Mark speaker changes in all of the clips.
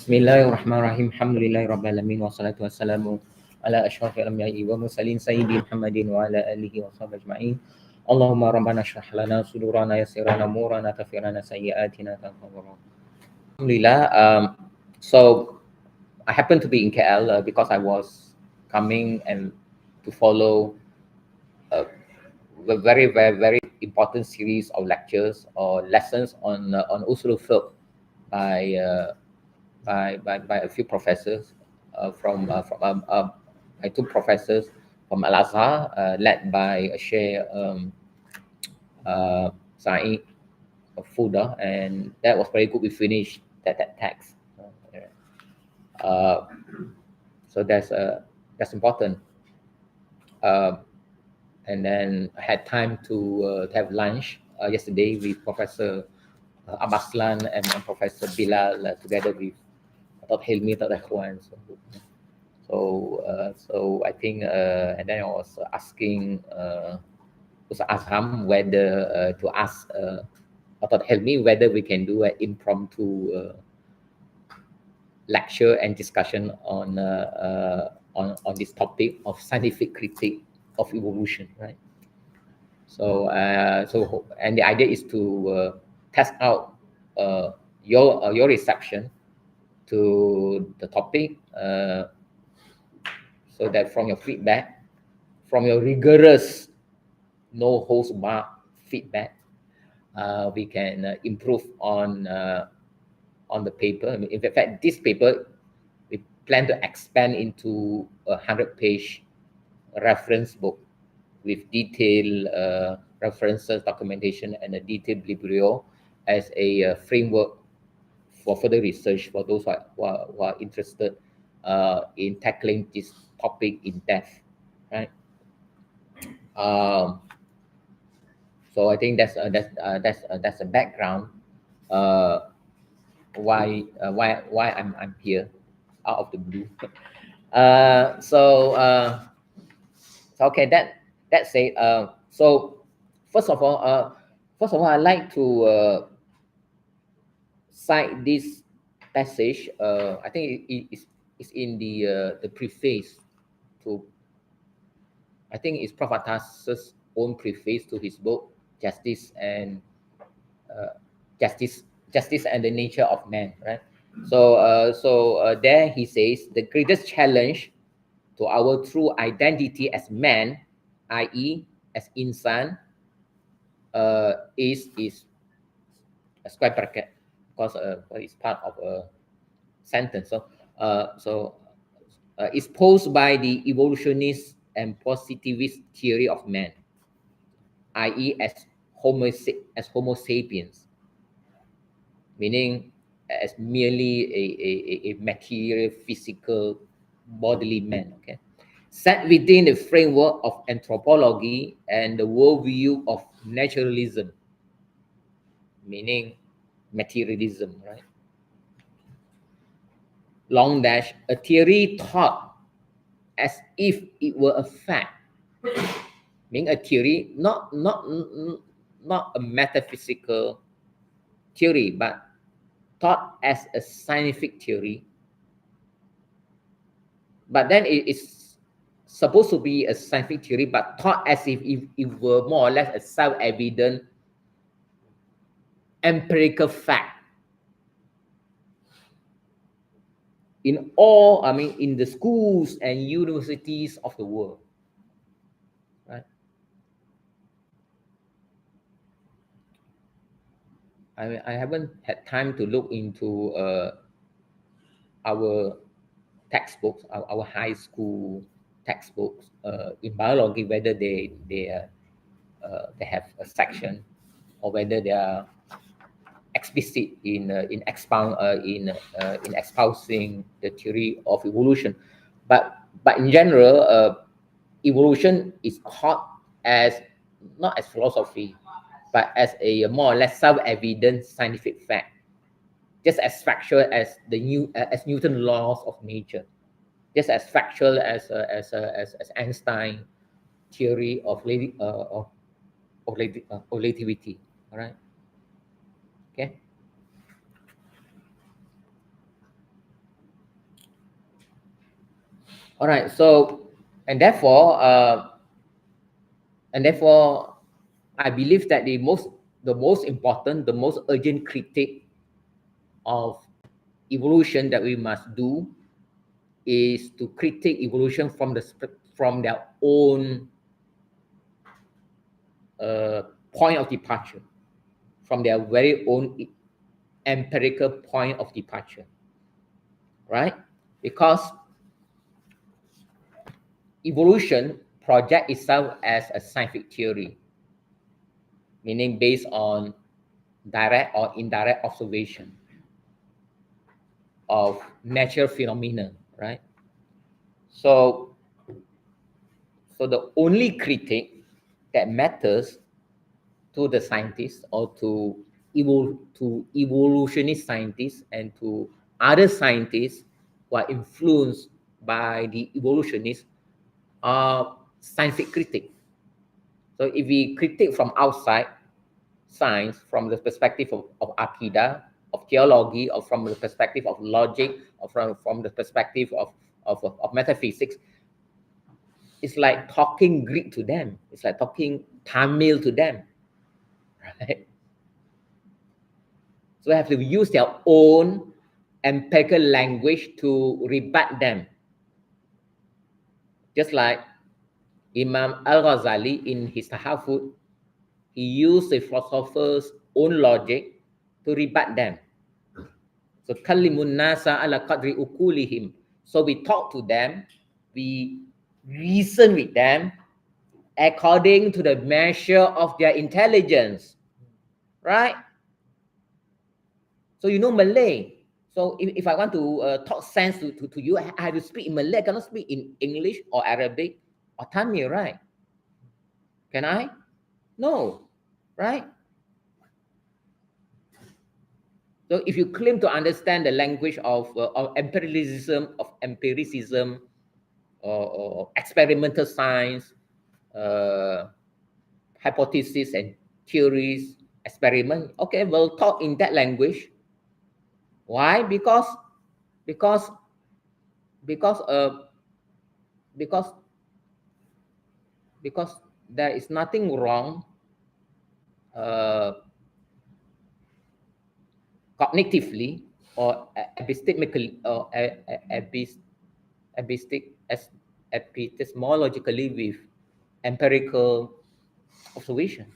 Speaker 1: Bismillahirrahmanirrahim. Alhamdulillahirabbil alamin wassalatu wassalamu ala asyrafil anbiya'i wa mursalin sayyidi Muhammadin wa ala alihi wa sahbihi ajma'in. Allahumma rabbana shrah lana sudurana yassir lana umurana kaffir lana sayyi'atina taqabbal. Alhamdulillah. So I happened to be in KL because I was coming and to follow a very important series of lectures or lessons on usul fiqh by by a few professors by two professors from Al Azhar, led by Sheikh Saeed Fuda, and that was very good. We finished that text. Uh, so that's important. Uh, and then I had time to have lunch yesterday with Professor Abaslan and Professor Bilal together with Dr. Hilmi, Dr. Ikhwan. So I think, and then I was asking Ustaz Azham whether to ask Dr. Hilmi whether we can do an impromptu lecture and discussion on this topic of scientific critique of evolution, right? So and the idea is to test out your reception to the topic, so that from your feedback, from your rigorous, no holds barred feedback, we can improve on the paper. I mean, in fact, this paper we plan to expand into a 100-page reference book with detailed references, documentation, and a detailed biblio as a framework for further research for those who are interested in tackling this topic in depth, right? So I think that's a background why I'm here out of the blue. So okay, that said, so first of all, I'd like to cite this passage. I think it's in the preface to, I think it's Prof. Atas's own preface to his book Justice and Justice and the Nature of Man, right? So there he says the greatest challenge to our true identity as man, i.e., as insan, is a square bracket, because it's part of a sentence. It's posed by the evolutionist and positivist theory of man, i.e., as Homo sapiens, meaning as merely a material, physical, bodily man. Okay, set within the framework of anthropology and the worldview of naturalism, meaning materialism, right? Long dash, a theory taught as if it were a fact, meaning a theory, not a metaphysical theory, but taught as a scientific theory. But then it's supposed to be a scientific theory, but taught as if it were more or less a self-evident empirical fact. In all, I mean, in the schools and universities of the world, right? I haven't had time to look into our textbooks, our high school textbooks in biology, whether they have a section, or whether they are explicit in espousing the theory of evolution. But in general, evolution is taught as not as philosophy, but as a more or less self-evident scientific fact, just as factual as as Newton laws of nature, just as factual as Einstein theory of relativity. All right. Okay. All right. So, and therefore, I believe that the most important, the most urgent critique of evolution that we must do is to critique evolution from from their own point of departure, from their very own empirical point of departure, right? Because evolution project itself as a scientific theory, meaning based on direct or indirect observation of natural phenomena, right? So, so the only critique that matters to the scientists or to evolutionist scientists and to other scientists who are influenced by the evolutionists are scientific critique. So if we critique from outside science, from the perspective of Akida, of theology, or from the perspective of logic, or from the perspective of metaphysics, it's like talking Greek to them. It's like talking Tamil to them, right? So we have to use their own empirical language to rebut them. Just like Imam Al-Ghazali in his Tahafut, he used the philosopher's own logic to rebut them. So kallimun nasa ala qadri ukulihim. So we talk to them, we reason with them according to the measure of their intelligence, right? So you know Malay. So if I want to talk sense to you, I have to speak in Malay. I cannot speak in English or Arabic or Tamil, right? Can I? No, right? So if you claim to understand the language of empiricism, or experimental science, uh, hypothesis and theories, experiment, okay, we'll talk in that language. Why? Because because uh because because there is nothing wrong uh, cognitively or epistemically or epistemologically with empirical observation,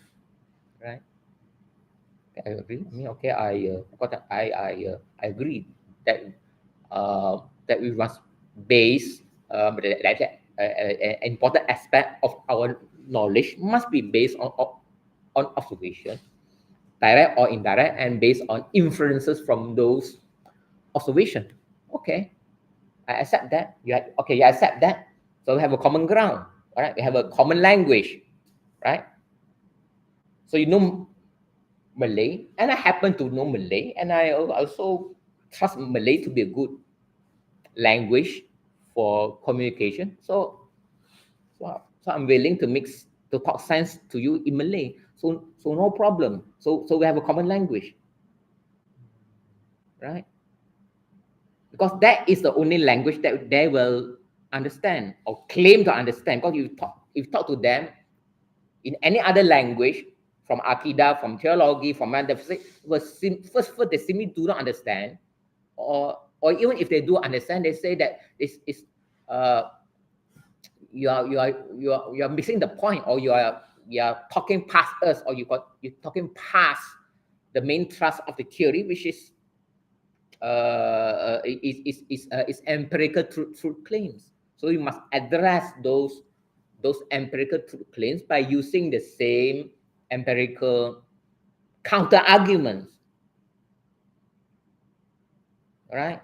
Speaker 1: right? I agree. I mean, okay, I agree that that we must base an important aspect of our knowledge must be based on observation, direct or indirect, and based on inferences from those observation. Okay, I accept that. Okay, you accept that. So we have a common ground. All right, we have a common language, right? So you know Malay, and I happen to know Malay, and I also trust Malay to be a good language for communication. So I'm willing to talk sense to you in Malay. So no problem. So we have a common language, right? Because that is the only language that they will understand or claim to understand. Because if you talk to them in any other language, from Akida, from theology, from metaphysics, first they simply do not understand, or even if they do understand, they say that this is uh, you are missing the point, or you are talking past us, or you're talking past the main thrust of the theory, which is is empirical truth claims. So you must address those empirical truth claims by using the same empirical counter arguments, right?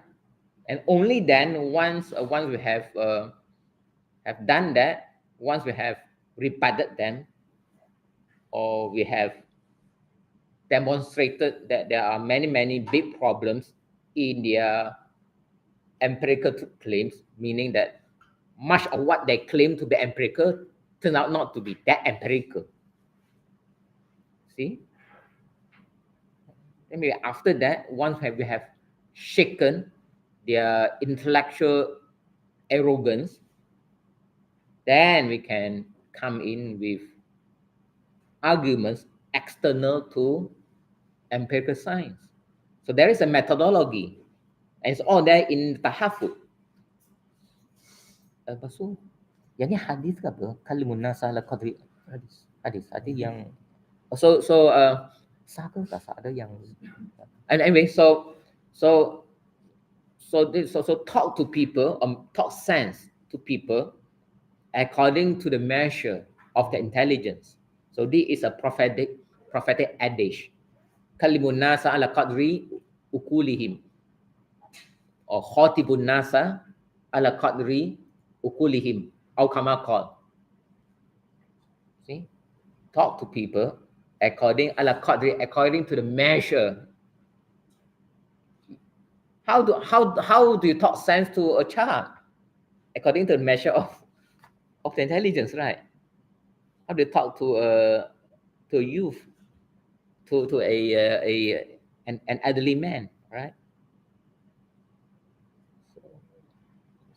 Speaker 1: And only then, once we have done that, once we have rebutted them, or we have demonstrated that there are many big problems in their empirical claims, meaning that much of what they claim to be empirical turn out not to be that empirical. See? Then maybe after that, once we have shaken their intellectual arrogance, then we can come in with arguments external to empirical science. So there is a methodology, and it's all there in tahafud. Lepas tu, yang ni hadis ke apa? Kalimun nasa ala qadri hadis yang saka tak ada yang and anyway so talk to people, talk sense to people according to the measure of the intelligence. So this is a prophetic adage. Kalimun nasa ala qadri ukulihim, or khatibun nasa ala qadri ukulihim, aw kama qala. See, talk to people according ala qadri, according to the measure. How do you talk sense to a child? According to the measure of the intelligence, right? How do you talk to a youth, to an elderly man, right?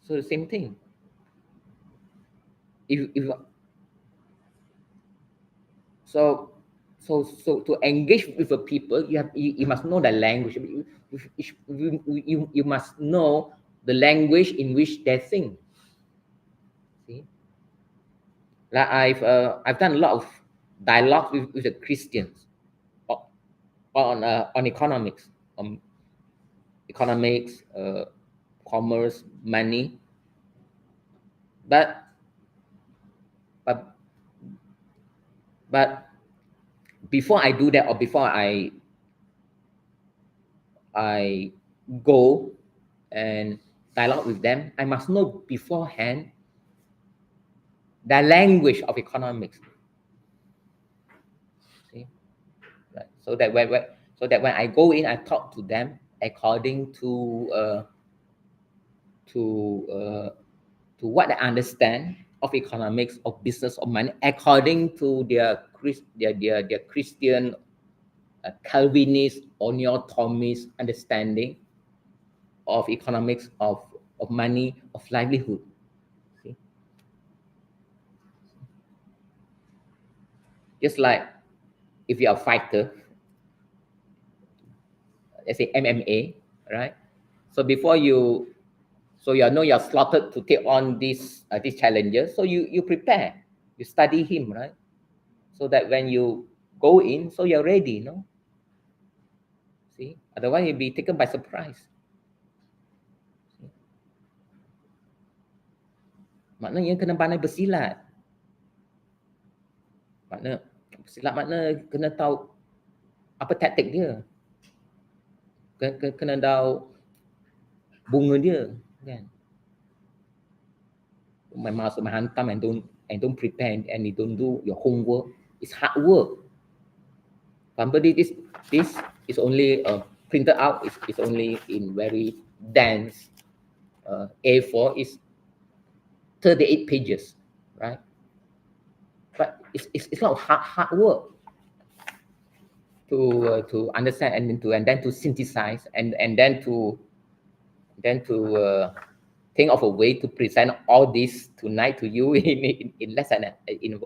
Speaker 1: So the same thing. So to engage with the people, you must know the language. You must know the language in which they think. See, like I've done a lot of dialogue with the Christians on economics, commerce, money, but before I do that, or before I go and dialogue with them, I must know beforehand the language of economics. See? Right. So that when I go in, I talk to them according to what I understand of economics, of business, of money, according to their Christian Calvinist or Neo-Thomist understanding of economics, of money, of livelihood. See? Just like if you're a fighter, let's say MMA, right? So before you know you're slaughtered to take on these challenges, so you prepare, you study him, right? So that when you go in, so you're ready, no? See, otherwise you'll be taken by surprise. See? Maknanya kena pandai bersilat. Makna kena tahu apa taktik dia. Kena tahu bunga dia, kan? Main masuk main hantam and don't prepare and you don't do your homework. It's hard work. Somebody this is only printed out. It's only in very dense A4. Is 38 pages, right? But it's a lot of hard work to understand and then to synthesize and then to think of a way to present all this tonight to you in less than in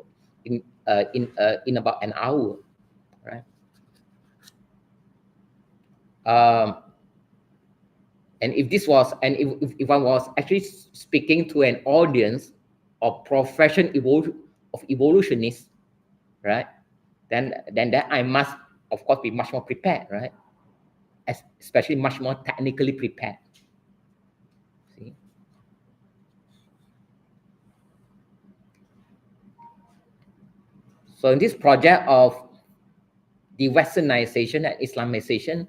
Speaker 1: about an hour, right? And if I was actually speaking to an audience of evolutionists, right? Then that I must, of course, be much more prepared, right? Especially much more technically prepared. See? So in this project of the Westernization and Islamization,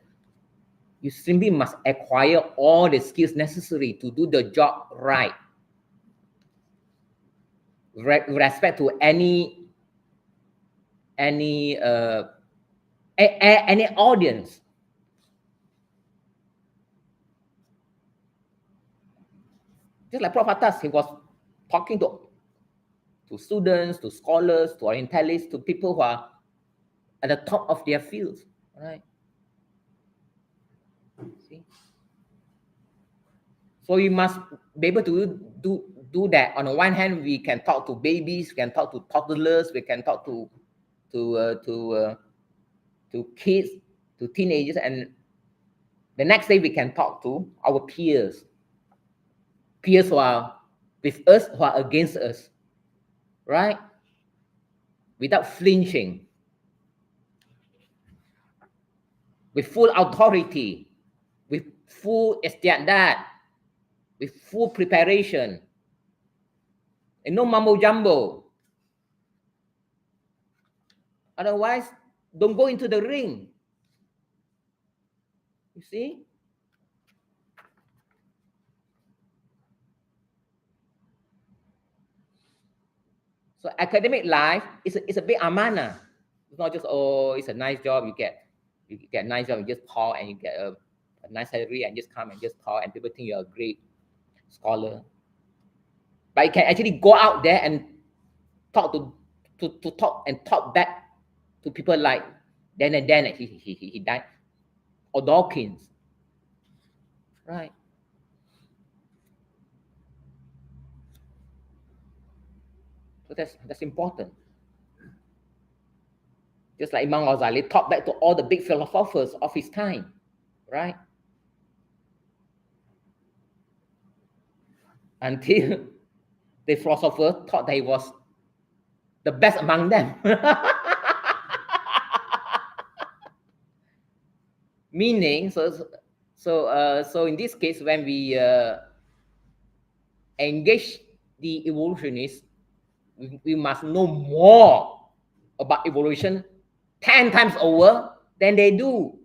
Speaker 1: you simply must acquire all the skills necessary to do the job right. With respect to any audience. Just like Prof. Atas, he was talking to students, to scholars, to orientalists, to people who are at the top of their fields, right? See? So you must be able to do do that. On the one hand, we can talk to babies, we can talk to toddlers, we can talk to kids, to teenagers, and the next day we can talk to our peers who are with us, who are against us, right? Without flinching, with full authority, with full istiadat, with full preparation, and no mumbo jumbo. Otherwise, don't go into the ring. You see? So academic life is a big amana. It's not just, oh, it's a nice job, you get a nice job, you just talk and you get a nice salary and just come and just talk and people think you're a great scholar. But you can actually go out there and talk to talk and talk back to people like Dennett, he died, or Dawkins, right? So that's important. Just like Imam Ghazali talked back to all the big philosophers of his time, right? Until the philosopher thought that he was the best among them. Meaning, so in this case, when we engage the evolutionists, we must know more about evolution 10 times over than they do.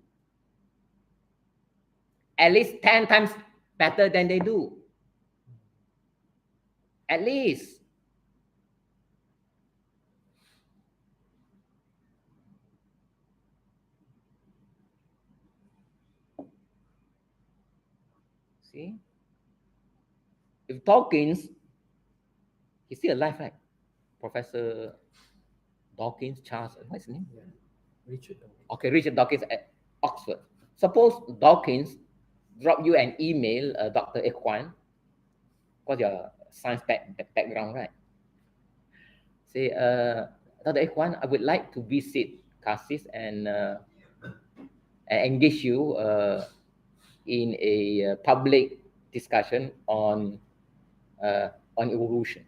Speaker 1: At least 10 times better than they do. At least. See? If Dawkins, he's still alive, right? Professor Dawkins, Charles, what's his name?
Speaker 2: Yeah. Richard Dawkins.
Speaker 1: Okay, Richard Dawkins at Oxford. Suppose Dawkins drop you an email, Dr. Ekwan, what's your science background, right? Say, Dr. Ekwan, I would like to visit Cassis and engage you in a public discussion on evolution.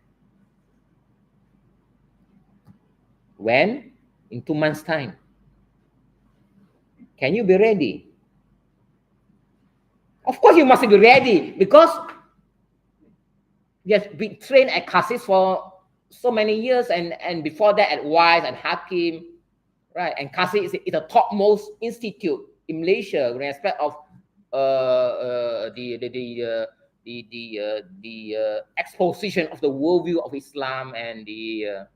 Speaker 1: When? In 2 months' time. Can you be ready? Of course you must be ready, because you have been trained at Cassis for so many years, and before that at Wise and Hakim, right? And Cassis is the topmost institute in Malaysia in respect of the exposition of the worldview of Islam and the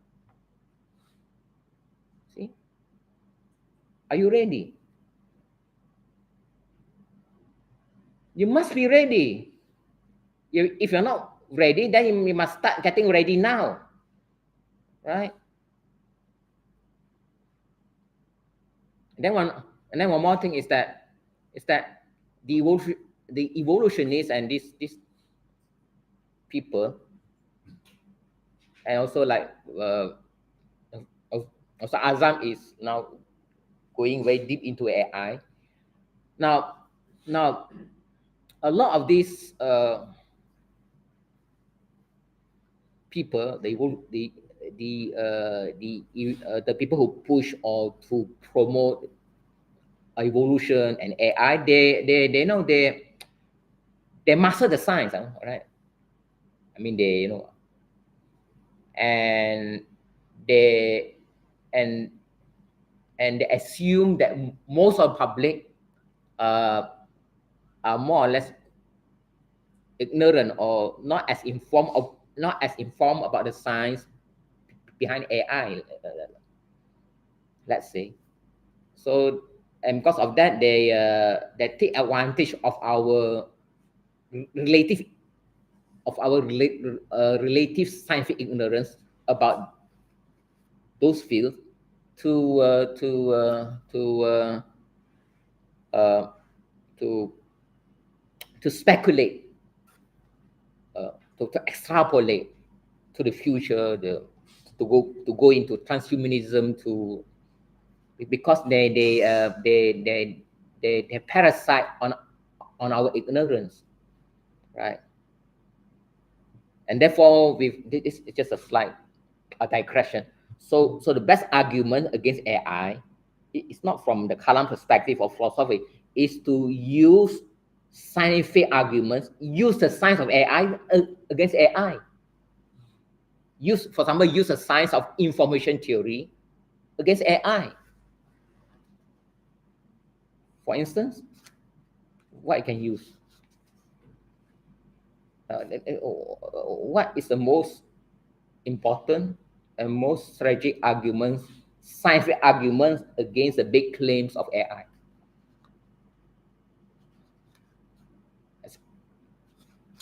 Speaker 1: see. Are you ready? You must be ready. If you're not ready, then you must start getting ready now, right? And then one more thing is that the evolutionists and these people, and also like also Azam is now going very deep into AI. Now a lot of these people, the people who push or to promote evolution and AI, they know they master the science, right? I mean, they and they they assume that most of the public are more or less ignorant or not as informed about the science behind AI, let's say. So, and because of that, they take advantage of our relative scientific ignorance about those fields to speculate to extrapolate to the future, to go into transhumanism, because they parasite on our ignorance, right? And therefore, this is just a digression. So the best argument against AI, it's not from the Kalam perspective of philosophy, is to use scientific arguments, use the science of AI against AI. For example, use the science of information theory against AI. For instance, what I can use? What is the most important and most strategic arguments, scientific arguments against the big claims of AI?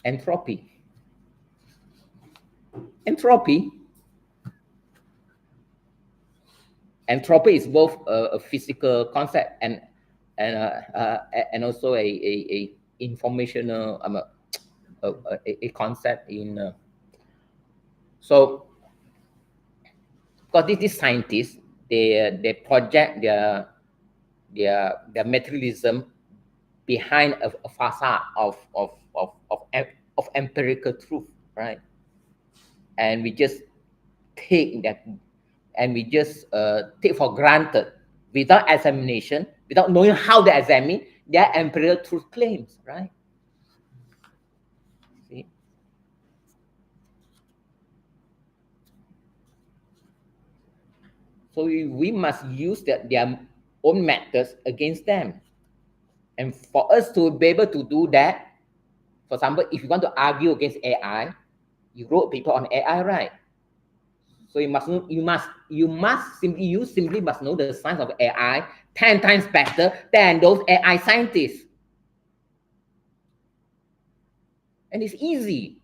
Speaker 1: Entropy. Entropy is both a physical concept and also a informational a concept in so because these scientists, they project their materialism behind a facade of empirical truth, right? And we just take that, and we just take for granted, without examination, without knowing how they examine their empirical truth claims, right? See? So we must use their own methods against them. And for us to be able to do that, for example, if you want to argue against AI, you wrote paper on AI, right? So you must simply must know the science of AI 10 times better than those AI scientists. And it's easy.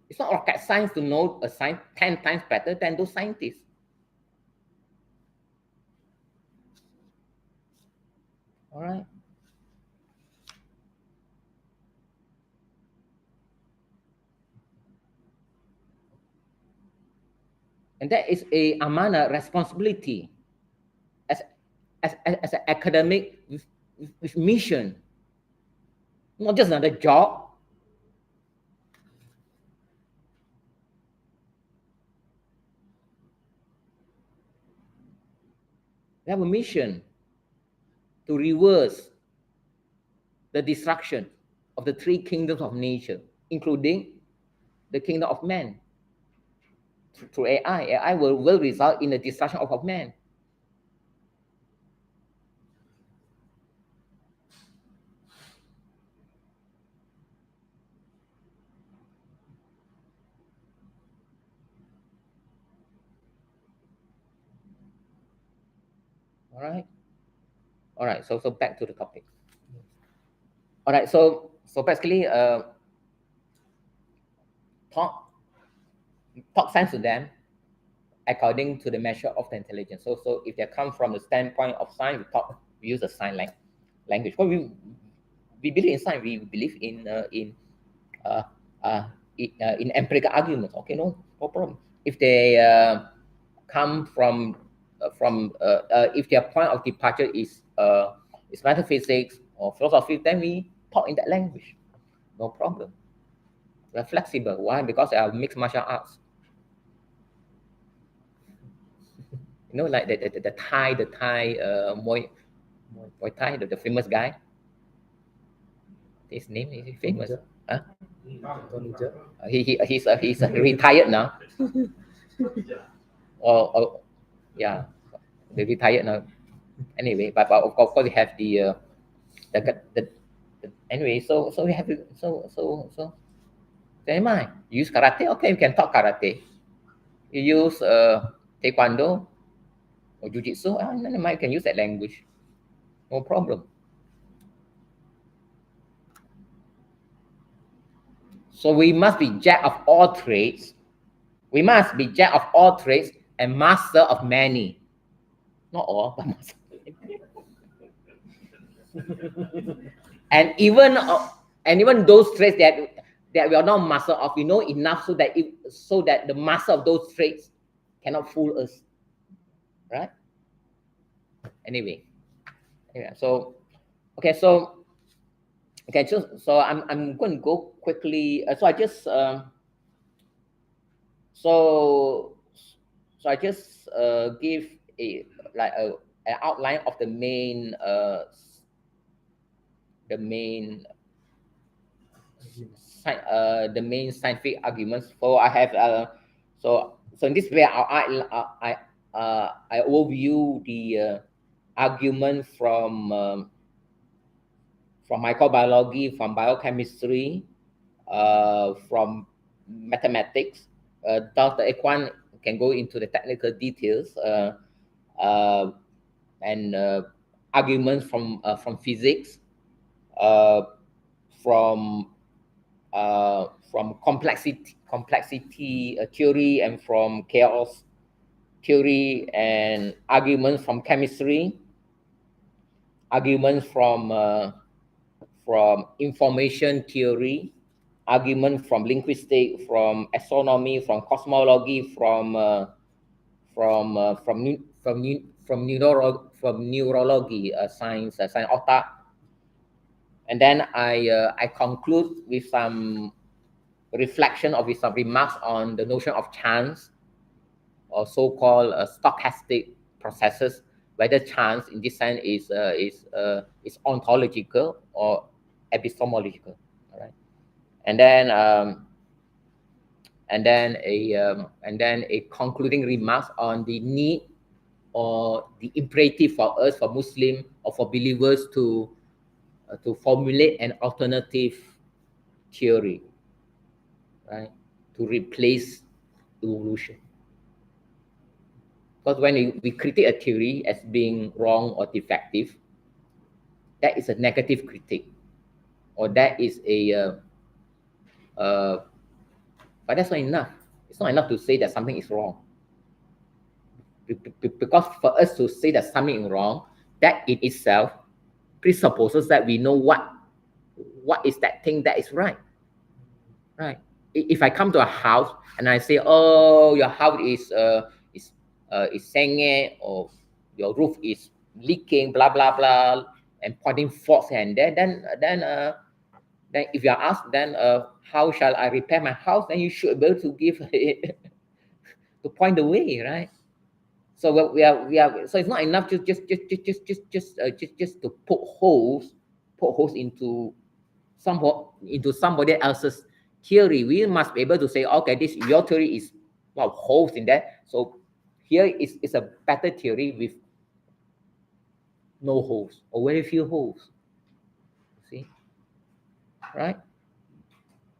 Speaker 1: It's not rocket science to know a science 10 times better than those scientists. All right. And that is a amana responsibility as an academic with mission, not just another job. We have a mission to reverse the destruction of the three kingdoms of nature, including the kingdom of man. Through AI, AI will result in the destruction of man. All right. So back to the topic. All right. So basically, talk sense to them according to the measure of the intelligence. So if they come from the standpoint of science, we use a sign language. Well, we believe in science. We believe in empirical arguments. Okay, no problem. If they come from if their point of departure is metaphysics or philosophy, then we talk in that language. No problem. We're flexible. Why? Because they are mixed martial arts. You know, like the Thai Muay Thai, the famous guy. His name is famous. Huh? He's retired now. or yeah, they retired now. Anyway, but of course we have the anyway. So we have so never mind. You use karate, okay? You can talk karate. You use taekwondo or jiu-jitsu, never mind. You can use that language. No problem. So we must be jack of all trades. We must be jack of all trades and master of many. Not all, but master. and even those trades that that we are not master of. We know enough so that the master of those traits cannot fool us, right? Anyway, so okay, so I'm going to go quickly. So I just so I just give an outline of the main the main the main scientific arguments. So I have so in this way I overview the argument from microbiology, from biochemistry, from mathematics. Dr. Ekwan can go into the technical details and arguments from physics, from complexity theory, and from chaos theory, and arguments from chemistry, arguments from information theory, argument from linguistics, from astronomy, from cosmology, from neurology, science otak. And then I conclude with some reflection or with some remarks on the notion of chance, or so-called stochastic processes, whether chance in this sense is ontological or epistemological. All right, and then a concluding remarks on the need or the imperative for us, for Muslim or for believers, to formulate an alternative theory, right, to replace evolution. Because when we critique a theory as being wrong or defective, that is a negative critique, or that is but that's not enough. It's not enough to say that something is wrong. Because for us to say that something is wrong, that in itself presupposes that we know what is that thing that is right. Right. If I come to a house and I say, "Oh, your house is sengit, or your roof is leaking," blah blah blah, and pointing faults, and then if you are asked, then how shall I repair my house? Then you should be able to give to point the way, right? So we are. So it's not enough to just to poke holes into somebody else's theory. We must be able to say, okay, your theory is holes in that. So here is a better theory with no holes or very few holes. See, right?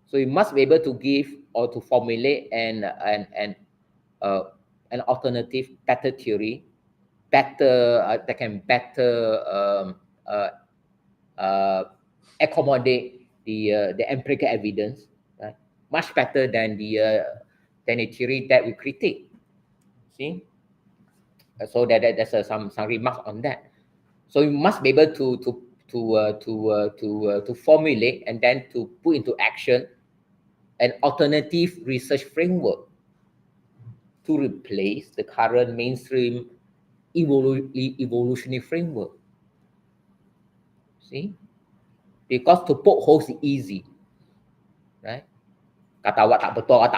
Speaker 1: So you must be able to give or to formulate an alternative, better theory, that can better accommodate the empirical evidence, right? Much better than a theory that we critique. See, so there's some remarks on that. So you must be able to formulate and then to put into action an alternative research framework to replace the current mainstream evolutionary framework. See, because to poke holes is easy, right? Kata awak tak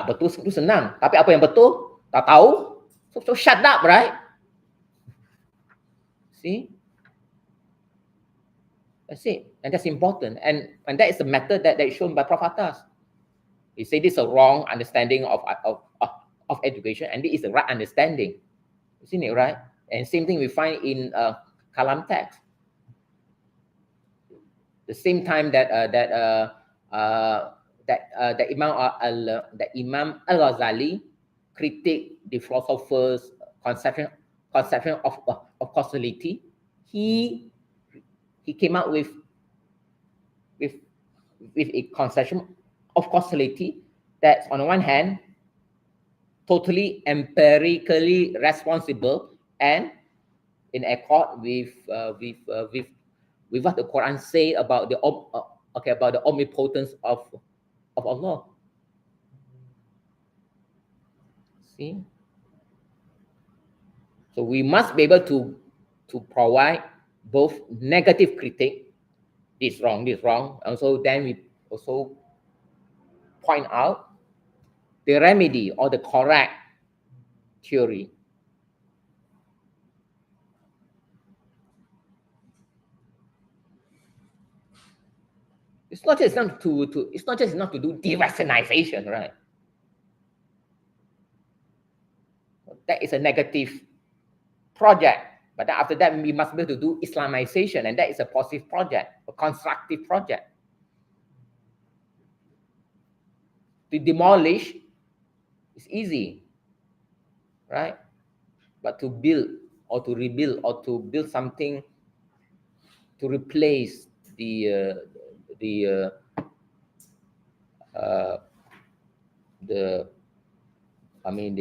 Speaker 1: betul itu senang. Tapi apa yang betul, tak tahu. So shut up, right? See, that's it, and that's important, and that is the method that is shown by Prof. Atas. He said this is a wrong understanding of education, and this is the right understanding. Isn't it right? And same thing we find in Kalam text. The same time that Imam Al-Ghazali critique the philosopher's conception of causality, he came out with a conception of causality that's on the one hand totally empirically responsible and in accord with what the Quran say about the omnipotence of of Allah. See? So we must be able to provide both negative critique, this wrong, and so then we also point out the remedy or the correct theory. It's not just enough to do de-Westernization, right? That is a negative project. But then after that, we must be able to do Islamization, and that is a positive project, a constructive project. To demolish is easy, right? But to build or to rebuild or to build something to replace the I mean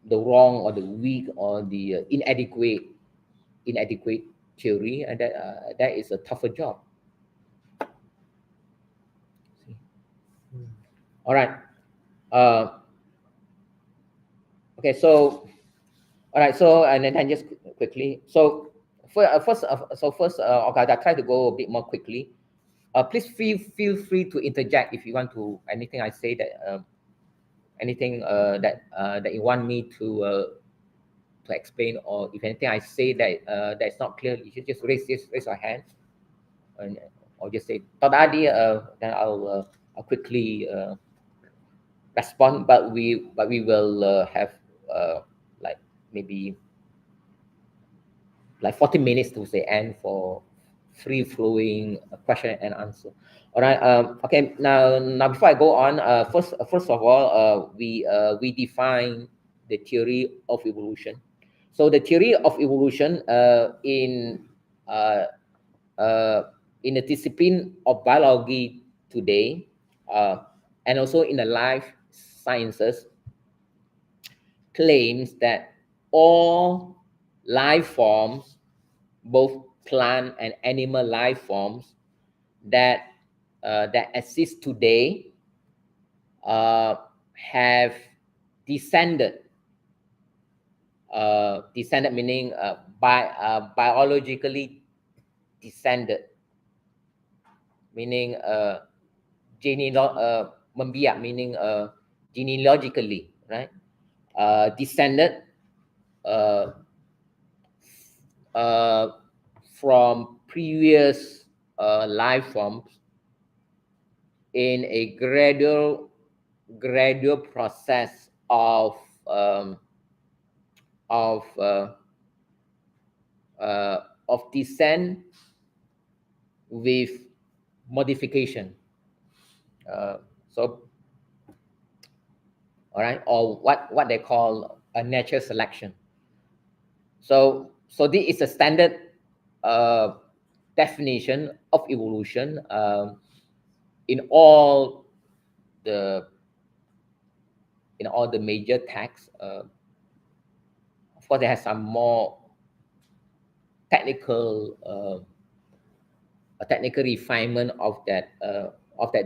Speaker 1: the wrong or the weak or the inadequate theory, and that is a tougher job. All right. Okay. So, all right. So, and then just quickly. So, first, okay, I'll try to go a bit more quickly. Please feel free to interject if you want to anything I say that anything that you want me to explain, or if anything I say that that's not clear, you should just raise your hand, and or just say "Tak ada," then I'll quickly respond. But we will have like maybe like 40 minutes to say end for free flowing question and answer. All right. Okay. Now before I go on, first of all, we define the theory of evolution. So the theory of evolution uh, in the discipline of biology today, and also in the life sciences, claims that all life forms, both plant and animal life forms that exist today, have descended. Descended meaning biologically descended, meaning membiak meaning genealogically, right? Descended uh, from previous life forms in a gradual process of of uh, descent with modification. So, all right, or what they call a natural selection. So this is a standard definition of evolution in all the major texts. Of course, they have some more technical a technical refinement of that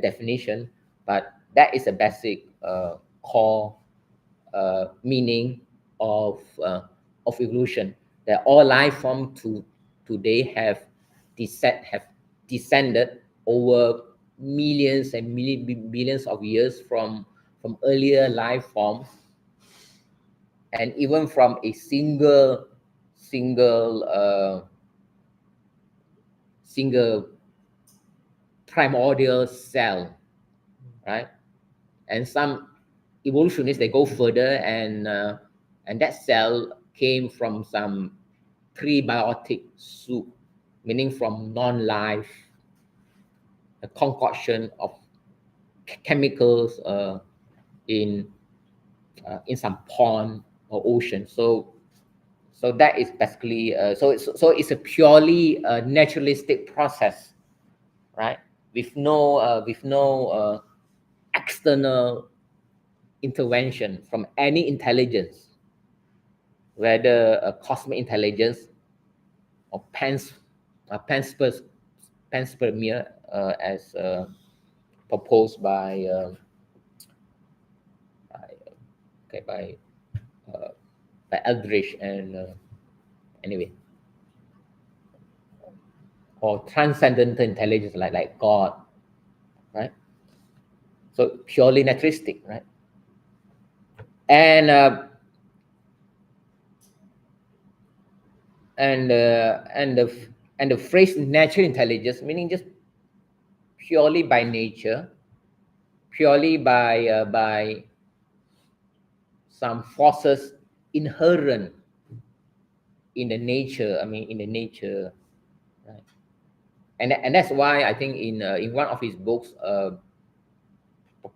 Speaker 1: definition, but that is a basic core meaning of evolution. That all life forms today have descended over millions and billions of years from earlier life forms, and even from a single primordial cell, right? And some evolutionists, they go further, and that cell came from some prebiotic soup, meaning from non-life, a concoction of chemicals in some pond or ocean. So that is basically so it's a purely naturalistic process, right? With no external intervention from any intelligence, whether a cosmic intelligence or panspermia as proposed by okay by Eldridge and anyway, or transcendental intelligence like God, right? So purely naturalistic, right? And and the phrase natural intelligence meaning just purely by nature, purely by some forces inherent in the nature. I mean, in the nature, right? And that's why I think in one of his books,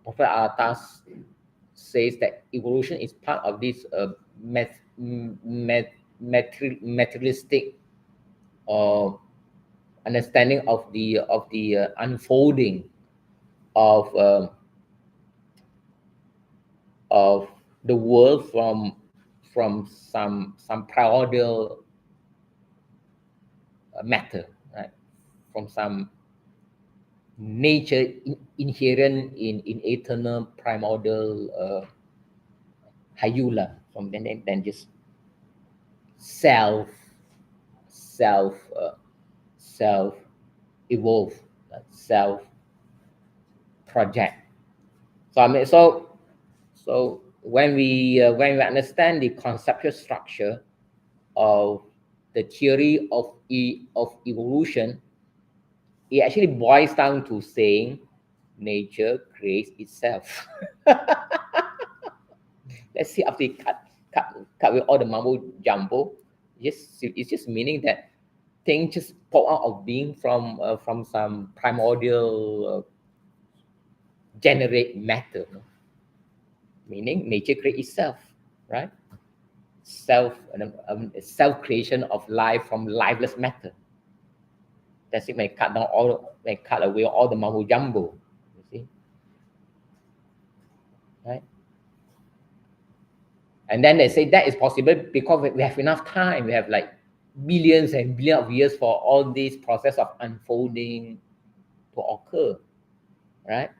Speaker 1: Prophet Atas says that evolution is part of this materialistic uh, understanding of the unfolding of the world from some primordial matter, right? From some nature inherent in eternal primordial hyula, from then just self self self evolve, self project. So I mean, so when we understand the conceptual structure of the theory of evolution, it actually boils down to saying nature creates itself. Let's see, after you cut with all the mumbo jumbo, it's just meaning that things just pop out of being from some primordial generate matter, no? Meaning nature creates itself, right? Self creation of life from lifeless matter. That's it. May cut away all the mumbo jumbo. You see, right? And then they say that is possible because we have enough time. We have like billions and billions of years for all this process of unfolding to occur, right?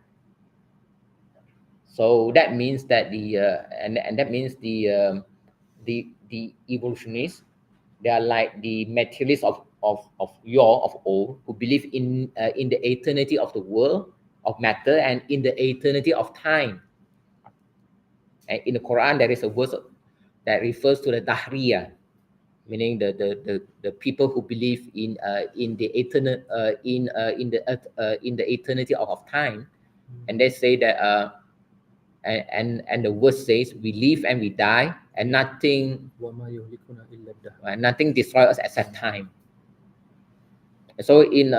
Speaker 1: So that means that and that means the evolutionists, they are like the materialists of old, who believe in the eternity of the world of matter and in the eternity of time. And in the Quran, there is a verse that refers to the Dahriya, meaning the people who believe in the eternal in the eternity of time, and they say that and the verse says we live and we die, and nothing destroys us except time. So in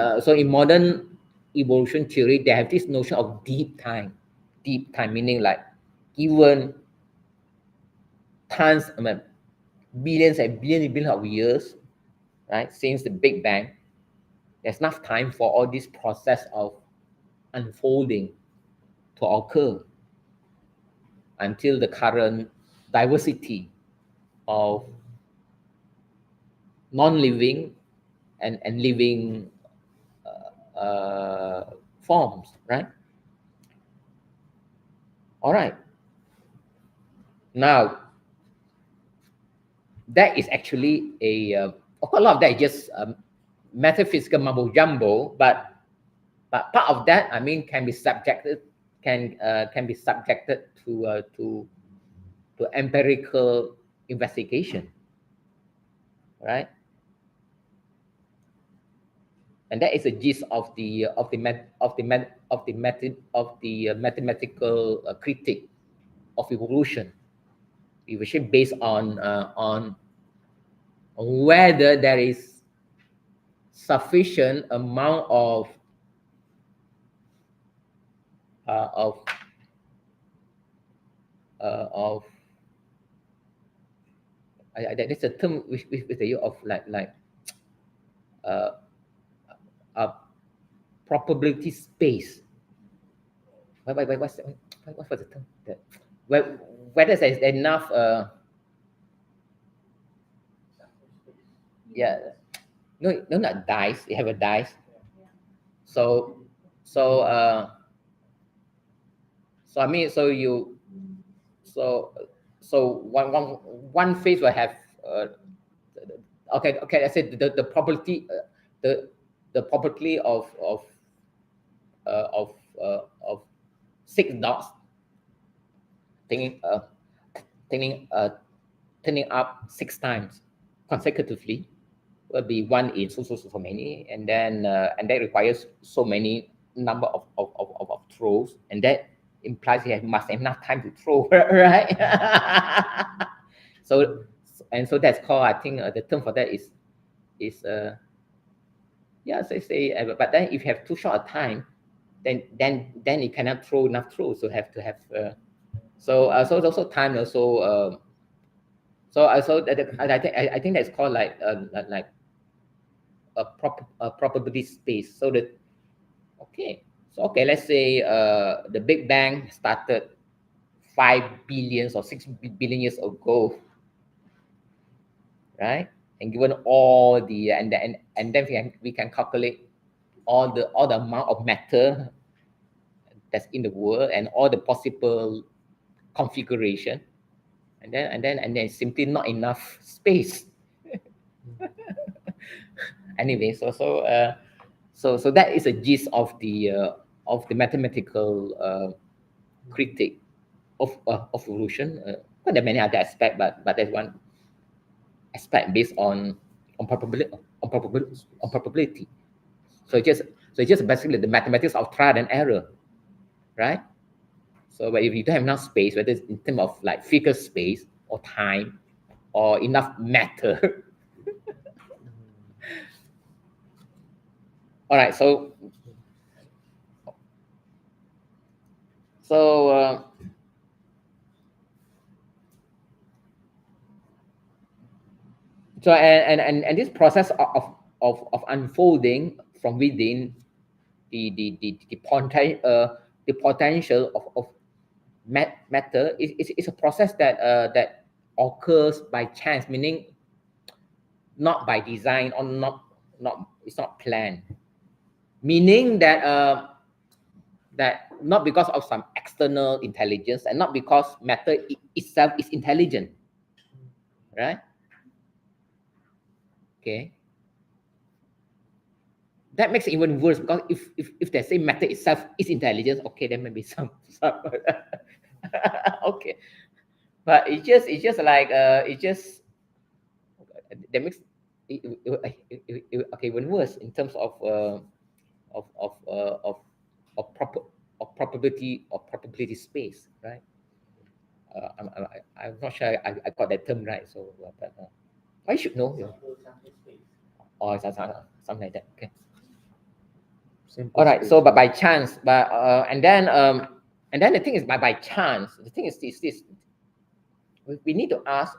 Speaker 1: modern evolution theory, they have this notion of deep time meaning like given tons, I mean, billions and billions of years, right, since the Big Bang, there's enough time for all this process of unfolding to occur until the current diversity of non-living and living forms, right? All right. Now, that is actually a lot of that is just metaphysical mumbo jumbo, but part of that, I mean, can be subjected to empirical investigation, right? And that is the gist of the mathematical critique of evolution. Evolution based on whether there is sufficient amount of uh, of there's a term with the use of like uh, a probability space. What was the term? Whether there's enough yeah, no, not dice. You have a dice. So so so I mean so so one phase will have okay, I said the probability the probability of of 6 dots turning turning turning up 6 times consecutively will be one in so many, and that requires so many number of throws, and that implies you must have enough time to throw, right? so so that's called, I think, the term for that is yeah, so say, but then if you have too short a time, then you cannot throw enough throws, so have to have so also time also. So I think that's called like a probability space. So that okay, so okay, let's say the Big Bang started 5 billion or 6 billion years ago, right? And given all the and then we can calculate all the amount of matter that's in the world and all the possible configuration, and then it's simply not enough space. Anyway, so that is a gist of the mathematical critique of evolution. But there are many other aspects, but there's one aspect based on probability on probability. So it's just basically the mathematics of trial and error, right? So but if you don't have enough space, whether it's in terms of like physical space or time or enough matter. All right, so so and this process of unfolding from within the potential of matter is a process that occurs by chance, meaning not by design, or not it's not planned, meaning that not because of some external intelligence, and not because matter itself is intelligent, right? Okay, that makes it even worse, because if they say matter itself is intelligence, okay, there may be some okay, but it's just like it just that makes okay, even worse in terms of of uh, of of proper of probability space, right? I'm not sure I got that term right, so but I should know, or something like that. Okay.
Speaker 2: Simple
Speaker 1: All right.
Speaker 2: space.
Speaker 1: So, but by chance, but and then the thing is, by chance, the thing is this: we need to ask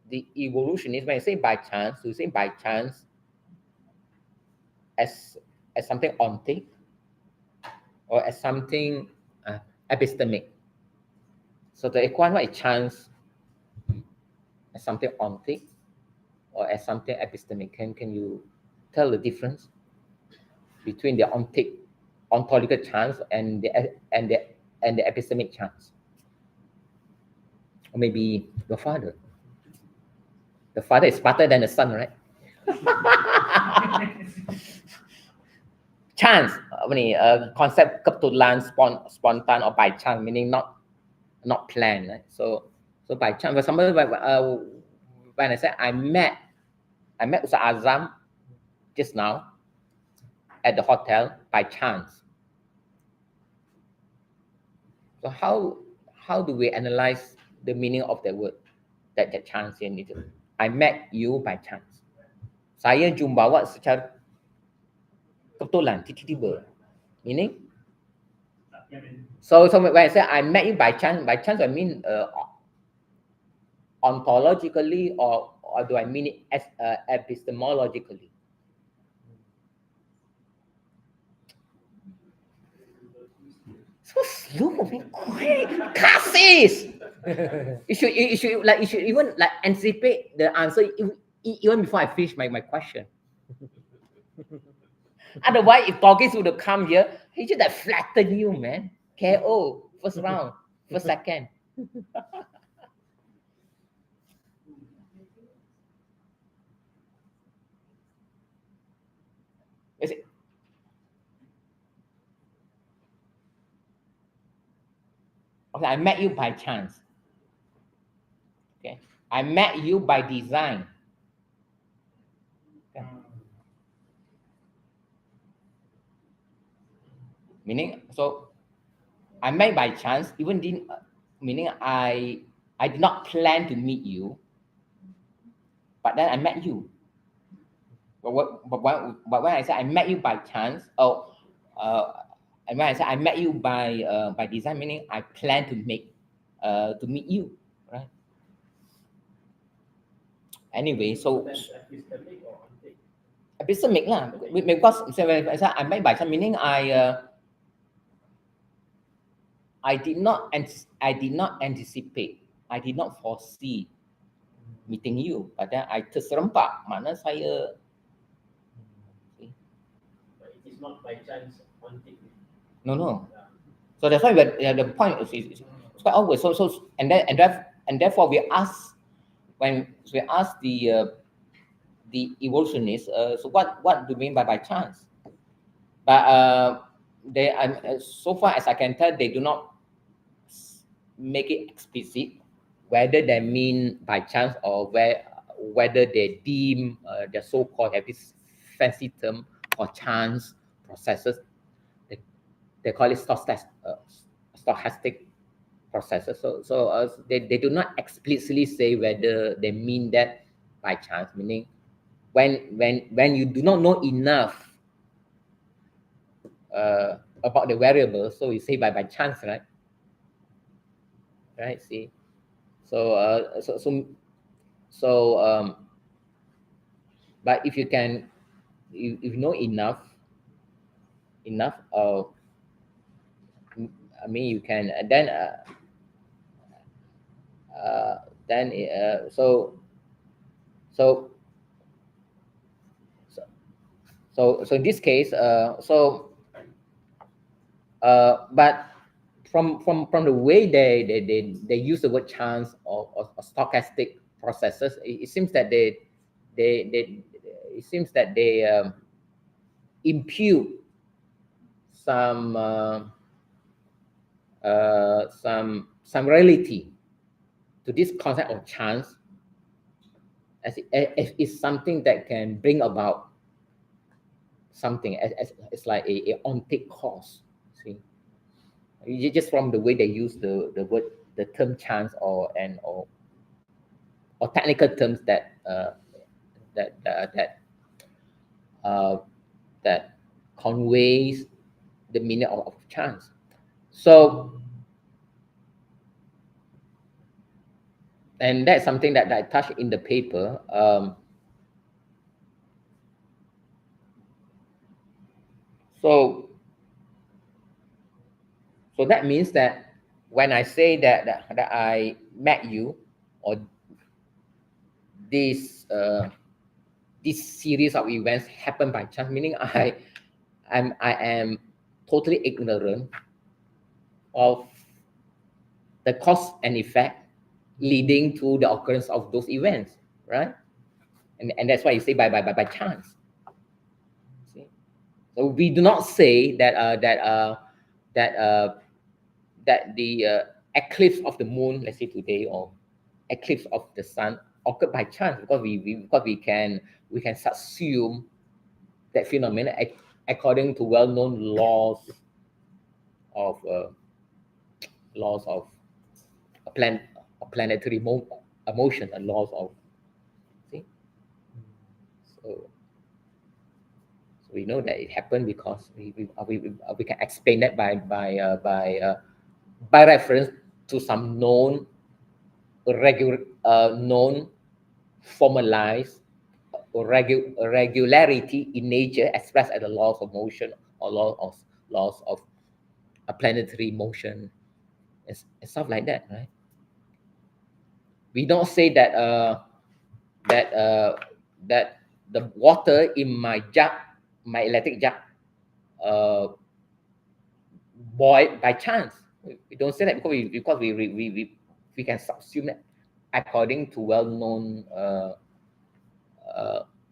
Speaker 1: the evolutionist, when you say by chance, do you say by chance as something ontic, or as something epistemic? So the equine, what is chance as something ontic or as something epistemic? Can you tell the difference between the ontological chance and the epistemic chance? Or maybe your father. The father is smarter than the son, right? Chance, concept kebetulan, spontan, or by chance, meaning not planned, right? So by chance, for example, when I said I met Ustaz Azam just now at the hotel by chance. So how do we analyze the meaning of that word, that chance in it? I met you by chance. Saya jumpa awak secara kebetulan, tiba-tiba. Meaning, so when I say I met you by chance I mean ontologically, or do I mean it as epistemologically? So slow, man. Quick, Cassis. You should even like anticipate the answer even before I finish my question. Otherwise, if Torgis would have come here, he just like flatten you, man. KO, first round, first second. Is it? Okay, I met you by chance. Okay, I met you by design. Okay. Meaning, so I met by chance, even didn't meaning I did not plan to meet you, but then I met you. But when I say I met you by chance, and when I say I met you by design, meaning I plan to meet you, right? Anyway, so epistemic lah, because when I say I met by chance, meaning I did not anticipate, I did not foresee meeting you, but then I terserempak, mana saya.
Speaker 2: But it is not by chance wanting.
Speaker 1: No. So that's why the point is quite obvious. So and therefore we ask when we ask the evolutionists. So what do you mean by chance? But they so far as I can tell, they do not make it explicit whether they mean by chance or whether they deem the so-called have this fancy term for chance processes. They call it stochastic processes. So they do not explicitly say whether they mean that by chance, meaning when you do not know enough about the variable, so you say by chance, right? Right. See, but if you can, if you know enough, I mean, you can then so so so so in this case, but from the way they use the word chance or stochastic processes, it seems that they it seems that they impute some some reality to this concept of chance as it's something that can bring about something as it's like a on-take cause. See, just from the way they use the word, the term chance or technical terms that that conveys the meaning of chance. So, and that's something that I touched in the paper. So that means that when I say that I met you, or this series of events happened by chance, meaning I am totally ignorant of the cause and effect leading to the occurrence of those events, right? And that's why you say by chance. See? So we do not say that that the eclipse of the moon, let's say today, or eclipse of the sun occurred by chance, because we can assume that phenomenon according to well-known laws of a planetary motion, and laws of, see. So we know that it happened because we can explain that by reference to some known known formalized regularity in nature expressed as the laws of motion or laws of a planetary motion and stuff like that, right? We don't say that that the water in my jug my electric jug boiled by chance. We don't say that because we can subsume that according to well-known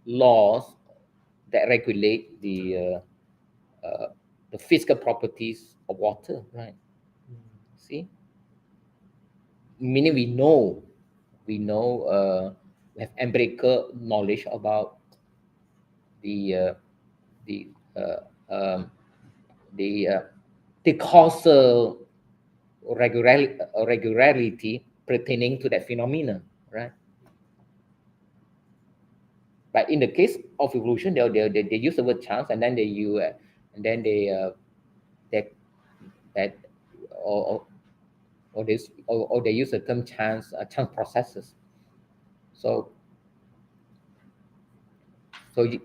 Speaker 1: laws that regulate the physical properties of water, right? See, meaning we have empirical knowledge about the the uh, um, the causal regularity pertaining to that phenomena, right? But in the case of evolution, they use the word chance, and then they use and then they that or they use the term chance processes. So so you,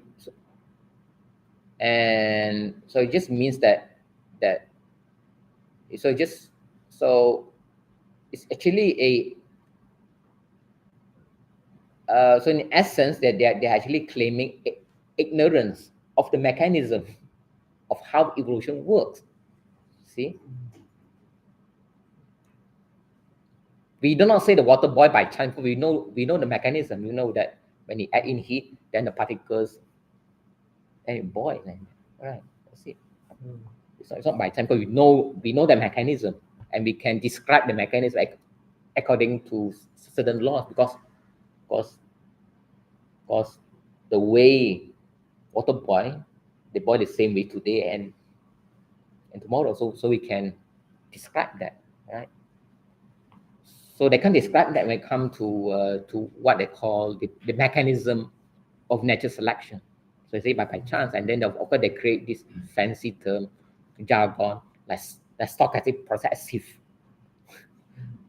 Speaker 1: and so it just means that so just so it's actually so in essence that they're actually claiming ignorance of the mechanism of how evolution works. See, we do not say the water boil by chance. We know the mechanism. You know that when you add in heat, then the particles then it boil. Right, that's it. It's not by chance. Because we know the mechanism, and we can describe the mechanism according to certain laws because the way water boil, they boil the same way today and tomorrow. So we can describe that, right? So they can describe that when it comes to what they call the mechanism of natural selection. So they say by chance, and then of course they create this fancy term, jargon, like stochastic process,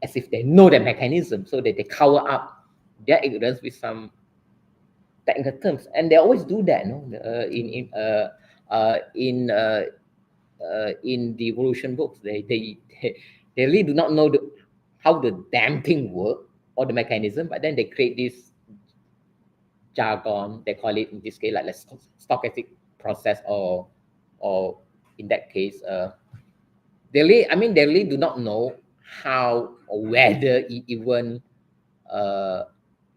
Speaker 1: as if they know the mechanism, so that they cover up their ignorance with some technical terms, and they always do that, no? In the evolution books, they really do not know how the damn thing work or the mechanism, but then they create this jargon. They call it in this case like stochastic process, or in that case, they really do not know how or whether it even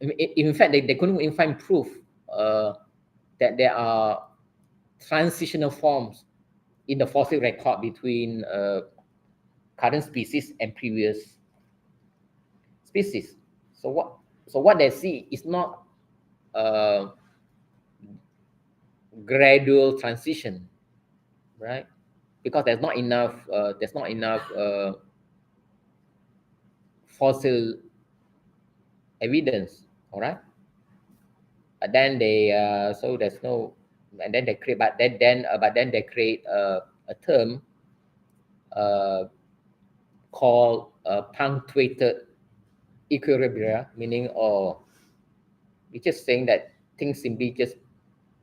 Speaker 1: in fact they couldn't even find proof that there are transitional forms in the fossil record between current species and previous species. So what they see is not gradual transition, right? Because there's not enough fossil evidence. All right, but then they so there's no, and then they create, but then they create a term called punctuated equilibria, meaning, or it's just saying that things simply just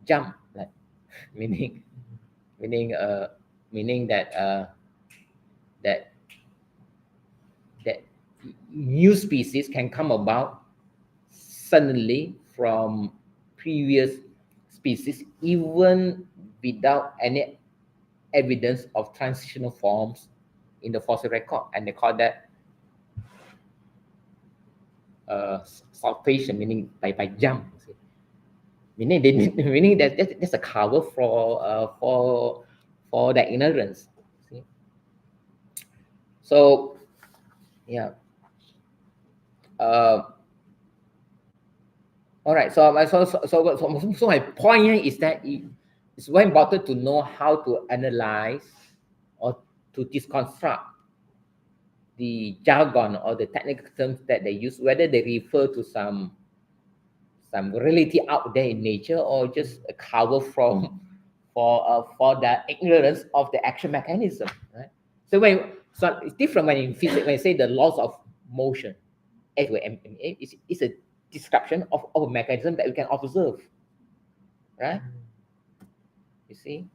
Speaker 1: jump, like meaning that that that new species can come about suddenly from previous species, even without any evidence of transitional forms in the fossil record, and they call that saltation, meaning by jump. Meaning meaning that's a cover for the ignorance. See? So yeah. All right. So my point here is that it's very important to know how to analyze or to deconstruct the jargon or the technical terms that they use, whether they refer to some reality out there in nature, or just a cover for the ignorance of the action mechanism, right? So it's different when in physics, when you say the laws of motion, it's a description of a mechanism that we can observe, right? You see,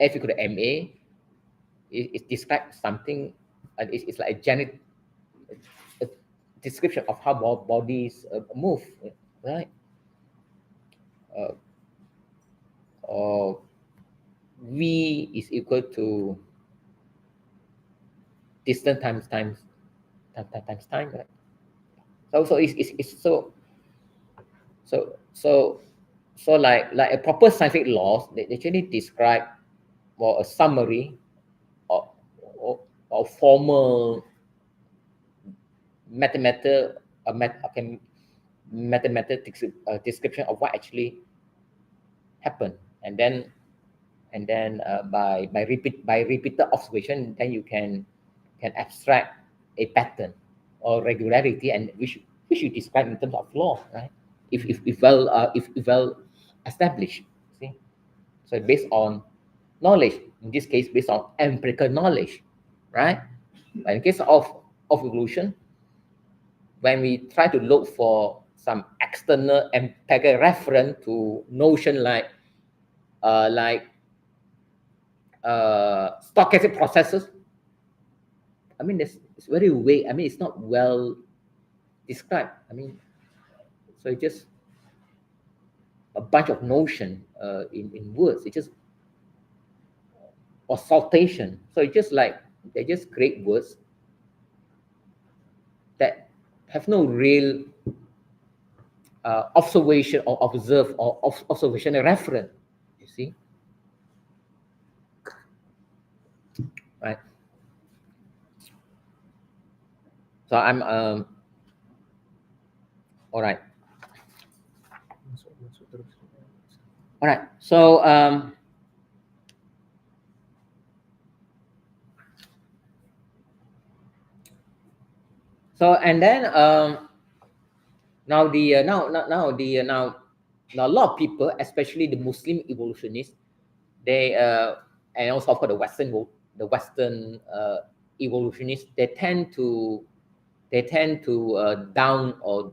Speaker 1: if you could MA, it describes something, and it's like a description of how bodies move, right? or v is equal to distance times time, right? So it's so like a proper scientific laws, they actually describe or a summary or formal mathematical okay, mathematics description of what actually happened, and then by repeated observation, then you can abstract a pattern or regularity, and which you describe in terms of law, right? If well established. See, so based on knowledge, in this case based on empirical knowledge, right? But in case of evolution, when we try to look for some external empirical reference to notion like stochastic processes, I mean, it's very vague. I mean, it's not well described. I mean, so it's just a bunch of notion in words. It's just or saltation. So it's just like they just create words that have no real observation or observe or observational reference. You see, right? So I'm all right. All right. So and then now the now a lot of people, especially the Muslim evolutionists, they and also of course the Western evolutionists, they tend to down or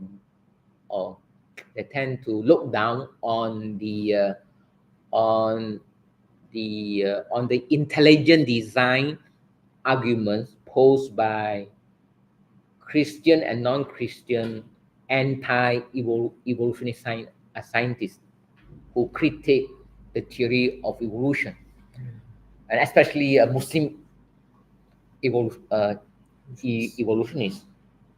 Speaker 1: they tend to look down on the intelligent design arguments posed by Christian and non-Christian anti-evolutionist scientists who critique the theory of evolution, and especially Muslim evolutionists.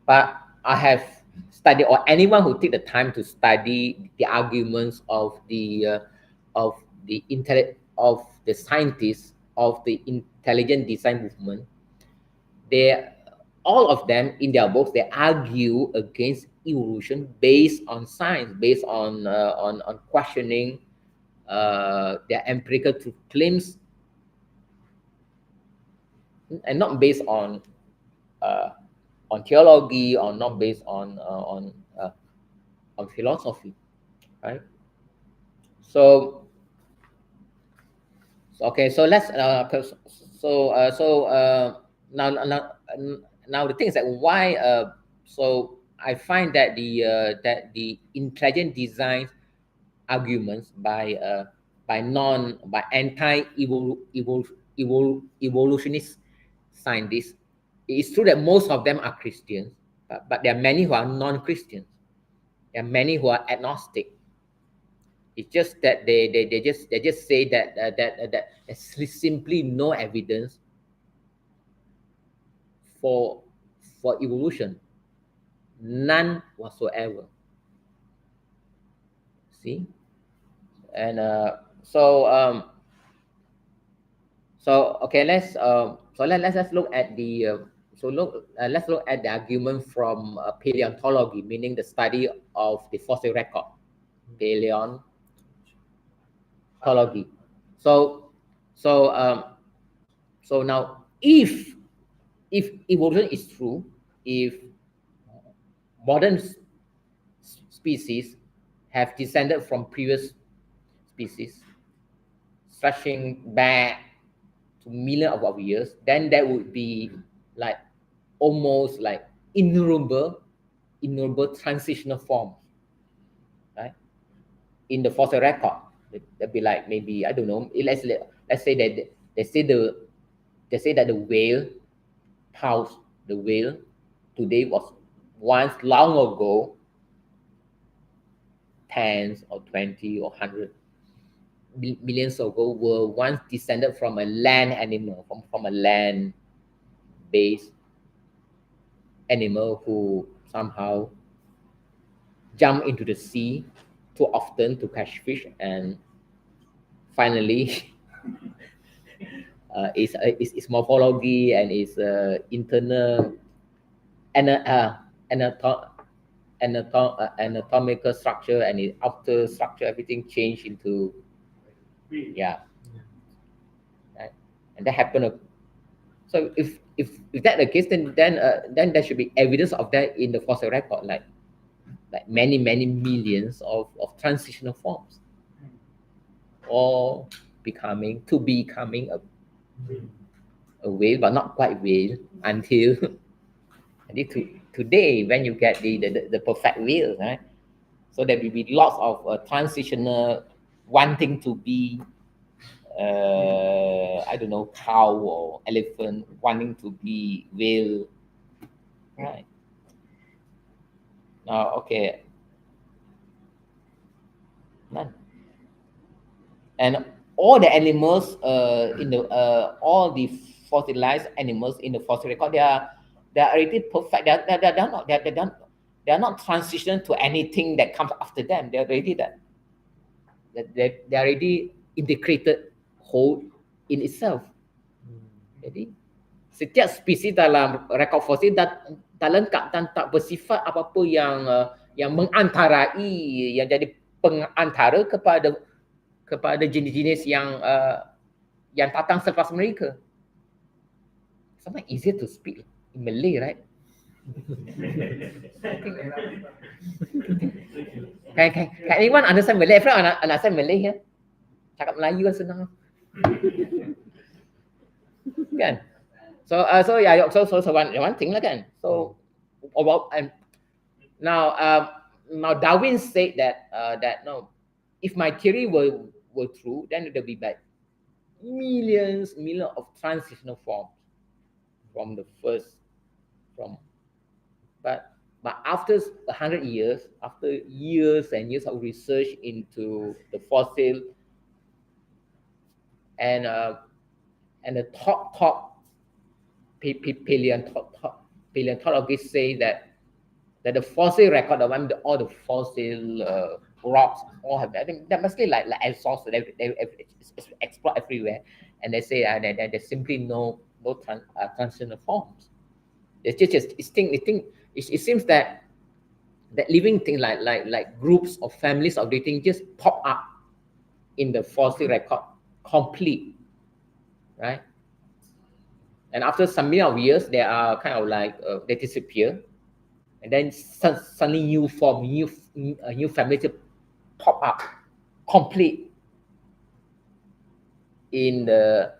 Speaker 1: But I have studied, or anyone who take the time to study the arguments of the of the scientists of the intelligent design movement, they all of them in their books they argue against evolution based on science, based on questioning their empirical truth claims, and not based uh, on theology, or not based on philosophy, right? So okay, so let's now now the thing is that why so I find that the intelligent design arguments by anti evolutionist scientists, it's true that most of them are Christians, but there are many who are non-Christians. There are many who are agnostic. It's just that they just say that there's simply no evidence for evolution, none whatsoever. See, and so okay, let's look at the let's look at the argument from paleontology, meaning the study of the fossil record, paleontology. So so now if evolution is true, if modern species have descended from previous species stretching back to millions of years, then that would be like almost like innumerable transitional forms, right? In the fossil record, that'd be like, maybe, I don't know. Let's say that they say that the whale house, the whale today was once long ago 10s or 20 or 100. millions ago were once descended from a land animal, from a land-based animal who somehow jump into the sea too often to catch fish, and finally its morphology and its internal anatomical structure and its outer structure, everything changed into, yeah, right? And that happened. So if that's the case, then there should be evidence of that in the fossil record, like many millions of transitional forms, all becoming a whale, but not quite whale until today, when you get the perfect whale, right? So there will be lots of transitional wanting to be, I don't know, cow or elephant wanting to be whale, right? Now, okay, none. And all the animals in the all the fossilized animals in the fossil record, they are already perfect. They're not transition to anything that comes after them. They're already that. They're already integrated whole in itself. Jadi setiap spesies dalam rekod fosil tak lengkap dan tak bersifat apa-apa yang mengantarai, yang jadi pengantara kepada jenis-jenis yang datang selepas mereka. Sometimes easier to speak in Malay, right? Can anyone understand Malay? Everyone understand Malay here? Cakap Melayu kan senang. Kan? So yeah, so one thing lah kan. So about and now Darwin said that no, if my theory were true, then it would be like millions of transitional forms from the first but after 100 years, after years and years of research into the fossil and the top paleontologists say that the fossil record of all the fossil rocks all have, I think that must be like source they explore everywhere, and they say that there's simply no transitional forms. It's just it seems that living things like groups or families of dating just pop up in the fossil record complete, right? And after some million of years, they are kind of like they disappear, and then suddenly new families pop up complete in the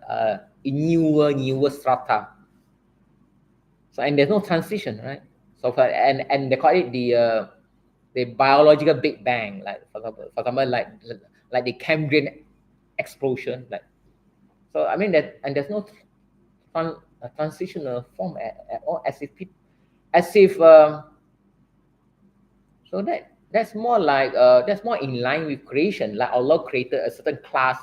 Speaker 1: in newer strata. So and there's no transition, right? So and they call it the biological Big Bang, like for example like the Cambrian explosion, like. So I mean that, and there's no transitional form at all, as if so that's more like that's more in line with creation, like Allah created a certain class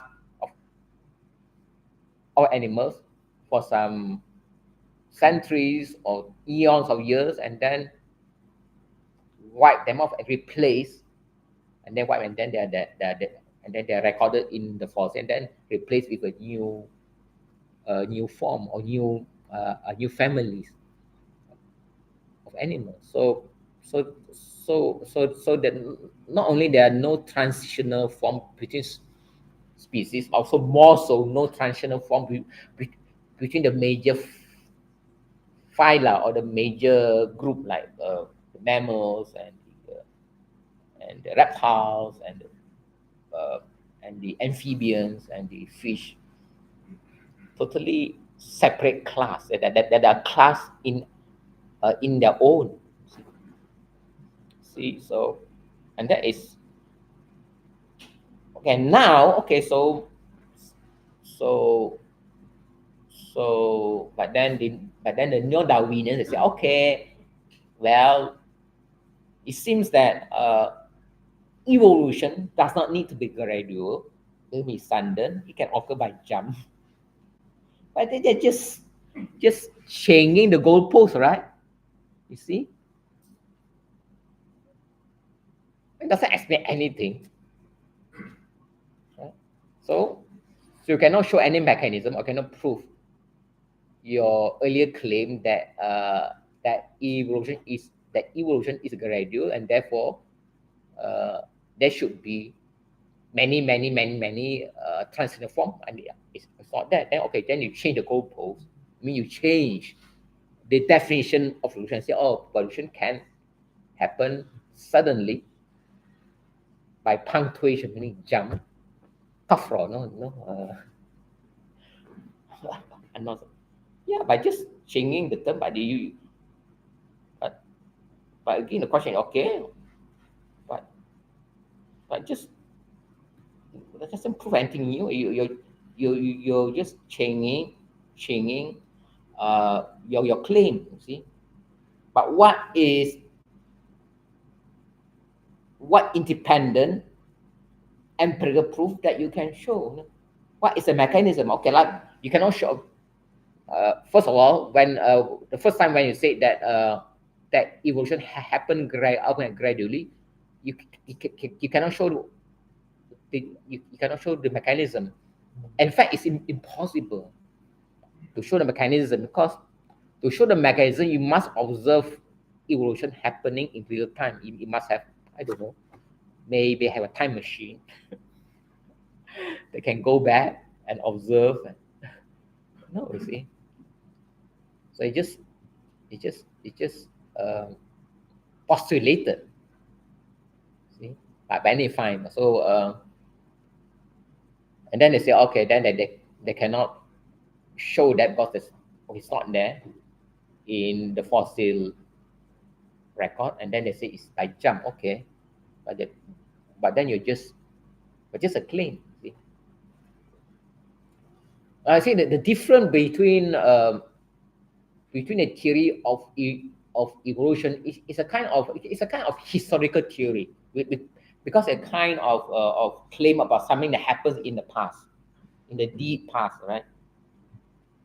Speaker 1: of animals for some centuries or eons of years, and then wipe them off and replace, and then they're recorded in the fossil, and then replaced with a new form or new families of animals. So that not only there are no transitional form between species, also more so no transitional form between the major phyla or the major group, like the mammals and the reptiles and the amphibians and the fish. Totally separate class that are class in their own. See, so, and that is okay. Now, okay, so but then the neo-Darwinians, they say, okay, well, it seems that evolution does not need to be gradual. is sudden, it can occur by jump. But they're just changing the goalpost, right? You see? It doesn't explain anything. Right? So you cannot show any mechanism or cannot prove your earlier claim that that evolution is gradual, and therefore there should be many transitional form. I mean, it's not that. Then okay, then you change the goalpost. I mean, you change the definition of evolution. Say, oh, evolution can happen suddenly by punctuation, meaning jump, tough raw, I'm not. Yeah, by just changing the term, but you, but again the question, okay, but just that doesn't prove anything new. You're just changing your claim. You see, but what independent empirical proof that you can show? What is the mechanism? Okay, like you cannot show. First of all, when the first time when you say that that evolution happened gradually, you, you cannot show you cannot show the mechanism. In fact, it's impossible to show the mechanism, because to show the mechanism, you must observe evolution happening in real time. You must have, I don't know, maybe have a time machine that can go back and observe. No, you see. So it just postulated. See, by any fine. So and then they say, okay, then they cannot show that because it's not there in the fossil record, and then they say it's by jump. Okay, but then just a claim. See, I see that the difference between a theory of evolution is a kind of historical theory because a kind of claim about something that happens in the past, in the deep past, right?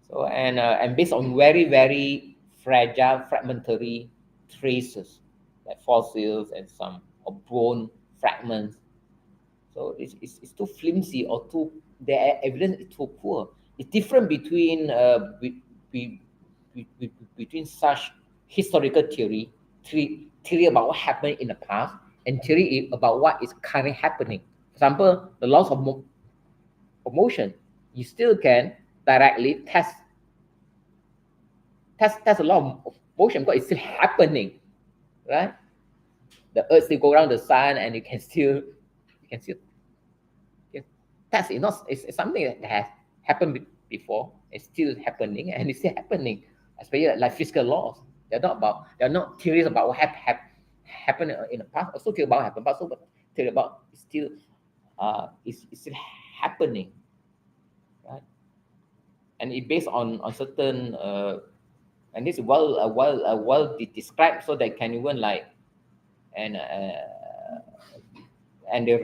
Speaker 1: So and based on very fragile fragmentary traces like fossils and some of bone fragments. So it's too flimsy, or too the evidence is too poor. It's different between be, between such historical theory about what happened in the past, and theory about what is currently happening. For example, the laws of motion, you still can directly test a law of motion because it's still happening, right? The earth still go around the sun, and you can still test it. Not it's something that has happened before. It's still happening, and it's still happening. Especially like physical laws. They're not theories about what happened in the past. Also theory about what happened, but also theory about it's still happening, right? And it based on certain and this well described, so they can even like and and the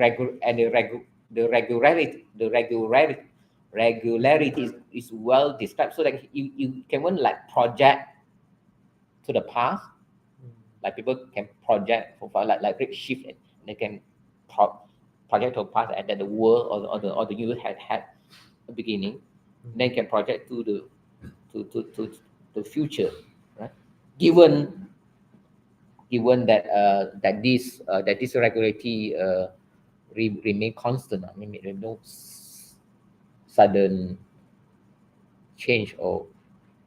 Speaker 1: regularity is well described, so that you can even like project to the past, like people can project for like redshift, and they can project to the past, and that the world or the universe had a beginning, then can project to the future, right? Given that this regularity remain constant. I mean, there's no sudden change, or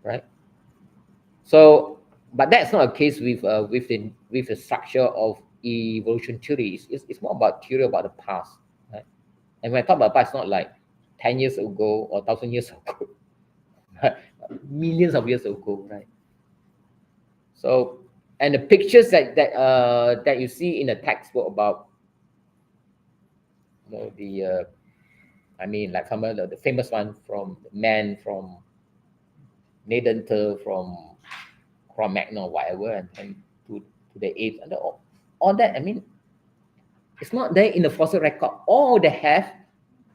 Speaker 1: right. So, but that's not a case with the structure of evolution theory. It's more about theory about the past, right? And when I talk about past, it's not like 10 years ago or 1,000 years ago, right? Millions of years ago, right? So, and the pictures that you see in the textbook about, the I mean, like some of the famous one from the man from Neanderthal, from Cro-Magnon or whatever, and to the apes, and all that. I mean, it's not there in the fossil record. All they have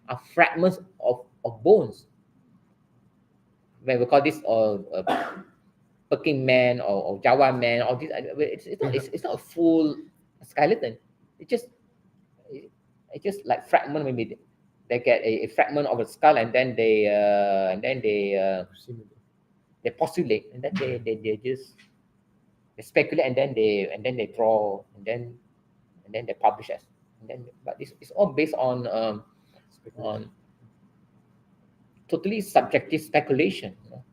Speaker 1: are fragments of bones. When we call this Peking man or Java man, or this, it's not a full skeleton. It just it's just like fragment. Maybe they get a fragment of a skull, and then they postulate, and then they just they speculate, and then they draw, and then they publish as, and then but it's all based on totally subjective speculation. You know?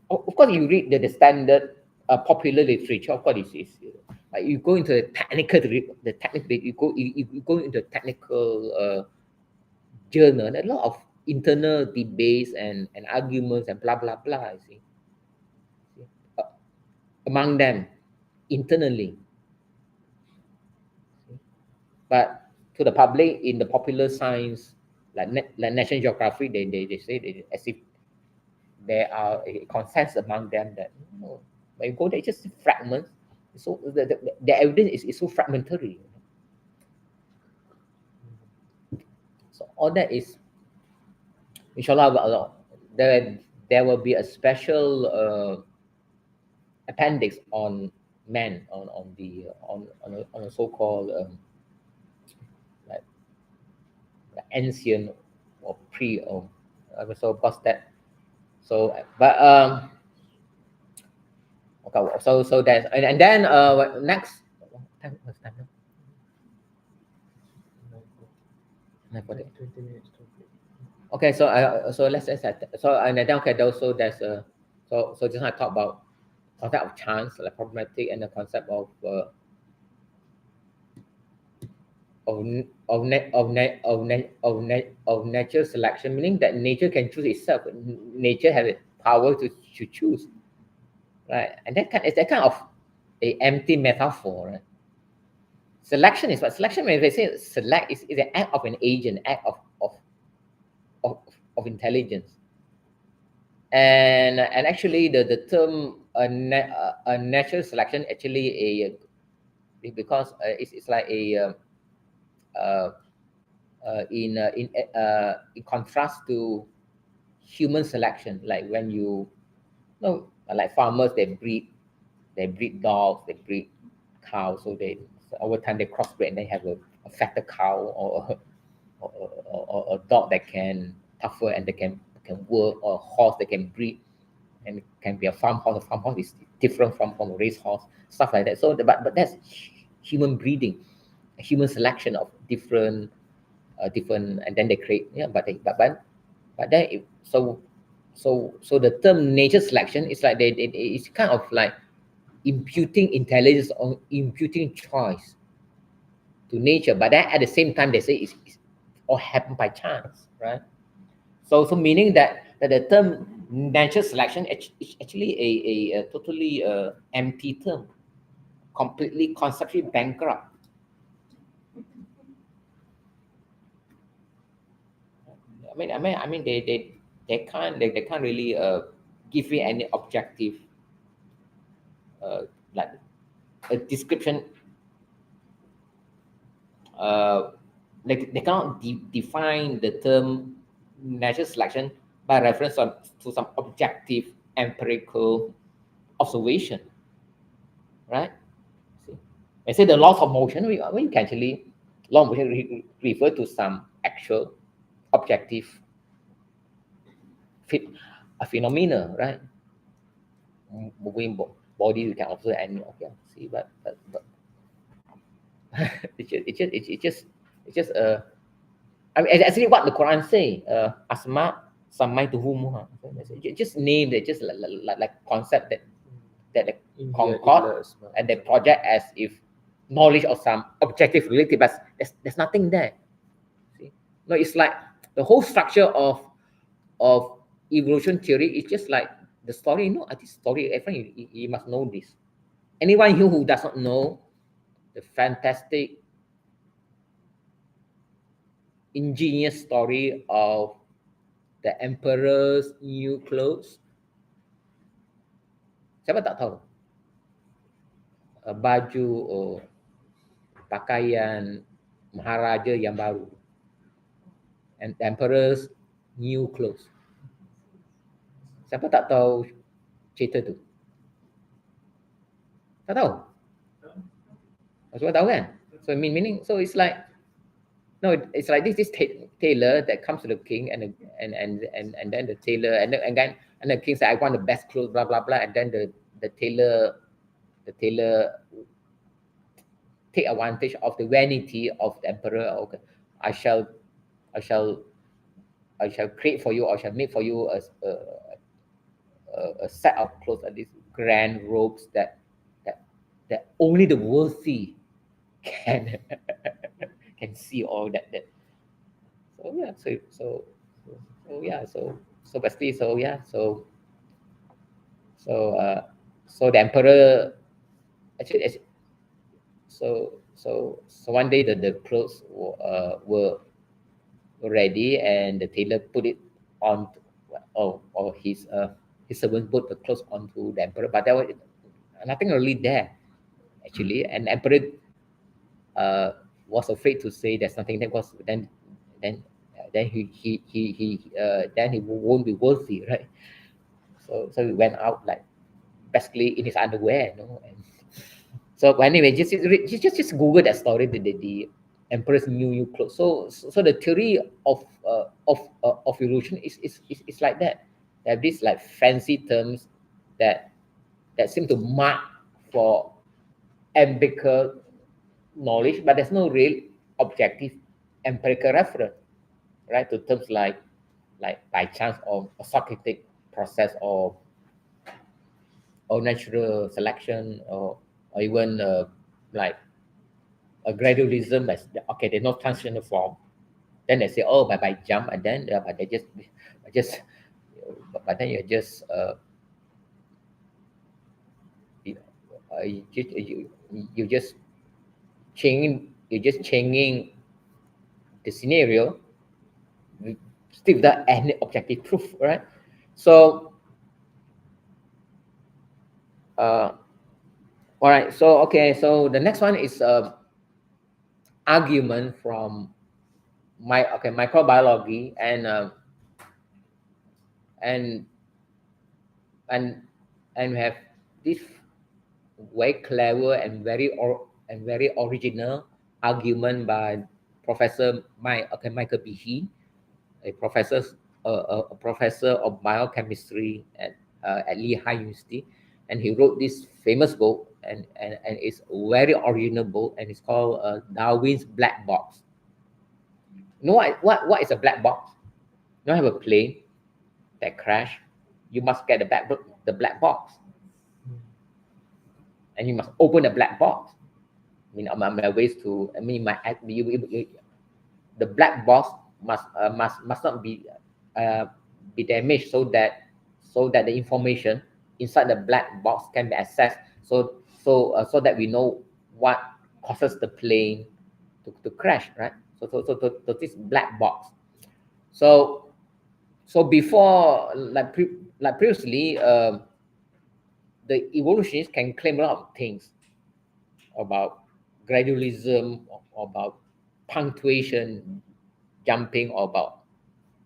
Speaker 1: Of course, you read the standard popular literature. Of course, it's like you go into the technical, you go into technical journal. There are a lot of internal debates and arguments and blah blah blah. You see, uh, among them internally, but to the public in the popular science, like National Geographic, they say as if there are a consensus among them that, you know, when you go there, it's just fragments. So the evidence is so fragmentary. So all that is, inshallah, there will be a special appendix on man, on a so-called like ancient or pre or so past that. So but okay, so that's, and then next, what's time now?
Speaker 2: 20 minutes.
Speaker 1: Okay, so let's so, and then okay, so there's so just I talk about concept of chance, like problematic, and the concept of natural selection, meaning that nature can choose itself. Nature has the power to choose, right? And that kind of a empty metaphor, right? Selection is what selection, when they say select, is an act of an agent, act of, of intelligence. And actually the term a natural selection actually because it's like uh, in contrast to human selection, like when you know, like farmers, they breed dogs, they breed cows, so over time they crossbreed and they have a fatter cow, or a dog that can tougher and they can work, or a horse that can breed and it can be a farmhouse. A farmhouse is different from a racehorse, stuff like that. So but that's human breeding, human selection of different, and then they create, yeah, but then so the term nature selection is like it's kind of like imputing intelligence or imputing choice to nature, but then at the same time they say it's all happened by chance, right? So meaning that the term natural selection is actually a totally empty term, completely conceptually bankrupt. I mean, they can't really give you any objective like a description. Uh, they cannot define the term natural selection by reference to some objective empirical observation, right? See, I say the laws of motion, we can actually law of motion refer to some actual objective fit, a phenomena, right? Moving body, you can observe any, okay, see, but it's just I mean, actually, what the Quran say, asma samai to whom, just name that, just like concept that they concord and they project as if knowledge of some objective reality, but there's nothing there. See, no, it's like the whole structure of evolution theory is just like the story. You know, this story, everyone, you must know this. Anyone here who does not know the fantastic, ingenious story of the emperor's new clothes, siapa tak tahu? Baju pakaian maharaja yang baru. and the emperor's new clothes. Siapa tak tahu cerita tu? Tak tahu. Semua tahu kan? So meaning, so it's like, no, it's like this tailor that comes to the king, and then the tailor, and the king said, I want the best clothes, blah blah blah, and then the tailor take advantage of the vanity of the emperor. Okay, I shall create for you, or shall make for you a set of clothes, and these grand robes that only the wealthy can can see all that. So yeah, so basically, so the emperor actually, so one day the clothes were ready, and the tailor put it on, or his servant put the clothes onto the emperor, but there was nothing really there actually, and the emperor was afraid to say there's nothing there, because then then he won't be worthy, right? So he went out like basically in his underwear, and so anyway, just Google that story, the emperor's new clothes. So the theory of evolution is like that. They have these like fancy terms that seem to mark for empirical knowledge, but there's no real objective empirical reference, right? To terms like by chance, or a scientific process, or natural selection, or even like a gradualism. As okay, there's no transitional form. Then they say, oh, by jump, and then but they just but then you're just you just changing the scenario, still without any objective proof, right? So all right, so okay, so the next one is argument from microbiology, and and we have this very clever and very original argument by Michael Behe, a professor of biochemistry at Lehigh University, and he wrote this famous book, and it's a very original book, and it's called Darwin's Black Box. You know what is a black box? You don't have a plane that crash, you must get the black box, and you must open the black box. I mean, my ways to, I mean, the black box must not be damaged, so that the information inside the black box can be accessed, so that we know what causes the plane to crash, right? So this black box. So before, like previously, the evolutionists can claim a lot of things about gradualism, or about punctuation, jumping, or about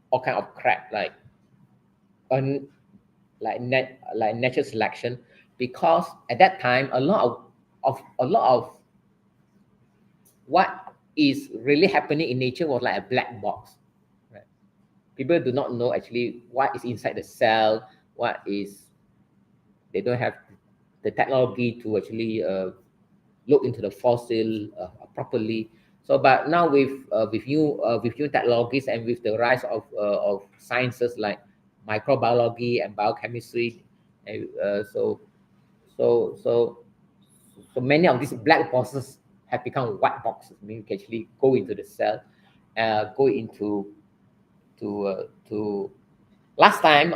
Speaker 1: all kind of crap like natural selection, because at that time a lot of what is really happening in nature was like a black box, right? People do not know actually what is inside the cell, they don't have the technology to actually look into the fossil properly. So, but now with new technologies, and with the rise of sciences like microbiology and biochemistry, and so many of these black boxes have become white boxes. I mean, you can actually go into the cell, go into to last time.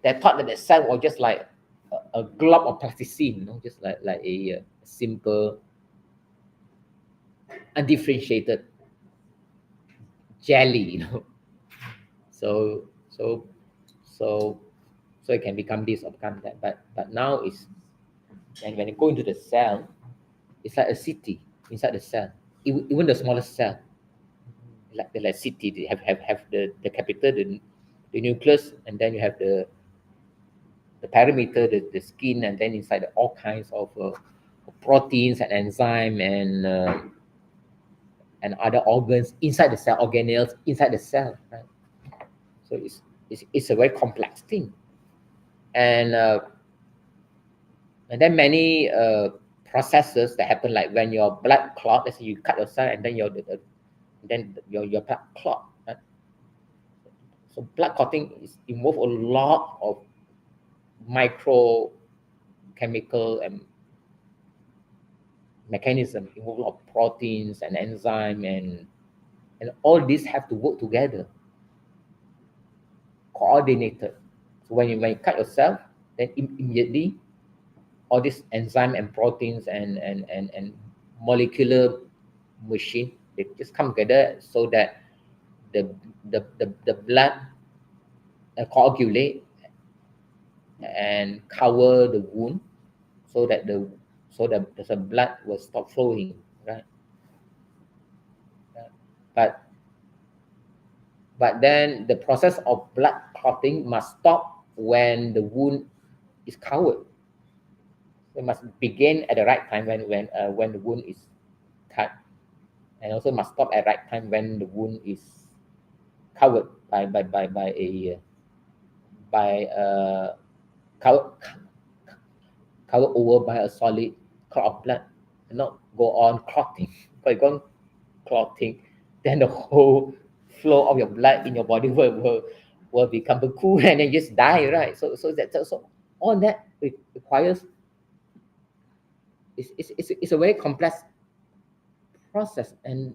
Speaker 1: They thought that the cell was just like a glob of plasticine, just like a simple, undifferentiated jelly. So it can become this or become that. But now it's, and when you go into the cell, it's like a city inside the cell. Even the smallest cell, like city. They have the capital, the nucleus, and then you have the perimeter, the skin, and then inside all kinds of proteins and enzyme and other organs inside the cell, organelles inside the cell, right? So it's a very complex thing, and then many processes that happen, like when your blood clot, let's say you cut yourself, and then your blood clot, right? So blood clotting involve a lot of micro chemical and mechanism, involve a lot of proteins and enzyme, and all these have to work together, coordinated. So when you cut yourself, then immediately all these enzyme and proteins and molecular machine, they just come together so that the blood coagulate and cover the wound, so that the blood will stop flowing, right? But then the process of blood clotting must stop when the wound is covered. It must begin at the right time when the wound is cut, and also must stop at right time when the wound is covered by covered over by a solid clot of blood, and not go on clotting. Because go on clotting, then the whole flow of your blood in your body will become cool and then just die, right? So all that requires, it's a very complex process, and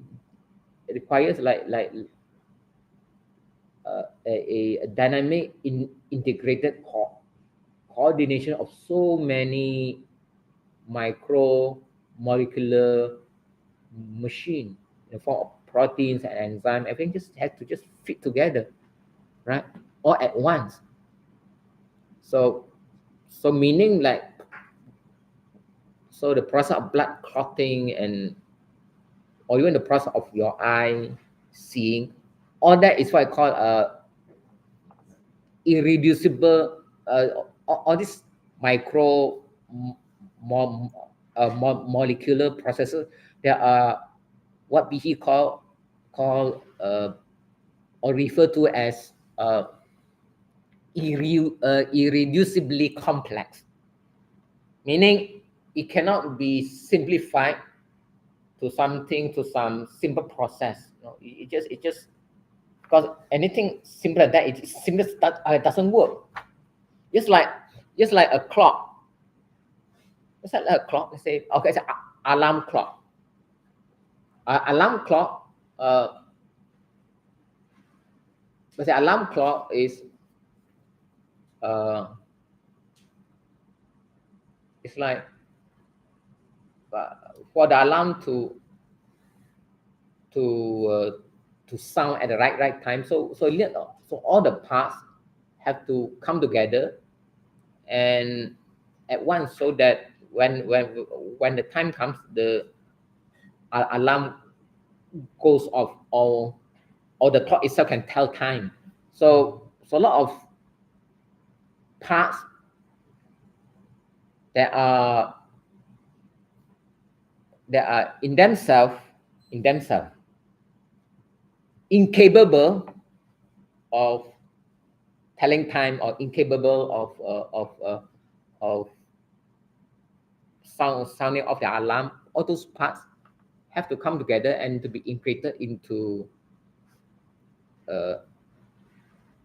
Speaker 1: it requires a dynamic integrated coordination of so many micro molecular machine in the form of proteins and enzyme. Everything just has to just fit together, right? All at once. So meaning like, so the process of blood clotting, and or even the process of your eye seeing, all that is what I call irreducible, all these micro molecular processes. There are what we call or refer to as irreducibly complex, meaning it cannot be simplified to some simple process. You know, it just because anything simple like that, it simply doesn't work. Just like a clock. It's like a clock. Let's say, okay, it's an alarm clock. Alarm clock. Let's say alarm clock is it's like for the alarm to sound at the right time. So all the parts have to come together and at once, so that when the time comes, the alarm goes off, or the clock itself can tell time. So a lot of parts that are in themselves incapable of telling time, or incapable of sounding of the alarm. All those parts have to come together and to be integrated into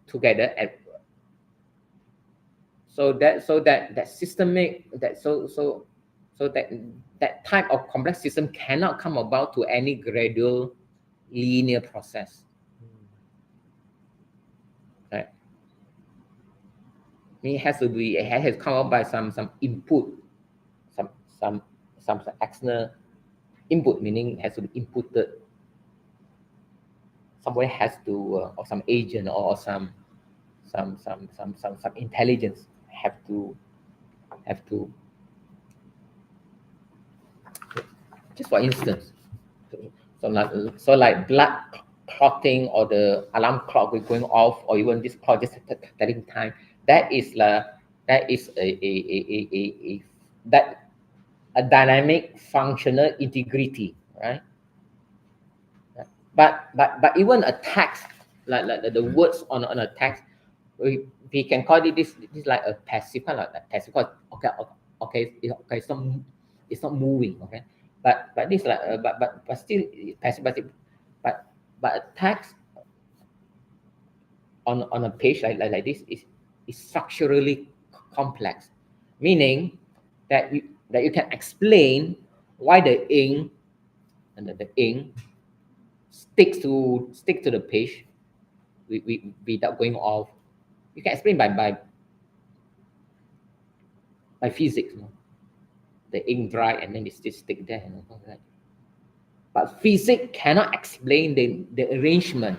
Speaker 1: together at so that systemic that type of complex system cannot come about to any gradual linear process, right? It has to come about by some input, some external input, meaning it has to be inputted. Somebody has to or some agent or some intelligence have to just for instance, so like blood clocking or the alarm clock going off, or even this clock just telling time, that is a dynamic functional integrity, right? But even a text, like the words on a text, we can call it this like a passive kind of like passive. Because it's not moving, okay. But this like but still passive. But a text on a page like this is structurally complex, meaning that you can explain why the ink and the ink stick to the page without going off. You can explain by physics, you know? The ink dry and then it still stick there, you know, like. But physics cannot explain the arrangement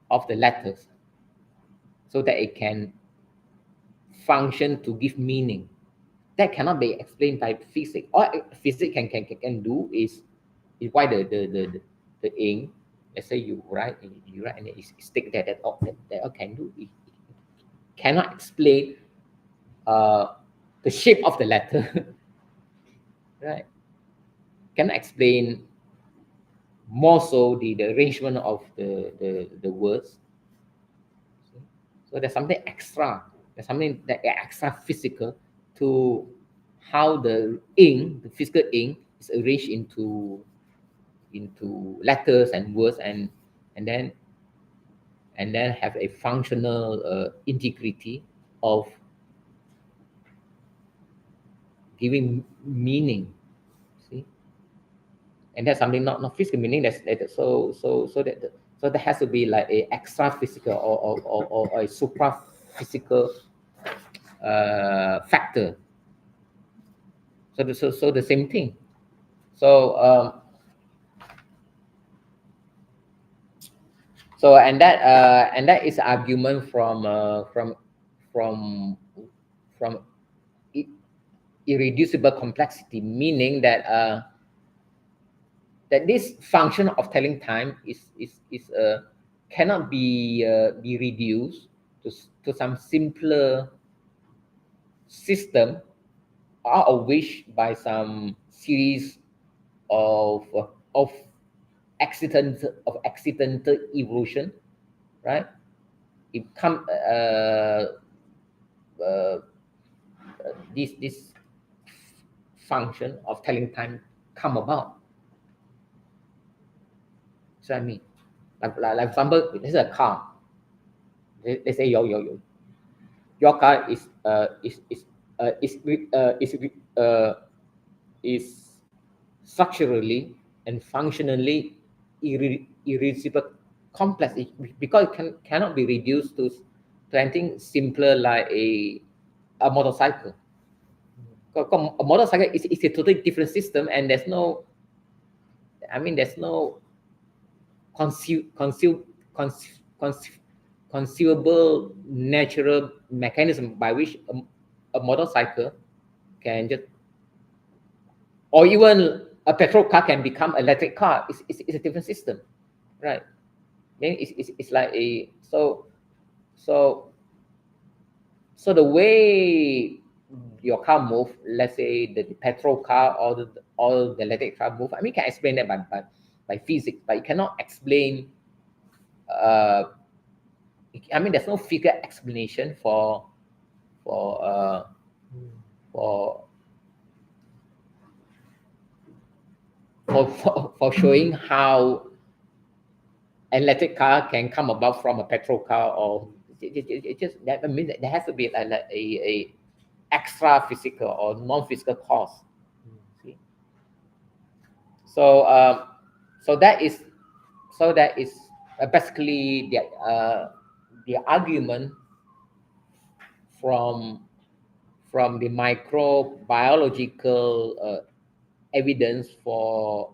Speaker 1: of the letters so that it can function to give meaning. That cannot be explained by physics. All physics can do is why the ink. Let's say you write and it stick there. That all can do. It cannot explain the shape of the letter, right? Cannot explain more so the arrangement of the words. So there's something extra. There's something that extra physical to how the ink, the physical ink, is arranged into letters and words, and then have a functional integrity of giving meaning. See, and that's something not physical meaning. So there has to be like a extra physical or a supra physical factor. So the same thing. So and that is argument from irreducible complexity, meaning that that this function of telling time is cannot be reduced to some simpler system, out of which by some series of accidental evolution, right? It come this function of telling time come about. So I mean, like example, this is a car. They say your car is structurally and functionally irreducible complex, because it cannot be reduced to anything simpler like a motorcycle. A motorcycle is a totally different system, and there's no conceivable natural mechanism by which a motorcycle can just, or even a petrol car can become electric car. It's a different system, right? I mean, it's like a so the way your car move, let's say the petrol car or the electric car move, I mean, you can explain that by physics, but you cannot explain. I mean, there's no figure explanation for for showing how an electric car can come about from a petrol car, or it just that means that there has to be like a extra physical or non-physical cause. See? So that is basically the argument from the microbiological evidence for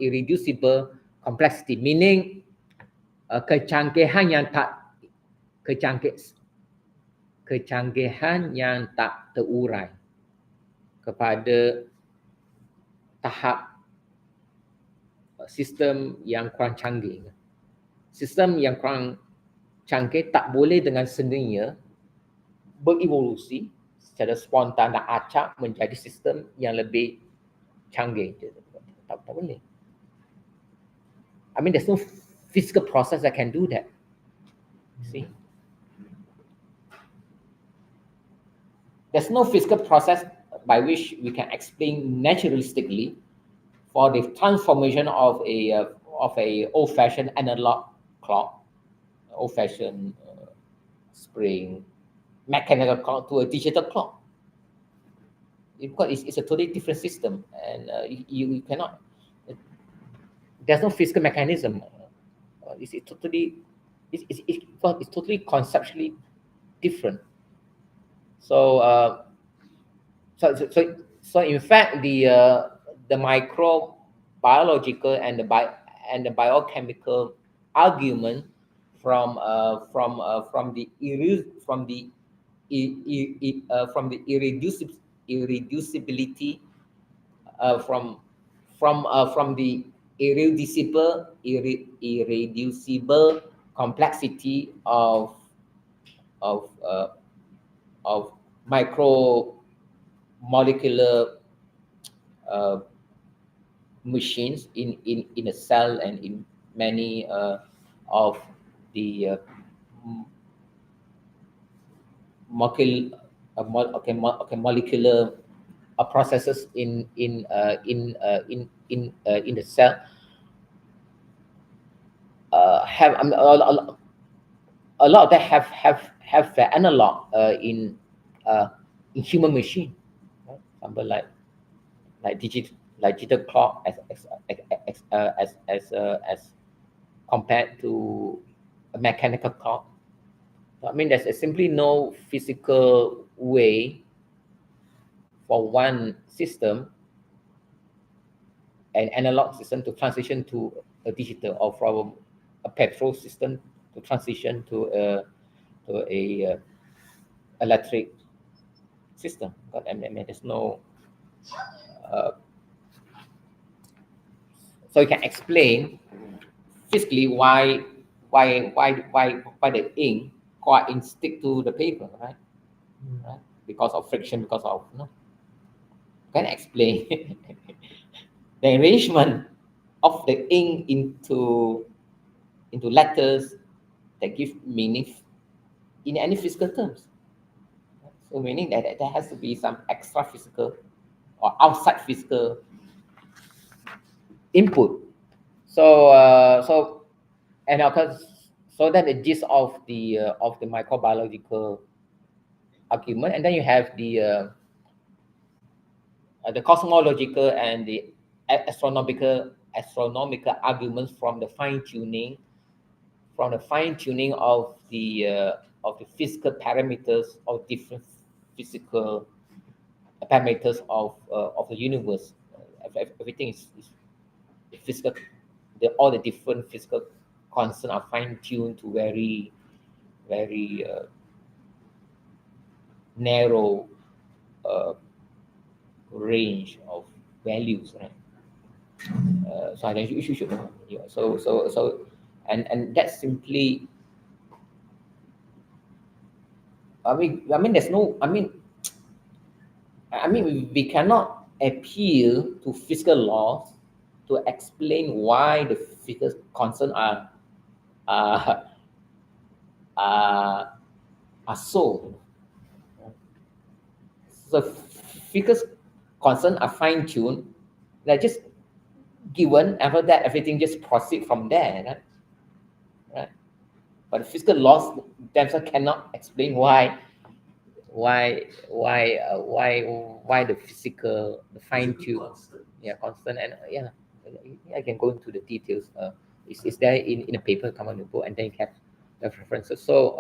Speaker 1: irreducible complexity, meaning kecanggihan yang tak terurai kepada tahap sistem yang kurang canggih. Sistem yang kurang canggih tak boleh dengan sendirinya berevolusi secara spontan dan acak menjadi sistem yang lebih canggih. Tak boleh. I mean, there's no physical process that can do that. See? There's no physical process by which we can explain naturalistically for the transformation of a old-fashioned analog clock, old-fashioned spring mechanical clock to a digital clock. Because it's a totally different system, and you cannot. There's no physical mechanism. It's totally conceptually different. So in fact, the microbiological and the biochemical argument from the irreducibility from the irreducible complexity of micromolecular machines in a cell and in many of the molecular processes in the cell have a lot of that have the analog in human machine, right? Example like digital clock as compared to a mechanical clock. I mean, there's simply no physical way for one system, an analog system, to transition to a digital, or from a petrol system to transition to a electric system. But I mean, there's no. So you can explain physically why the ink stick to the paper, right? Right? Because of friction, because of you can explain the arrangement of the ink into letters that give meaning in any physical terms. So meaning that there has to be some extra physical or outside physical input. So and so then the gist of the microbiological argument, and then you have the cosmological and the astronomical arguments from the fine tuning of the physical parameters of different physical parameters of the universe. Everything is physical. All the different physical constants are fine tuned to very narrow range of values, right? So I think you should know. Yeah. So and that's simply. I mean, there's no. I mean, we cannot appeal to physical laws to explain why the physical constants are so. So physical constants are fine tuned. They're just given. After that, everything just proceeds from there, right? Right. But the physical laws themselves cannot explain why the physical, the fine tune, constant, and I can go into the details. It's there in a paper, come on the book, and then you have the references. So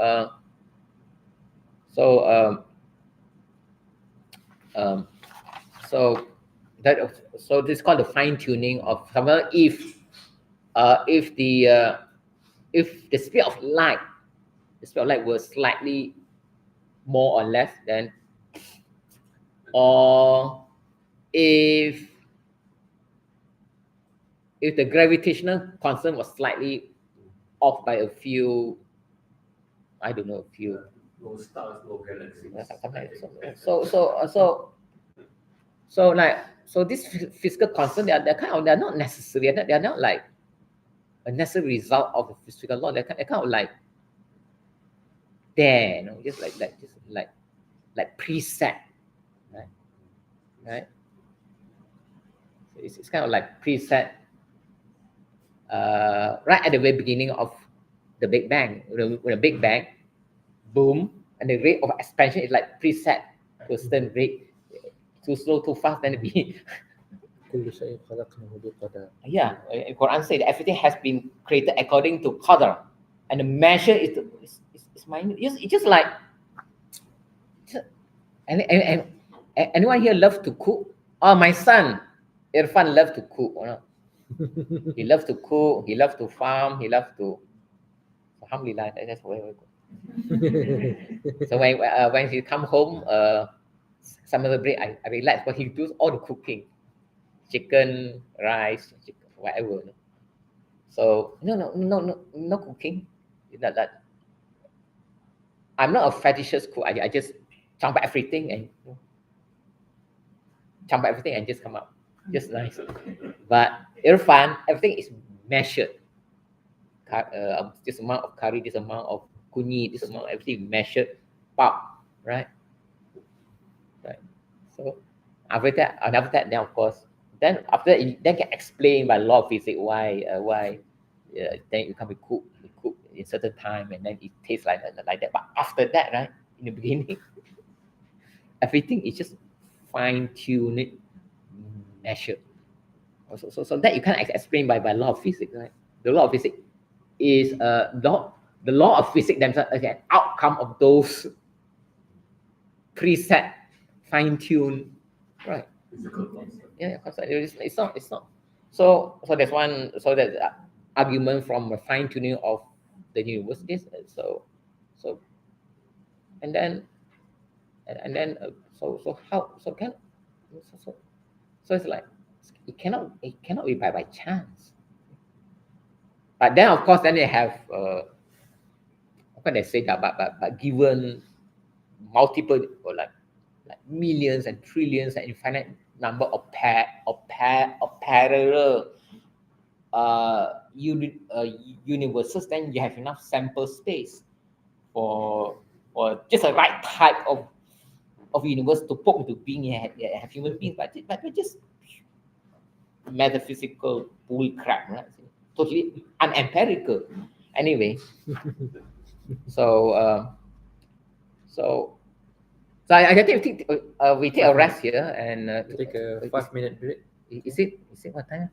Speaker 1: this is called the fine tuning of someone. If the speed of light was slightly more or less, then, or if if the gravitational constant was slightly off by a few, I don't know, a few,
Speaker 2: No stars, no galaxies.
Speaker 1: something like that. So like, so this physical constant, they're kind of, they're not necessary, they're not like a necessary result of the physical law. They're kind of like there, just like preset, right? Right. So it's kind of like preset, right at the very beginning of the Big Bang. When the Big Bang, boom, and the rate of expansion is like preset to a certain rate. Too slow, too fast, then it be. Yeah, Quran said everything has been created according to qadar, and the measure is minute. It's just like, and anyone here love to cook? Oh, my son Irfan love to cook. He loves to cook. He loves to farm. He loves to. Alhamdulillah, that's very good. So when he come home, summer break, I relax. But he does all the cooking, chicken, rice, chicken, whatever. So no cooking. That I'm not a fetishist cook. I just jump everything and just come out just nice. But Irfan, everything is measured. This amount of curry, this amount of kunyit, this amount, everything measured, pop, right? Right. So after that, then of course, then after that, then can explain by law of physics why then you can be cooked in certain time, and then it tastes like that. But after that, right, in the beginning, everything is just fine tuned, measured. So that you can't explain by law of physics, right? The law of physics is the law of physics themselves is an outcome of those preset, fine-tuned, right? Yeah, constant. It's not. So that's one. So that argument from a fine-tuning of the universe is so, and then so how so it's like it cannot be by chance. But then of course then they have how can I say that? But given multiple or like millions and trillions and infinite number of parallel universes, then you have enough sample space for just the right type of universe to poke into being have human beings, but just metaphysical bull crap, right? Totally unempirical. Anyway, so so I think we take a rest here and
Speaker 2: Take a 5-minute break.
Speaker 1: Is it what time?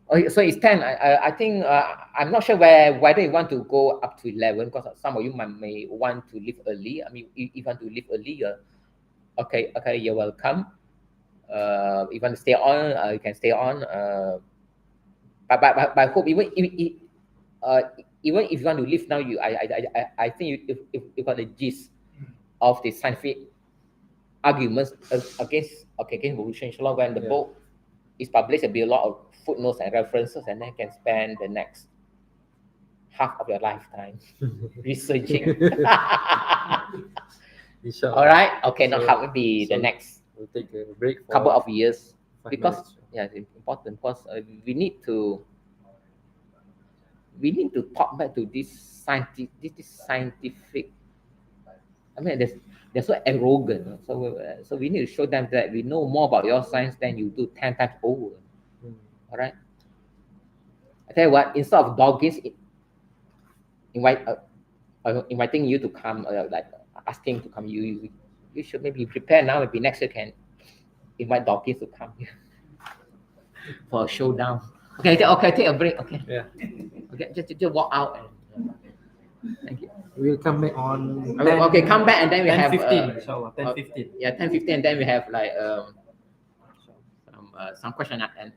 Speaker 1: Oh, so it's 10. I think I'm not sure whether you want to go up to 11 because some of you may want to leave early. I mean, if you want to leave early, okay, you're welcome. If you want to stay on, you can stay on. But I hope even if you want to leave now, I think you got the gist of the scientific arguments against evolution. Inshallah, when the book is published, there'll be a lot of footnotes and references, and then you can spend the next half of your lifetime researching. All right. Okay. Now, how will be the next?
Speaker 2: We'll take a break for
Speaker 1: couple of years
Speaker 2: 5
Speaker 1: because
Speaker 2: minutes.
Speaker 1: it's important because we need to talk back to this scientific. I mean, they're so arrogant. So we need to show them that we know more about your science than you do 10 times over. All right. I tell you what, instead of doggies inviting you to come, like asking to come, you should maybe prepare now. Maybe next year can invite doggies to come here for a showdown. Okay, take a break. Okay.
Speaker 2: Yeah.
Speaker 1: Okay, just walk out. Thank you.
Speaker 2: We'll come back on.
Speaker 1: Okay, come back and then we have
Speaker 2: 10:15. Inshallah, 10:15.
Speaker 1: Yeah, 10:15, and then we have like some question and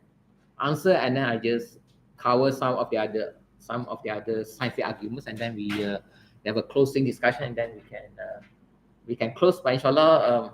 Speaker 1: answer, and then I just cover some of the other scientific arguments, and then we have a closing discussion, and then we can close by inshallah.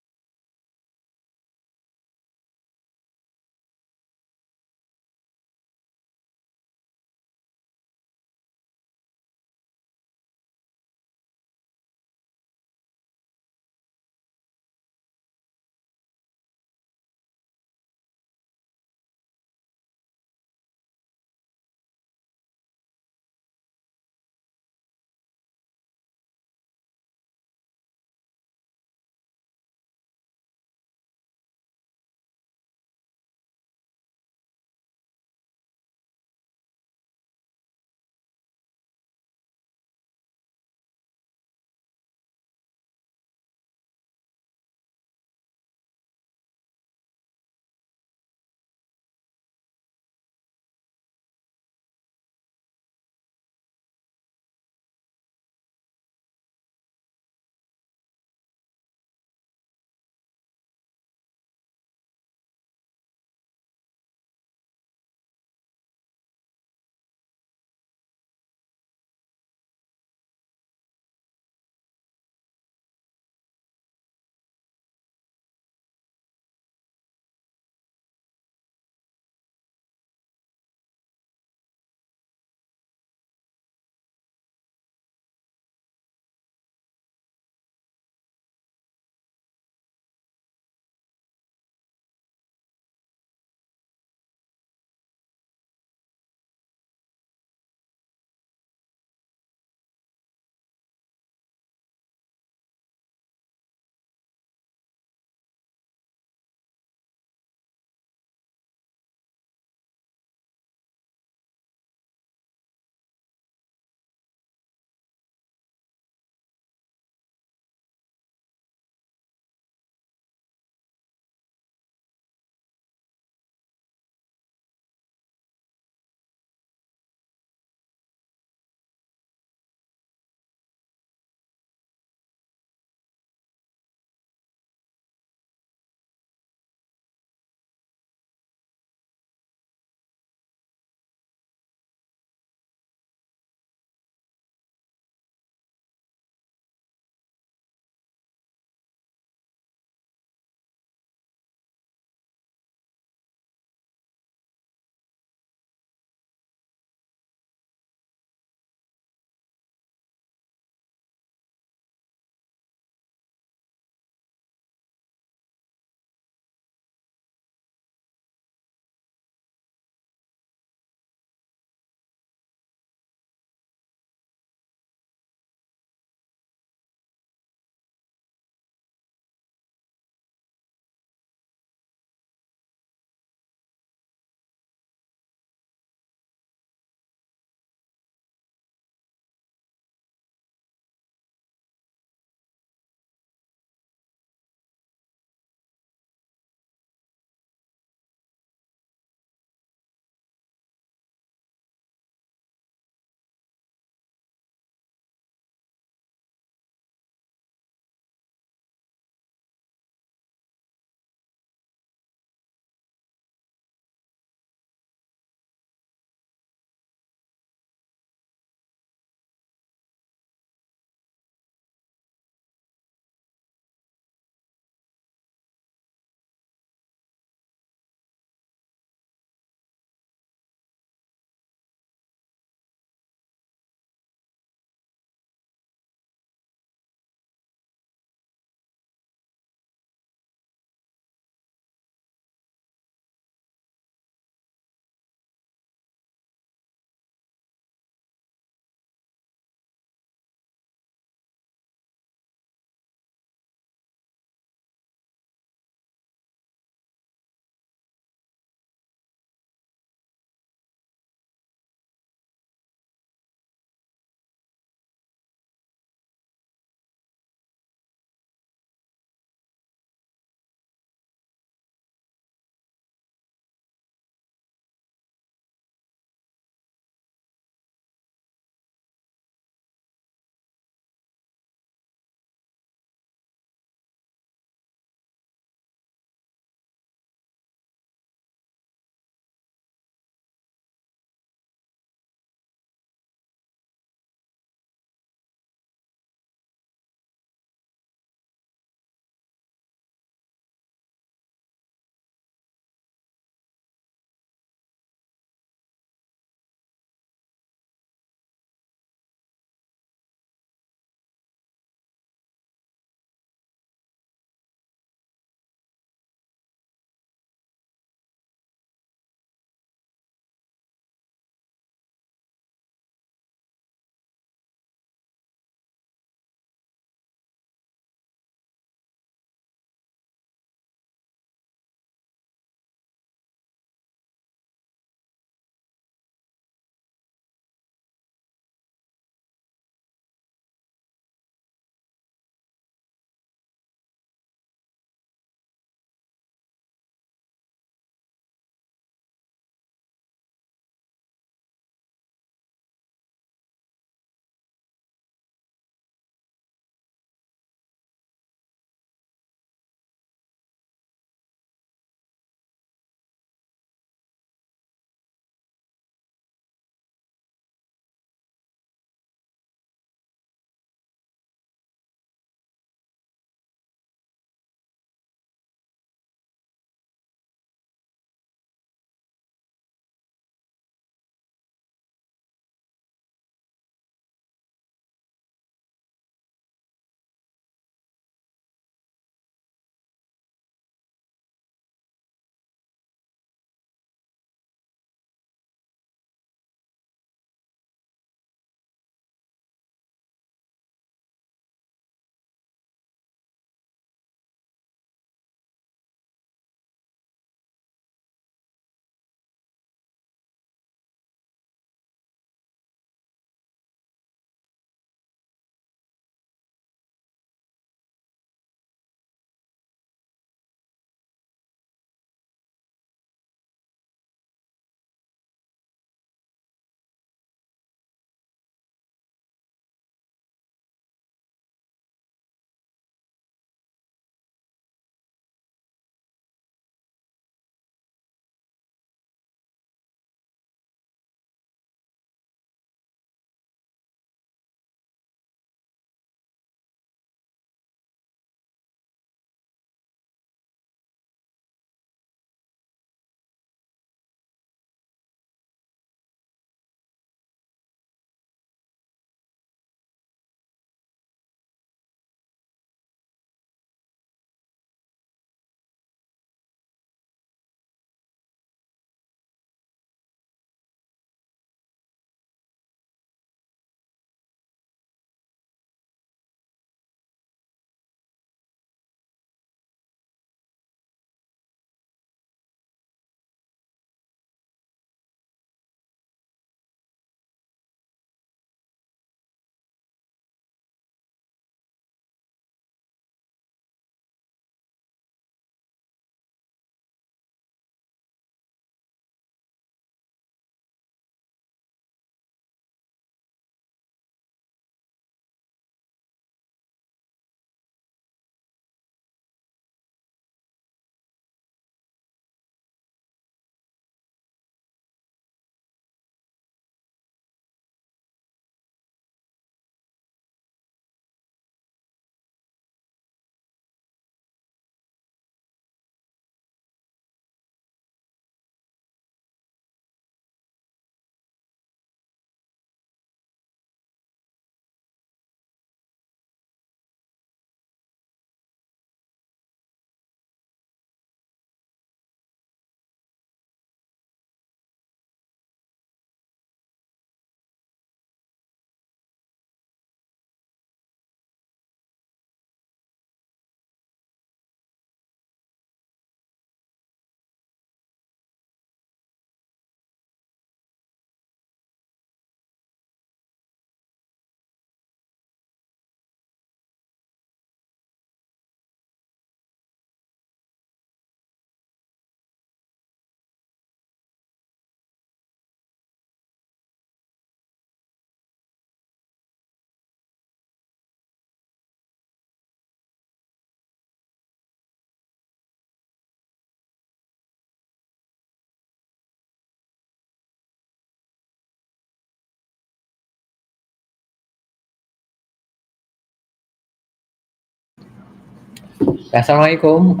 Speaker 1: Assalamualaikum.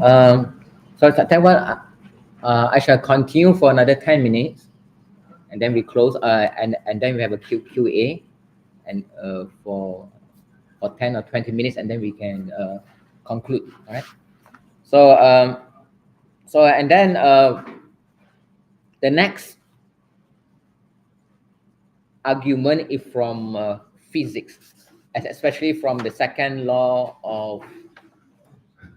Speaker 1: So tell what I shall continue for another 10 minutes, and then we close. And then we have a Q&A, and for 10 or 20 minutes, and then we can conclude. All right. So and then the next argument is from physics, especially from the second law of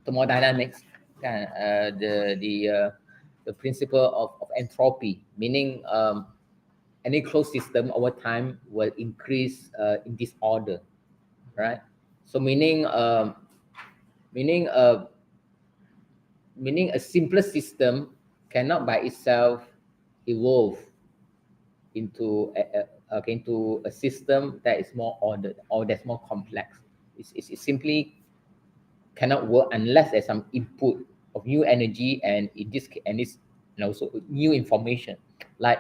Speaker 1: thermodynamics, the principle of entropy, meaning any closed system over time will increase in disorder, right? So meaning meaning a simpler system cannot by itself evolve into a system that is more ordered or that's more complex. It simply cannot work unless there's some input of new energy and in this and this and also new information. Like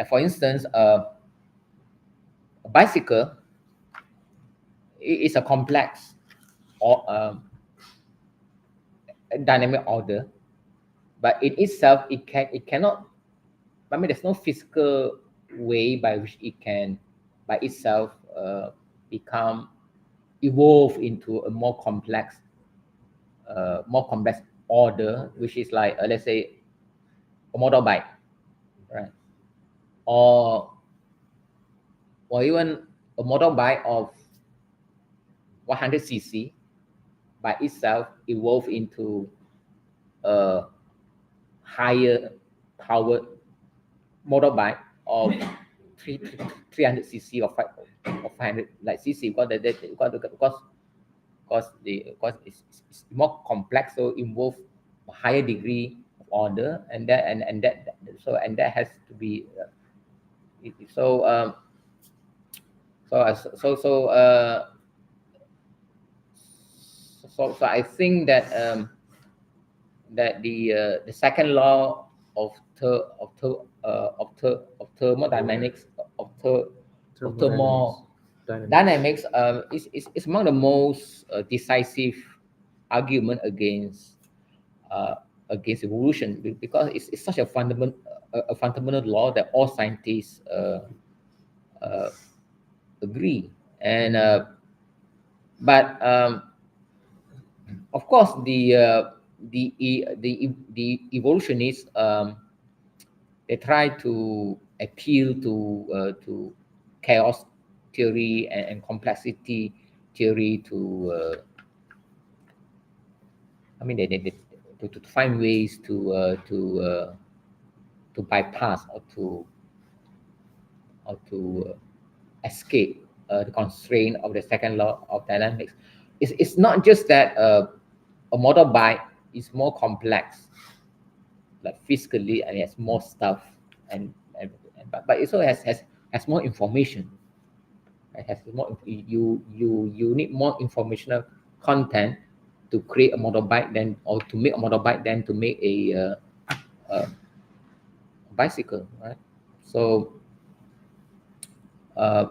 Speaker 1: for instance, a bicycle is a complex or dynamic order, but in itself it cannot. I mean, there's no physical way by which it can by itself become evolve into a more complex order, which is like let's say a motorbike, right? Or even a motorbike of 100 cc by itself evolve into a higher powered motorbike of 300 cc or 500 like cc because it's more complex, so involve a higher degree of order, and that has to be so so so so uh, so I think that the second law of thermodynamics of thermodynamics is among the most decisive argument against evolution, because it's such a fundamental law that all scientists uh, agree. And but of course the evolutionists, they try to appeal to chaos theory and complexity theory I mean to find ways to bypass or to escape the constraint of the second law of dynamics. It's not just that a motorbike is more complex, like physically, and it has more stuff, but it also has more information. It has more. You need more informational content to create a motorbike than or to make a motorbike than to make a bicycle, right? So uh,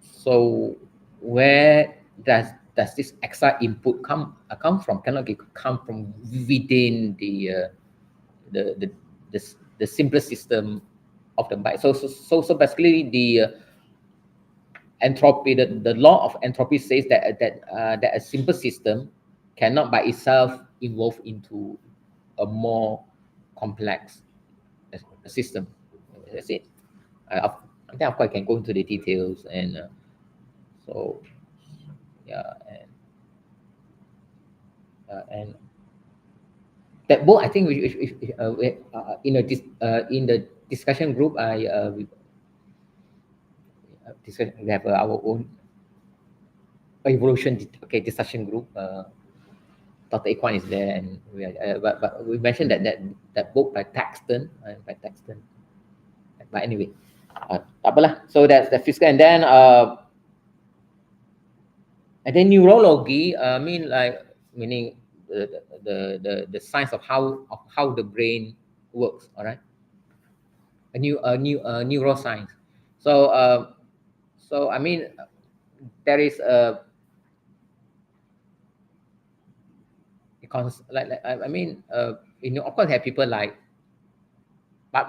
Speaker 1: so where does this extra input come from? Cannot come from within the the the simpler system of the bike. So basically the entropy, the law of entropy says that a simple system cannot by itself evolve into a more complex system. That's it. I think of course I can go into the details, and so yeah, and that book I think in the discussion group we have our own evolution discussion group. Dr. Ikwan is there, and but we mentioned that book by Taxton. But anyway, tak apalah. So that's the physical, and then neurology. Meaning the science of how the brain works. All right, a new neuroscience. So I mean, there is I mean, of course, have people like, but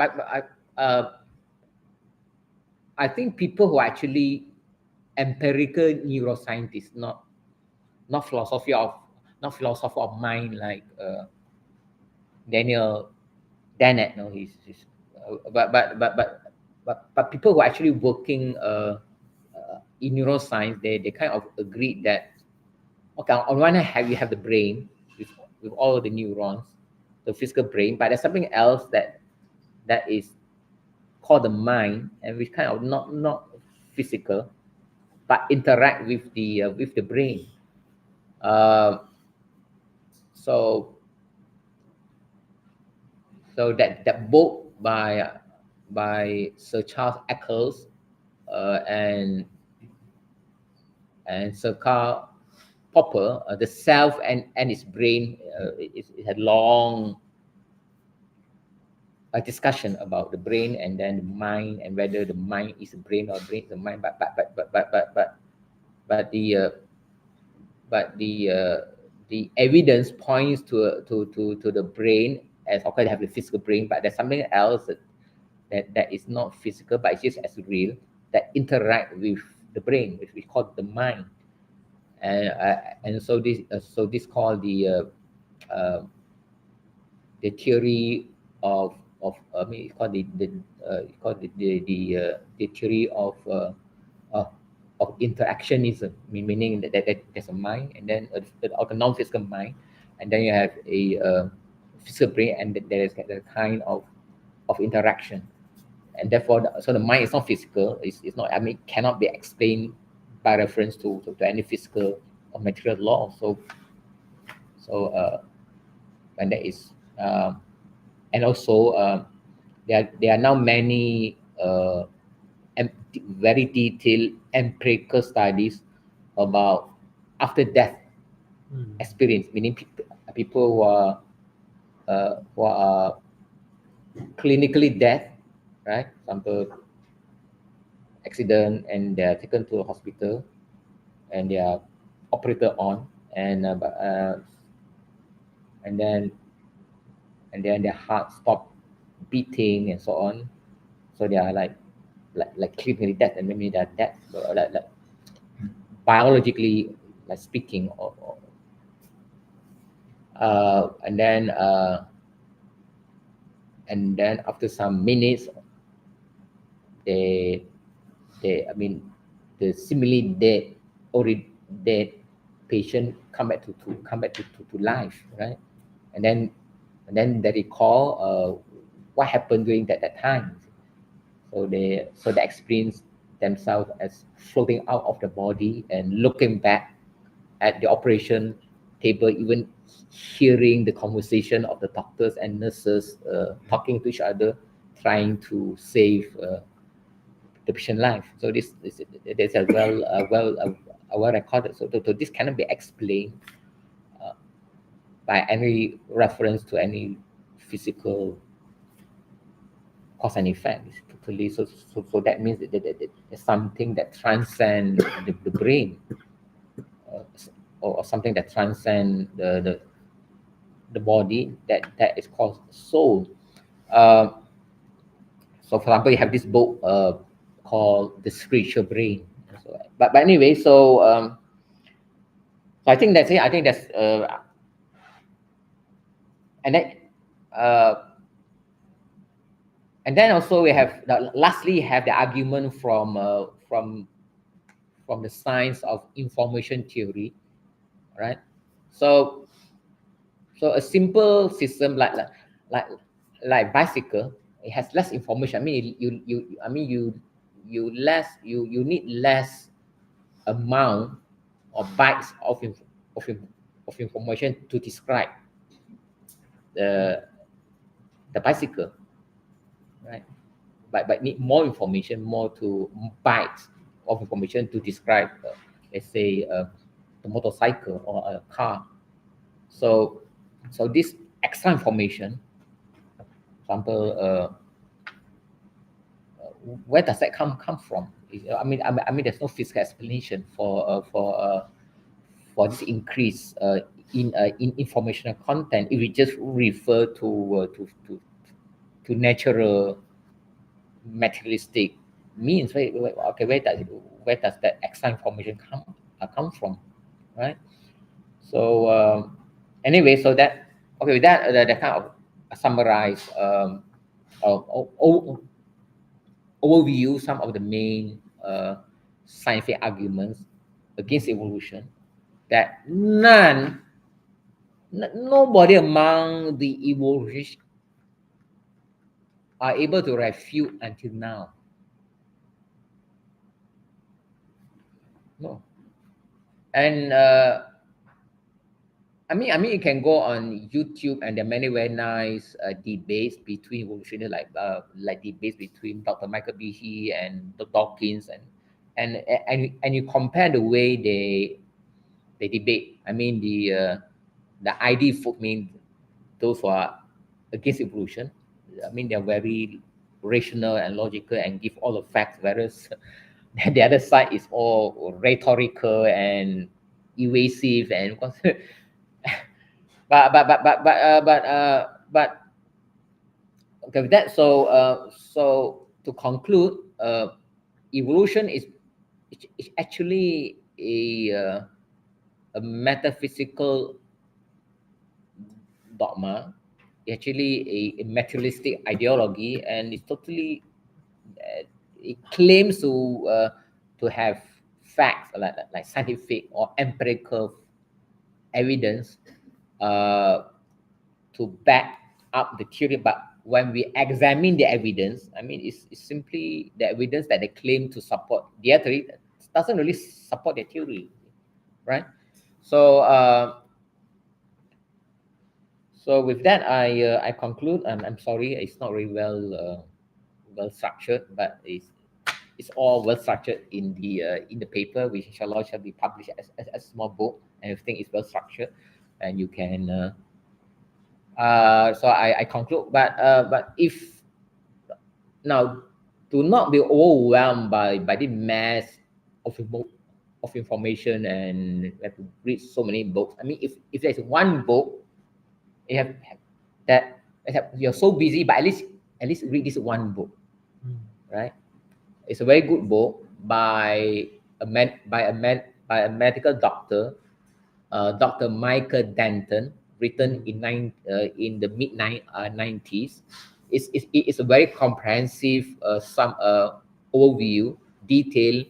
Speaker 1: I think people who are actually empirical neuroscientists, not philosophy of not philosopher of mind like Daniel Dennett. No, he's but people who are actually working in neuroscience, they kind of agreed that, okay, on one hand you have the brain with all the neurons, the physical brain, but there's something else that is called the mind, and which kind of not physical, but interact with the brain. Uh, so that book by Sir Charles Eccles and Sir Karl Popper, The Self and Its Brain, it had long a discussion about the brain and then the mind, and whether the mind is a brain or brain is a mind. But the evidence points to the brain, as of course they have the physical brain, but there's something else that is not physical, but it's just as real, that interact with the brain, which we call the mind. And so this called the theory of I mean, it's called the theory of interactionism, meaning that there's a mind, and then a non-physical mind, and then you have a physical brain, and there is a kind of interaction, and therefore so the mind is not physical. It's not, I mean, cannot be explained by reference to any physical or material law. And that is and also there are now many very detailed empirical studies about after death experience, meaning people who are clinically dead, right? For example, accident, and they are taken to a hospital and they are operated on, and then their heart stop beating and so on. So they are like clinically dead, and maybe they're dead, like biologically, like speaking, and then after some minutes, I mean, the similarly dead, already dead patient come back to life, right? And then they recall what happened during that time. So they experience themselves as floating out of the body and looking back at the operation table, even hearing the conversation of the doctors and nurses talking to each other, trying to save the patient life. So this is a well recorded. So this cannot be explained by any reference to any physical cause and effect. It's totally so that means that there's something that transcends the brain, or something that transcends the body, that is called soul. So for example, you have this book called The Spiritual Brain. So, but anyway, so I think that's it. I think that's and then also we have lastly have the argument from the science of information theory, right? So a simple system like bicycle, it has less information. I mean, you need less amount or bytes of information to describe the bicycle, right? But need more information, more bytes of information to describe, let's say, the motorcycle or a car. So this extra information, for example, where does that come from? I mean, there's no physical explanation for this increase in informational content if we just refer to natural materialistic means. Okay, where does that extra information come from, right? So anyway, so that okay, with that that kind of summarize overview some of the main scientific arguments against evolution that nobody among the evolutionists are able to refute until now. No. And I mean, you can go on YouTube, and there are many very nice debates between evolutionists, like debates between Dr. Michael Behe and Dr. Dawkins, and you compare the way they debate. I mean, the ID folk mean those who are against evolution. I mean, they're very rational and logical and give all the facts, whereas the other side is all rhetorical and evasive and but okay with that. So to conclude, evolution is actually a metaphysical dogma, actually a materialistic ideology, and it's totally it claims to have facts like scientific or empirical evidence to back up the theory. But when we examine the evidence, I mean, it's simply the evidence that they claim to support their theory doesn't really support their theory, right? So so with that, I conclude. I'm sorry, it's not really well structured, but it's all well structured in the paper, which inshallah shall be published as a small book, and everything is well structured, and you can. So I conclude, but if now, do not be overwhelmed by the mass of information, and you have to read so many books. I mean, if there's one book you have that you're so busy, but at least read this one book, right? It's a very good book by a medical doctor, Dr. Michael Denton, written in the mid 90s. It's a very comprehensive overview, detailed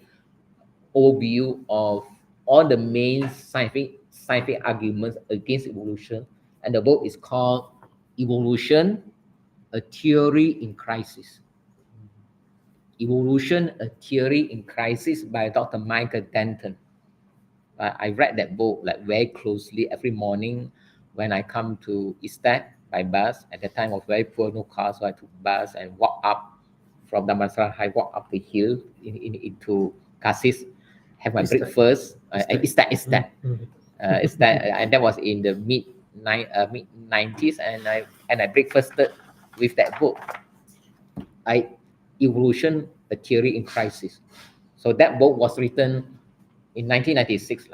Speaker 1: overview of all the main scientific arguments against evolution, and the book is called Evolution: A Theory in Crisis. Evolution: A Theory in Crisis by Dr. Michael Denton. I read that book like very closely every morning when I come to Istad by bus. At that time, I was very poor, no car, so I took bus and walk up from Damansara. I walk up the hill into Cassis, have my breakfast. Istad. And that was in the mid 90s, and I breakfasted with that book. Evolution: A Theory in Crisis. So that book was written in 1996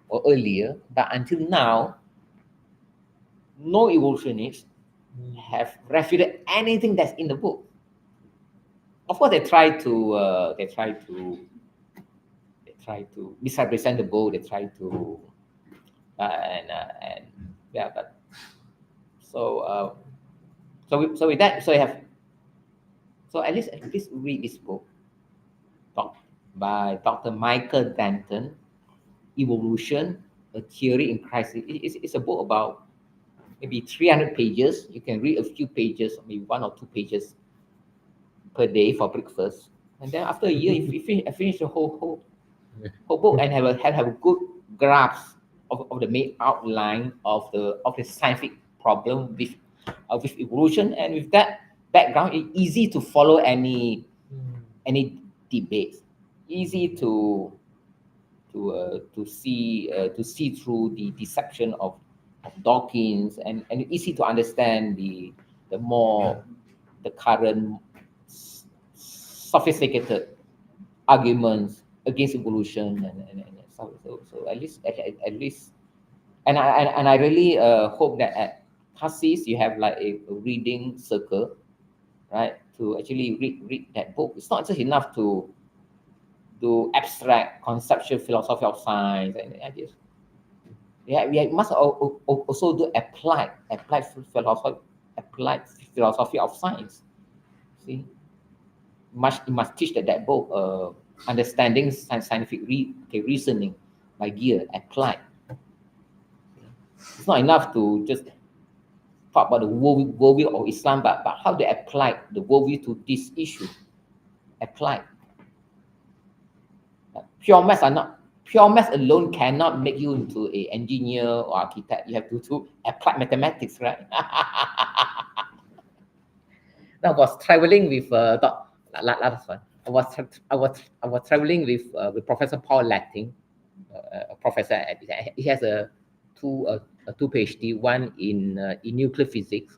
Speaker 1: or earlier, but until now, no evolutionists have refuted anything that's in the book. Of course, they try to misrepresent the book. They try to and yeah, but so with that, so at least read this book by Dr. Michael Denton, Evolution: A Theory in Crisis. It's a book about maybe 300 pages. You can read a few pages, maybe 1 or 2 pages per day for breakfast, and then after a year, I finish the whole book and have a good grasp of the main outline of the scientific problem with evolution. And with that background, it's easy to follow any debate, easy to see through the deception of Dawkins, and easy to understand the current sophisticated arguments against evolution, and so at least And I really hope that at TASIS you have like a reading circle, right? To actually read that book. It's not just enough to do abstract conceptual philosophy of science and ideas. Yeah, we must also do applied philosophy of science. See, must teach that book understanding scientific reasoning by gear applied. It's not enough to just talk about the worldview of Islam, but how they apply the worldview to this issue. Applied. Pure maths alone cannot make you into an engineer or architect. You have to do applied mathematics, right? Now, I was traveling with last one. I was traveling with Professor Paul Latting, a professor he has a two PhD, one in nuclear physics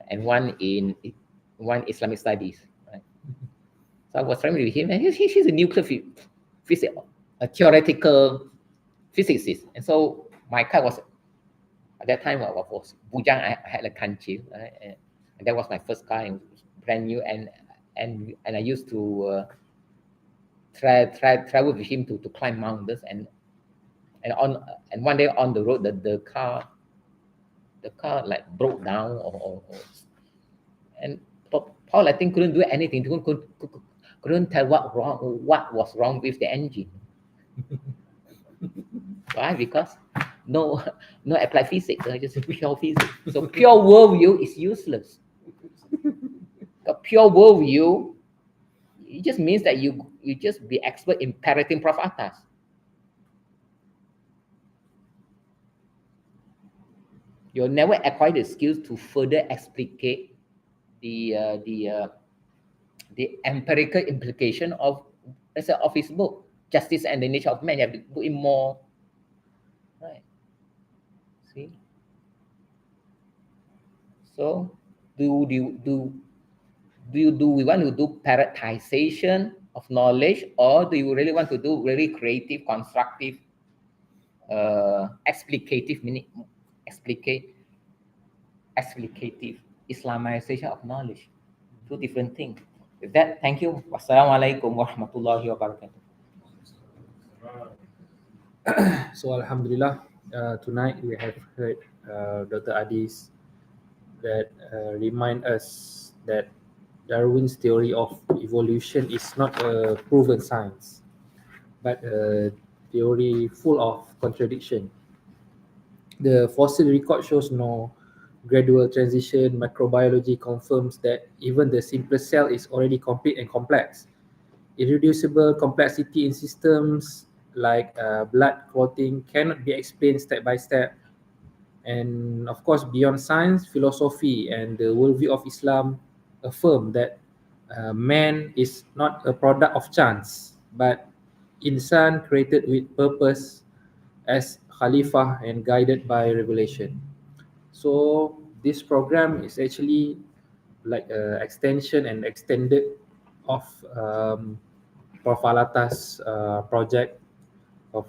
Speaker 1: and one in Islamic studies. Right? So I was traveling with him, and he's a nuclear physics, a theoretical physicist. And so my car was at that time I was bujang. I had a Kanchi, right? And that was my first car, and brand new. And I used to travel with him to climb mountains. And one day on the road, the car like broke down, and Paul I think couldn't do anything. Couldn't tell what was wrong with the engine. Why? Because no applied physics, just pure physics. So pure worldview is useless. A pure worldview, it just means that you just be expert in parroting Prof. Atas. You'll never acquire the skills to further explicate the empirical implication of his book, Justice and the Nature of Man. You have to put in more, right? See. So do we want to do parrotization of knowledge, or do you really want to do really creative, constructive, explicative Islamization of knowledge? Two different things. With that, thank you. Wassalamualaikum warahmatullahi wabarakatuh.
Speaker 2: So Alhamdulillah, tonight we have heard Dr. Adis that remind us that Darwin's theory of evolution is not a proven science, but a theory full of contradiction. The fossil record shows no gradual transition. Microbiology confirms that even the simplest cell is already complete and complex. Irreducible complexity in systems like blood clotting cannot be explained step by step. And of course, beyond science, philosophy and the worldview of Islam affirm that man is not a product of chance, but insan created with purpose as Khalifah and guided by revelation. So this program is actually like an extension and extended of Prof. Alata's project of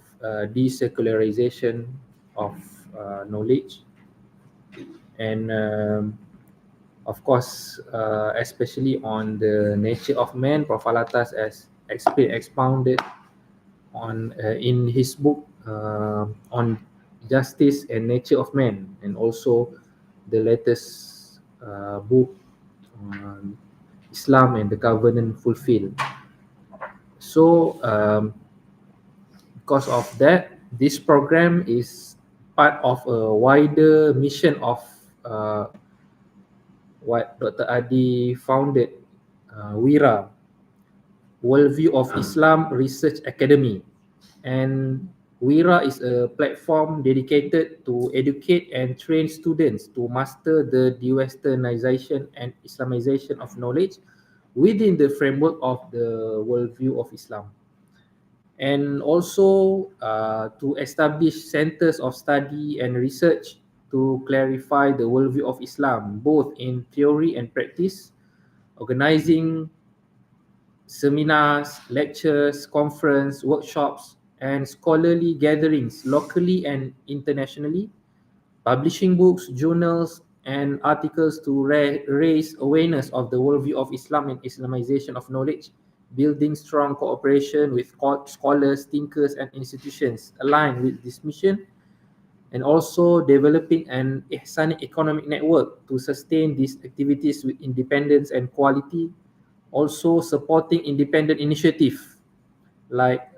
Speaker 2: desecularization of knowledge, and of course, especially on the nature of man, Prof. Alatas has expounded on in his book on justice and nature of man, and also the latest book on Islam and the covenant fulfilled. So because of that, this program is part of a wider mission of what Dr. Adi founded, WIRA, Worldview of Islam Research Academy. And WIRA is a platform dedicated to educate and train students to master the de-Westernization and Islamization of knowledge within the framework of the worldview of Islam. And also to establish centers of study and research to clarify the worldview of Islam, both in theory and practice, organizing seminars, lectures, conference, workshops, and scholarly gatherings locally and internationally, publishing books, journals, and articles to raise awareness of the worldview of Islam and Islamization of knowledge, building strong cooperation with scholars, thinkers, and institutions aligned with this mission, and also developing an Ihsani economic network to sustain these activities with independence and quality, also supporting independent initiative like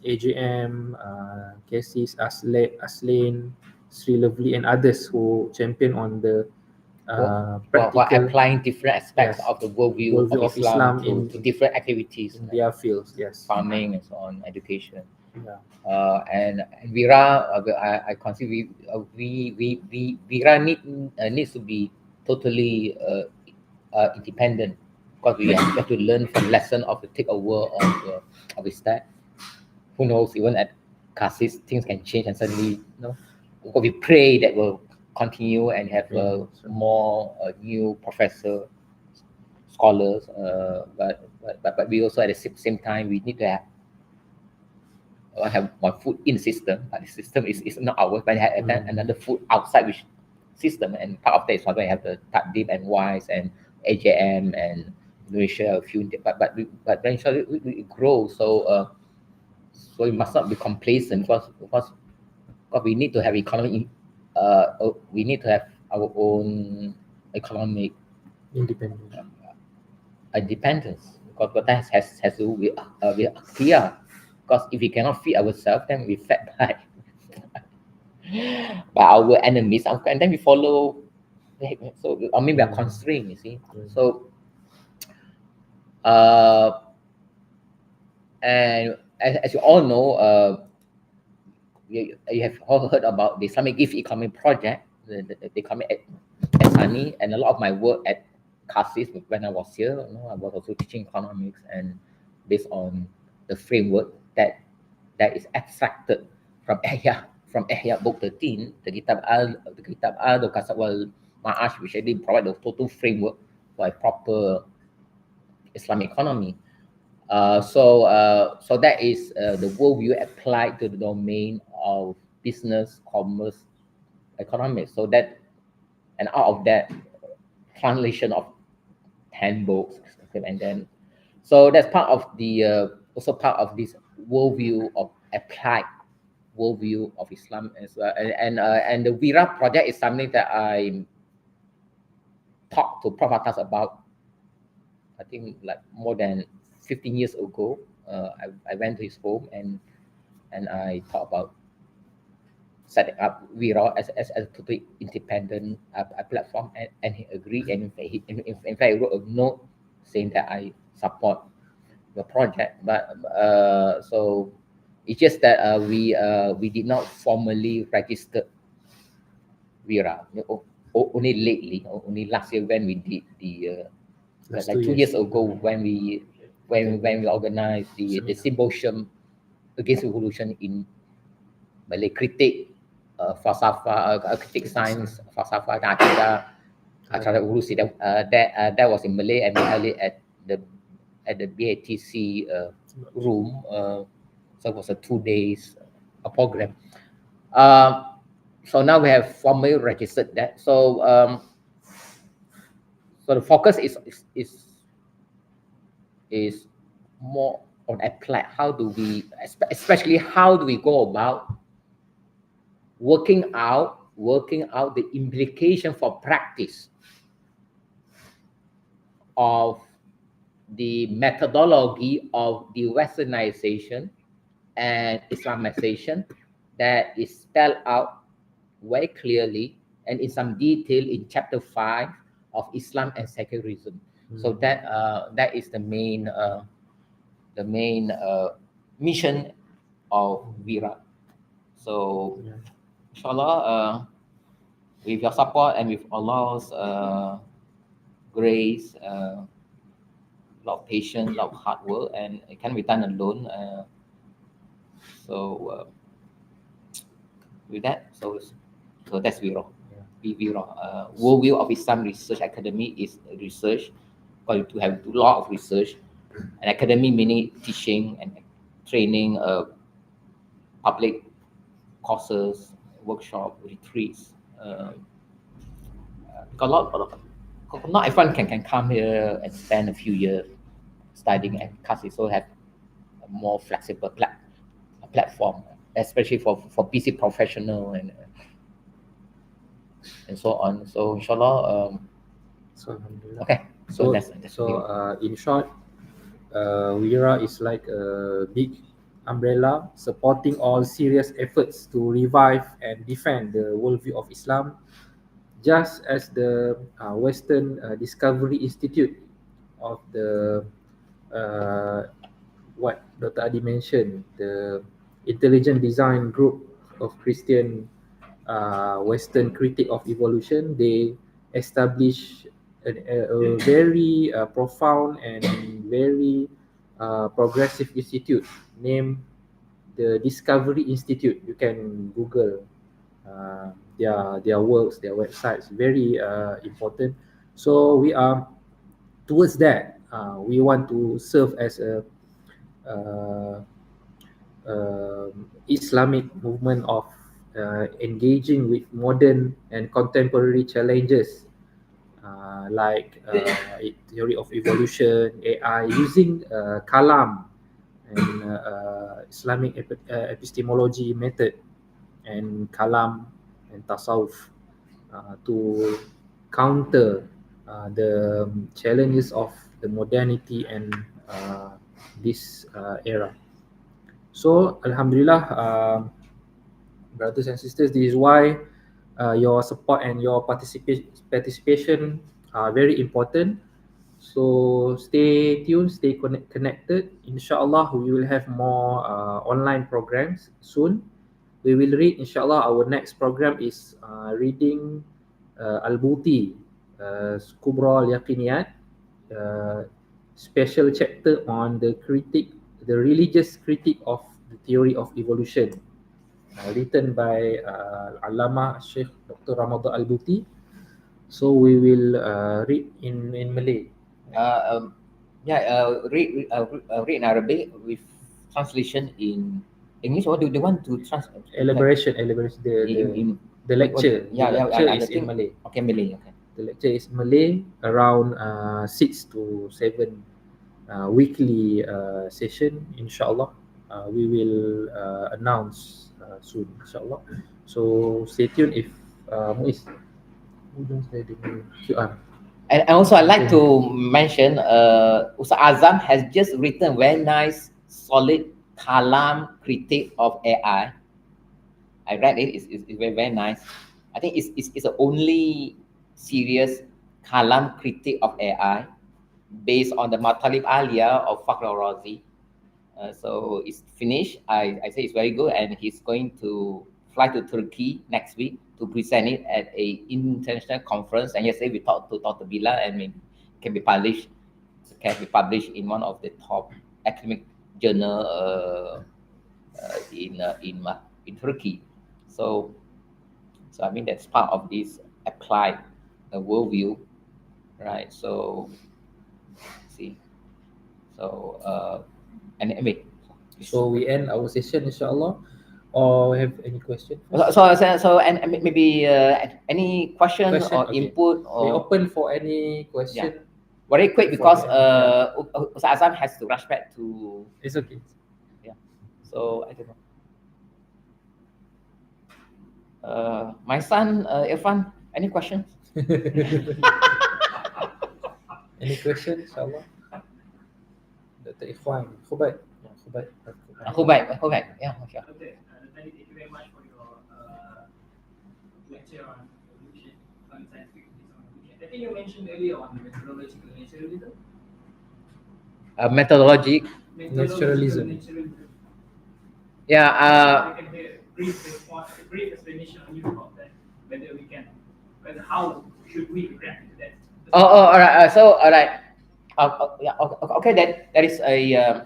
Speaker 2: AJM, Cassis, Aslain, Sri Lovely, and others who champion on the
Speaker 1: While
Speaker 2: practical,
Speaker 1: applying different aspects
Speaker 2: yes,
Speaker 1: of the worldview
Speaker 2: worldview
Speaker 1: of
Speaker 2: of
Speaker 1: Islam
Speaker 2: Islam
Speaker 1: to different activities
Speaker 2: in
Speaker 1: like
Speaker 2: their fields. Yes.
Speaker 1: farming and so on, education.
Speaker 2: Yeah.
Speaker 1: And Vira, I consider Vira needs to be totally independent, because we have to learn from lesson of the takeover of his dad. Who knows? Even at Cassis, things can change and suddenly, because we pray that will continue and have more new professor, scholars. But we also at the same time we need to have one foot in the system, but the system is not ours, but have another foot outside which system, and part of that is why we have the Takdim and WISE and AJM and Indonesia, a few, but eventually we grow. So we must not be complacent, because we need to have economic, we need to have our own economic
Speaker 2: Independent.
Speaker 1: independence, because that has to be clear. Because if we cannot feed ourselves, then we fed by our enemies, and then we follow. So I mean, we are constrained. You see, so and as you all know, you have all heard about the Islamic Gift Economy Project, the economy at Sani, and a lot of my work at Cassis when I was here. I was also teaching economics, and based on the framework that is extracted from Ihya Book 13, the Kitab Al-Qasad wal Ma'ash, which actually provide the total framework for a proper Islamic economy. So that is the worldview applied to the domain of business, commerce, economics. So that, and out of that, translation of 10 books, and then, so that's part of the also part of this worldview of applied worldview of Islam as well. And the Vira project is something that I talked to Prof. Atas about, I think like more than 15 years ago. I went to his home and I talked about setting up Vira as a totally independent platform, and he agreed, and in fact he wrote a note saying that I support the project. But so it's just that we did not formally register Vira. Only lately, only last year when we did the like 2 years ago when we organized the symposium against revolution in Malay, critique falsafah, critique science, falsafah dan akidah acara revolusi. That was in Malay, and we held it at the BATC room. So it was a 2 days program. So now we have formally registered that. So so the focus is more on applied. How do we, especially how do we go about working out the implication for practice of the methodology of the Westernization and Islamization that is spelled out very clearly and in some detail in chapter 5 of Islam and Secularism. So that is the main mission of Vira. So inshallah, with your support and with Allah's grace, a lot of patience, a lot of hard work, and it can't be done alone. So with that, so that's Vira. Worldview of Islam Research Academy is research, because to have a lot of research. An academy meaning teaching and training public courses, workshop, retreats. Because not everyone can come here and spend a few years studying, and CAS also have a more flexible platform, especially for busy professional and so on. So inshallah,
Speaker 2: So alhamdulillah.
Speaker 1: okay. So that's
Speaker 2: In short, Wira is like a big umbrella supporting all serious efforts to revive and defend the worldview of Islam, just as the Western Discovery Institute of the what Dr. Adi mentioned, the Intelligent Design Group of Christian Western Critique of Evolution. They establish a very profound and very progressive institute named the Discovery Institute. You can Google their works, their websites. Very important. So we are towards that. We want to serve as a uh, Islamic movement of engaging with modern and contemporary challenges like theory of evolution, AI, using kalam and Islamic epistemology method and kalam and tasawuf to counter the challenges of the modernity and this era. So Alhamdulillah, brothers and sisters, this is why your support and your participation are very important. So stay tuned, stay connected. Inshallah, we will have more online programs soon. We will read, inshallah, our next program is reading Al-Buti, Kubra Al-Yaqiniyat, uh, special chapter on the religious critique of the theory of evolution, written by Allama Sheikh Dr. Ramadan Al-Buti. So we will read in Malay.
Speaker 1: read in Arabic with translation in English, or do they want to translate?
Speaker 2: Elaboration, the lecture.
Speaker 1: Yeah,
Speaker 2: the
Speaker 1: yeah,
Speaker 2: lecture
Speaker 1: I
Speaker 2: is
Speaker 1: think,
Speaker 2: in Malay.
Speaker 1: Okay, Malay. Okay.
Speaker 2: The lecture is Malay, around 6 to 7 weekly session, inshallah. We will announce soon, inshallah. So stay tuned. If Muiz, hujung saya dengan QR.
Speaker 1: And also, I'd like to mention, Ustaz Azam has just written very nice, solid kalam critique of AI. I read it. It's very, very nice. I think it's the only serious kalam critique of AI based on the Matalib Alia of Fakhr Razi. So it's finished. I say it's very good, and he's going to fly to Turkey next week to present it at a international conference. And yesterday we talked to Dr. Bila, and maybe can be published in one of the top academic journal in Turkey. So I mean that's part of this applied worldview, right? So see, and anyway.
Speaker 2: So we end our session, inshallah. Or have any question?
Speaker 1: And maybe any question or
Speaker 2: Okay.
Speaker 1: input,
Speaker 2: We
Speaker 1: or
Speaker 2: open for any question.
Speaker 1: very quick, because Ustaz Azam has to rush back to.
Speaker 2: It's okay.
Speaker 1: Yeah. So I don't know. My son Irfan, any questions?
Speaker 2: Any question, inshallah? Dr. Ikhwan, Khubat.
Speaker 1: Khubat. Yeah, sure.
Speaker 3: Okay, thank you very much for your lecture on evolution, on scientific based on evolution. I think you mentioned earlier on methodological naturalism.
Speaker 1: Methodology.
Speaker 2: Naturalism.
Speaker 1: Yeah.
Speaker 3: I can hear a brief explanation on you about that. How should we react to that?
Speaker 1: All right. All right. Yeah. Okay. That is a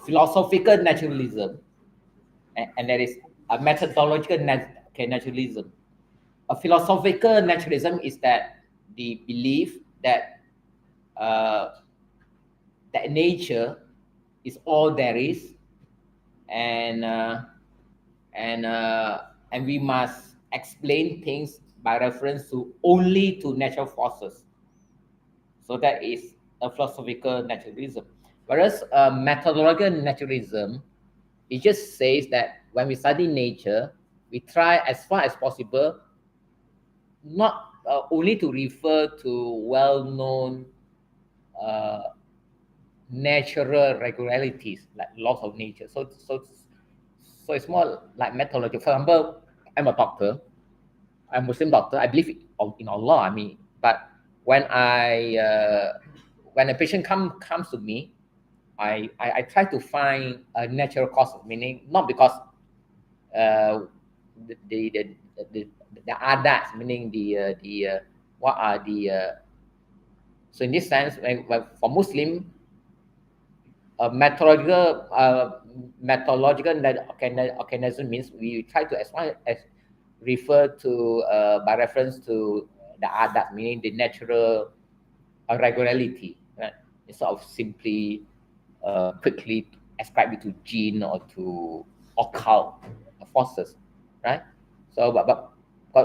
Speaker 1: philosophical naturalism, and there is a methodological naturalism. A philosophical naturalism is that the belief that that nature is all there is, and and we must explain things by reference to only to natural forces. So that is a philosophical naturalism. Whereas methodological naturalism, it just says that when we study nature, we try as far as possible not only to refer to well-known natural regularities like laws of nature. So it's more like methodology. For example, I'm a doctor, I'm a Muslim doctor. I believe in Allah. I mean, but when when a patient comes to me, I try to find a natural cause, meaning not because uh, the the the, the adats, meaning what are the so in this sense, when for Muslim, methodological organism means we try to as refer to by reference to the adat, meaning the natural regularity, right? Instead of simply quickly ascribe it to gene or to occult forces, right? So, but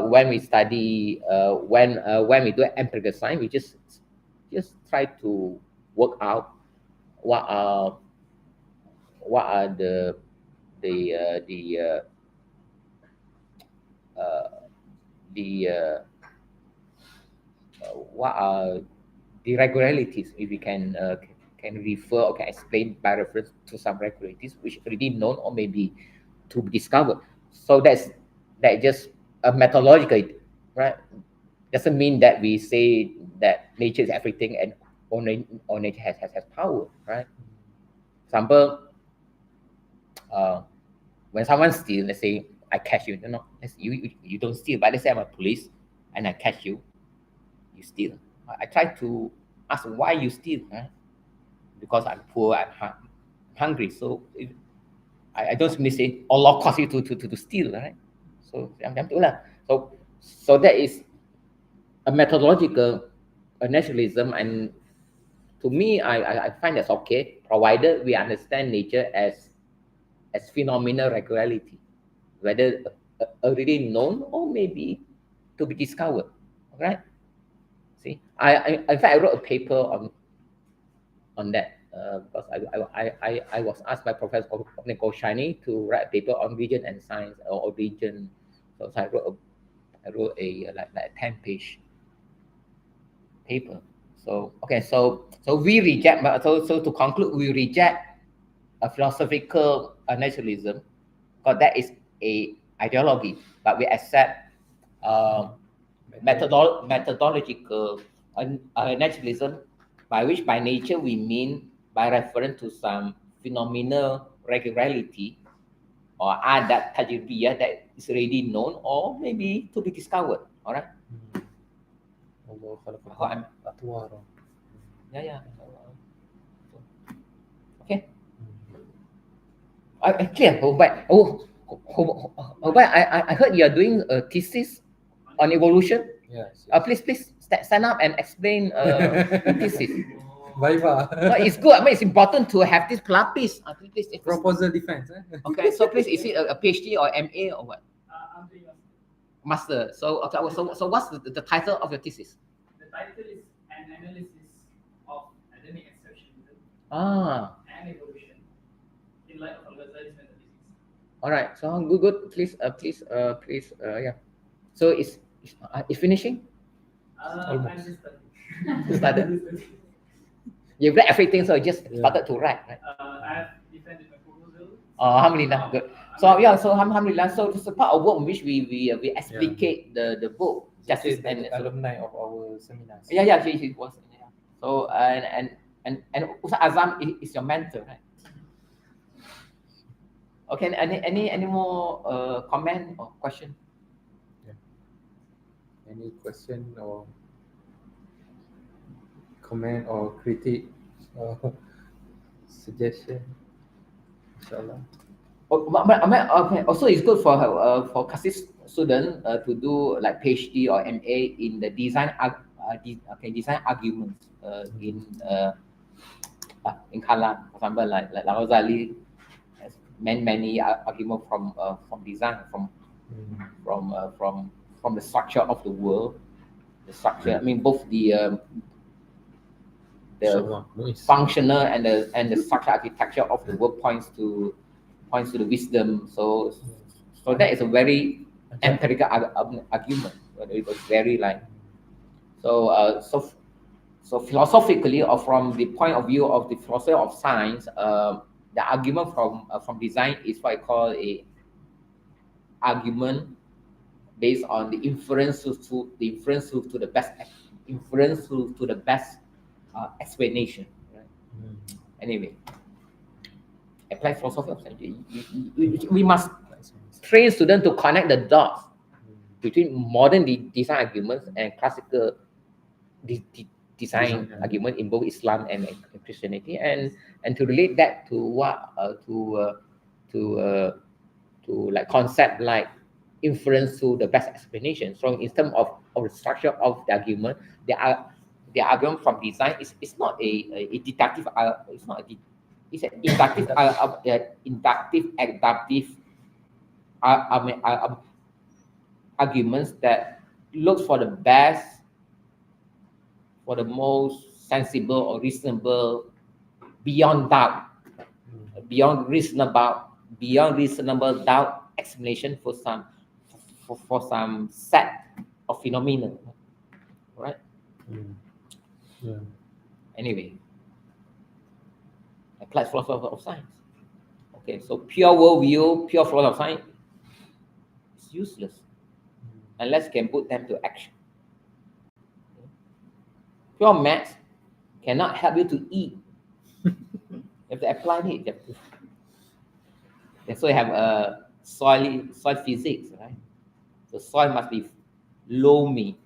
Speaker 1: when we study, when we do empirical science, we just try to work out what are the the uh, the uh, the what are the regularities, if we can refer or can explain by reference to some regularities which already known or maybe to be discovered. So that just a methodological, right? Doesn't mean that we say that nature is everything and or nature has power, right? Example, when someone steals, let's say I catch you, you don't steal, but let's say I'm a police and I catch you, you steal. I try to ask why you steal, right? Because I'm poor, I'm hungry. So I don't simply say Allah caused you to steal, right? So so that is a methodological naturalism, and to me, I find that's okay, provided we understand nature as phenomenal regularity, whether already known or maybe to be discovered, right? See, in fact I wrote a paper on that because I was asked by Professor Shiny to write a paper on region and science or region. So I wrote a like 10-page paper. So okay, so we reject. So to conclude, we reject a philosophical naturalism because that is a ideology, but we accept methodological naturalism, by which by nature we mean by reference to some phenomenal regularity or adat tajribiyah that is already known or maybe to be discovered. All right.
Speaker 2: Allah
Speaker 1: Oh, I'm-
Speaker 2: atwara.
Speaker 1: Yeah. Okay. Clear. I heard you are doing a thesis on evolution.
Speaker 2: Yes.
Speaker 1: Please stand up and explain the thesis.
Speaker 2: Viva.
Speaker 1: No, it's good. I mean, it's important to have this pelapis. Please.
Speaker 2: Proposal defense.
Speaker 1: Okay, so please, is it a PhD or MA or what?
Speaker 3: I'm doing a
Speaker 1: Master. So okay, so what's the title of your thesis?
Speaker 3: The title is An Analysis of Academic Exceptionalism and Evolution in Light of Al-Ghazali's Metaphysics.
Speaker 1: All right. So good. Please. Yeah. So it's finishing.
Speaker 3: I'm
Speaker 2: Almost.
Speaker 3: just
Speaker 1: Started. You've read everything, so you just started to write, right?
Speaker 3: I have defended my proposal.
Speaker 1: Alhamdulillah, good. So yeah, so alhamdulillah. So it's a part of work in which we explicate the book justice and
Speaker 2: alumni of our seminars.
Speaker 1: yeah, she was. Yeah. So and Ustaz Azam is your mentor, right? Okay. Any more comment or question?
Speaker 2: Any question or comment or critique or suggestion? Inshallah.
Speaker 1: Okay. Also, it's good for CASIS student to do like PhD or MA in the design arguments in Kalam, for example, like Al-Ghazali has many argument from design, from the structure of the world, the structure. I mean, both the functional and the structural architecture of the world points to the wisdom. So that is a very empirical argument. It was very like so philosophically, or from the point of view of the philosophy of science, the argument from design is what I call a argument based on the inference to the best explanation. Right? Anyway, apply philosophy of science. We must train students to connect the dots between modern design arguments and classical design argument in both Islam and Christianity, and to relate that to what to like concept like inference to the best explanation. So in terms of the structure of the argument, the argument from design is not a deductive. It's not a it's an inductive adaptive arguments that looks for the best, for the most sensible or reasonable, beyond doubt, beyond reasonable doubt explanation for some set of phenomena, right?
Speaker 2: Yeah.
Speaker 1: Anyway, applied philosophy of science. Okay, so pure worldview, pure philosophy of science is useless unless you can put them to action. Pure maths cannot help you to eat. You have to apply it. So you have soil physics, right? So soil must be loamy,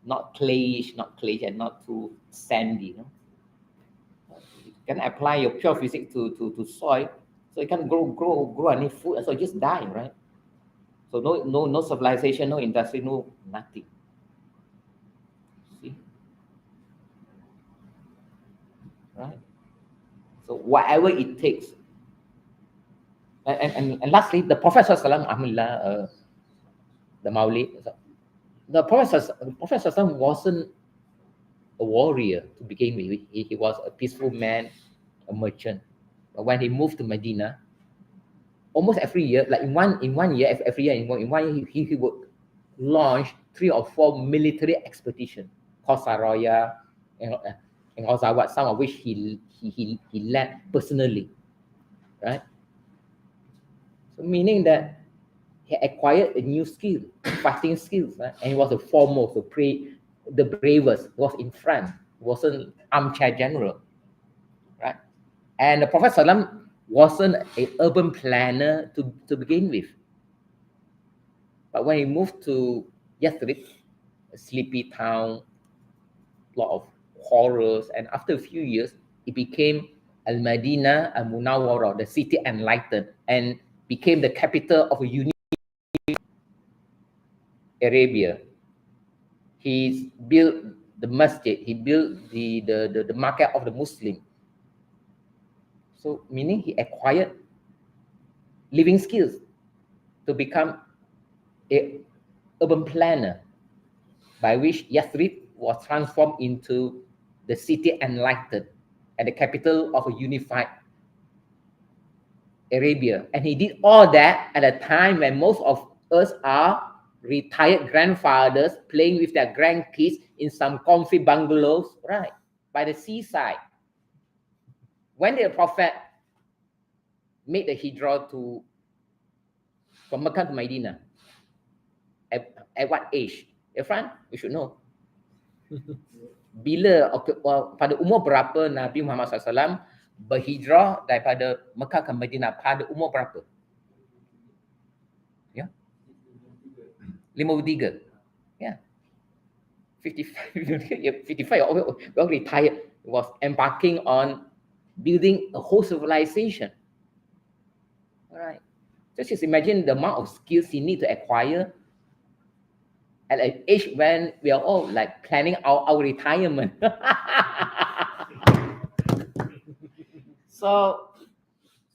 Speaker 1: not clayish, and not too sandy. You can apply your pure physics to soil, so it can grow any food, so it just die, right? So no civilization, no industry, no nothing. See, right? So whatever it takes. And lastly, the Prophet Sallallahu the Maulid. The Prophet wasn't a warrior to begin with. He was a peaceful man, a merchant. But when he moved to Medina, almost every year, like in one year, he would launch 3 or 4 military expeditions, called Saraya and Ghazawat, some of which he led personally, right? So meaning that he acquired a new skill, fighting skills, right? And he was the foremost, the bravest, was in front, wasn't armchair general, right? And the Prophet Sallam wasn't an urban planner to begin with. But when he moved to Yathrib, a sleepy town, lot of quarrels, and after a few years, it became Al-Madinah Al-Munawwara, the city enlightened, and became the capital of a unique Arabia. He built the masjid, he built the market of the Muslim. So meaning he acquired living skills to become a urban planner, by which Yathrib was transformed into the city enlightened and the capital of a unified Arabia. And he did all that at a time when most of us are retired grandfathers playing with their grandkids in some comfy bungalows, right, by the seaside. When the Prophet made the hijrah from Mecca to Medina, at what age? Irfan, you should know. Pada umur berapa Nabi Muhammad SAW berhijrah daripada Mekah ke Madinah? Pada umur berapa? Ya, 53. Yeah, 55. 55. Well retired. Was embarking on building a whole civilization. All right. Just imagine the amount of skills he need to acquire at an age when we are all like planning our retirement. So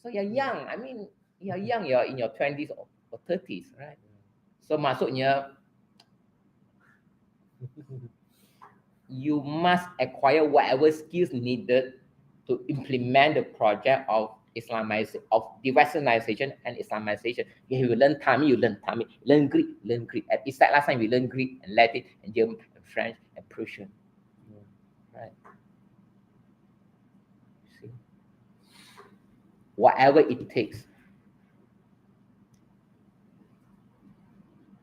Speaker 1: So you're young. I mean, you're young. You're in your 20s or 30s, right? So maksudnya you must acquire whatever skills needed to implement the project of Islamization, of the Westernization and Islamization. You learn Tamil, you learn Tamil, learn Greek, learn Greek. At Isaac last time we learn Greek and Latin and German and French and Persian. Right. See? Whatever it takes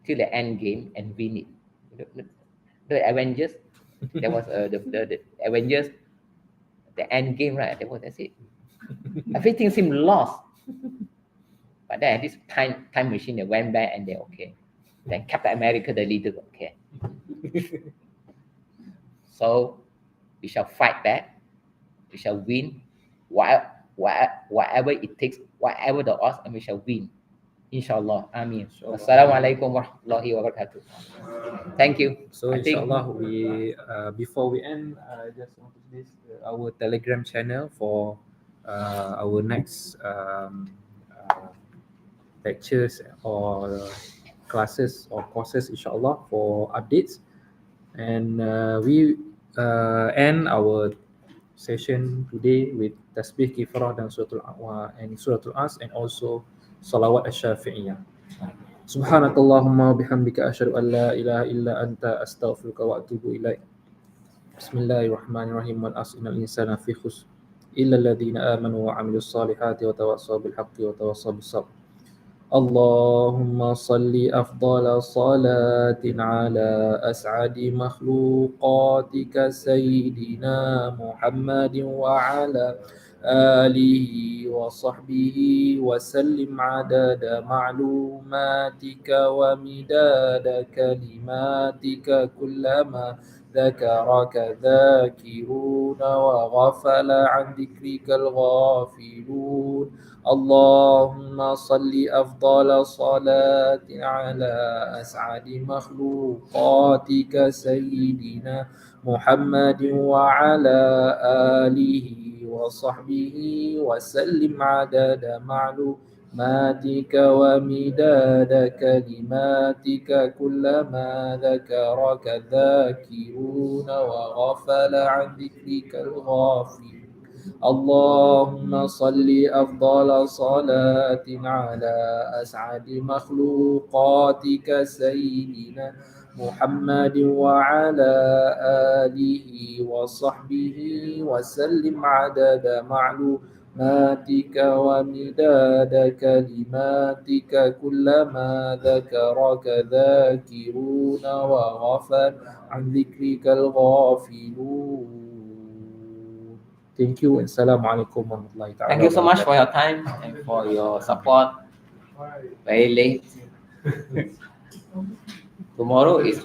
Speaker 1: till the end game and win it. The Avengers, there was the Avengers, the end game, right? That's it. Everything seemed lost. But then this time machine, they went back and they okay. Then Captain America, the leader, okay. So we shall fight back. We shall win. Whatever it takes, whatever the odds, and we shall win. Inshallah. Ameen. Assalamualaikum warahmatullahi wabarakatuh. Thank you.
Speaker 2: So inshallah, we before we end, I just want to list our Telegram channel for our next lectures or classes or courses, inshallah, for updates. And we end our session today with Tasbih Kifrah dan Suratul As and also Salawat Asy-Syafi'iyah. Subhanakallahumma bihamdika asyhadu an la ilaha illa anta astaghfiruka wa atubu ilaik. Bismillahirrahmanirrahim. Wal 'asri innal insana fi khusr illa alladhina amanu wa 'amilus solihati wa tawassaw bil haqqi wa tawassaw bis sabr. Allahumma salli afdala salatin ala as'adi makhluqatika sayyidina Muhammadin wa ala آله وصحبه وسلم عدد معلوماتك ومداد كلماتك كلما ذكرك ذاكرون وغفل عن ذكرك الغافلون. اللهم صل أفضل صلاة على أسعد مخلوقاتك سيدنا محمد وعلى آله وصحبه وسلم عدد معلوماتك ومداد كلماتك كلما ذكرك الذاكرون وغفل عن ذكرك الغافلون. اللهم صل أفضل صلاة على أسعد مخلوقاتك سيدنا محمد وعلى آله وصحبه وسلم عدد معلوماتك ومداد كلماتك كلما ذكرك ذاكرون وغفل عن ذكرك الغافلون. Thank you and Assalamualaikum warahmatullahi ta'ala.
Speaker 1: Thank you so much for your time and for your support. Very late. Tomorrow is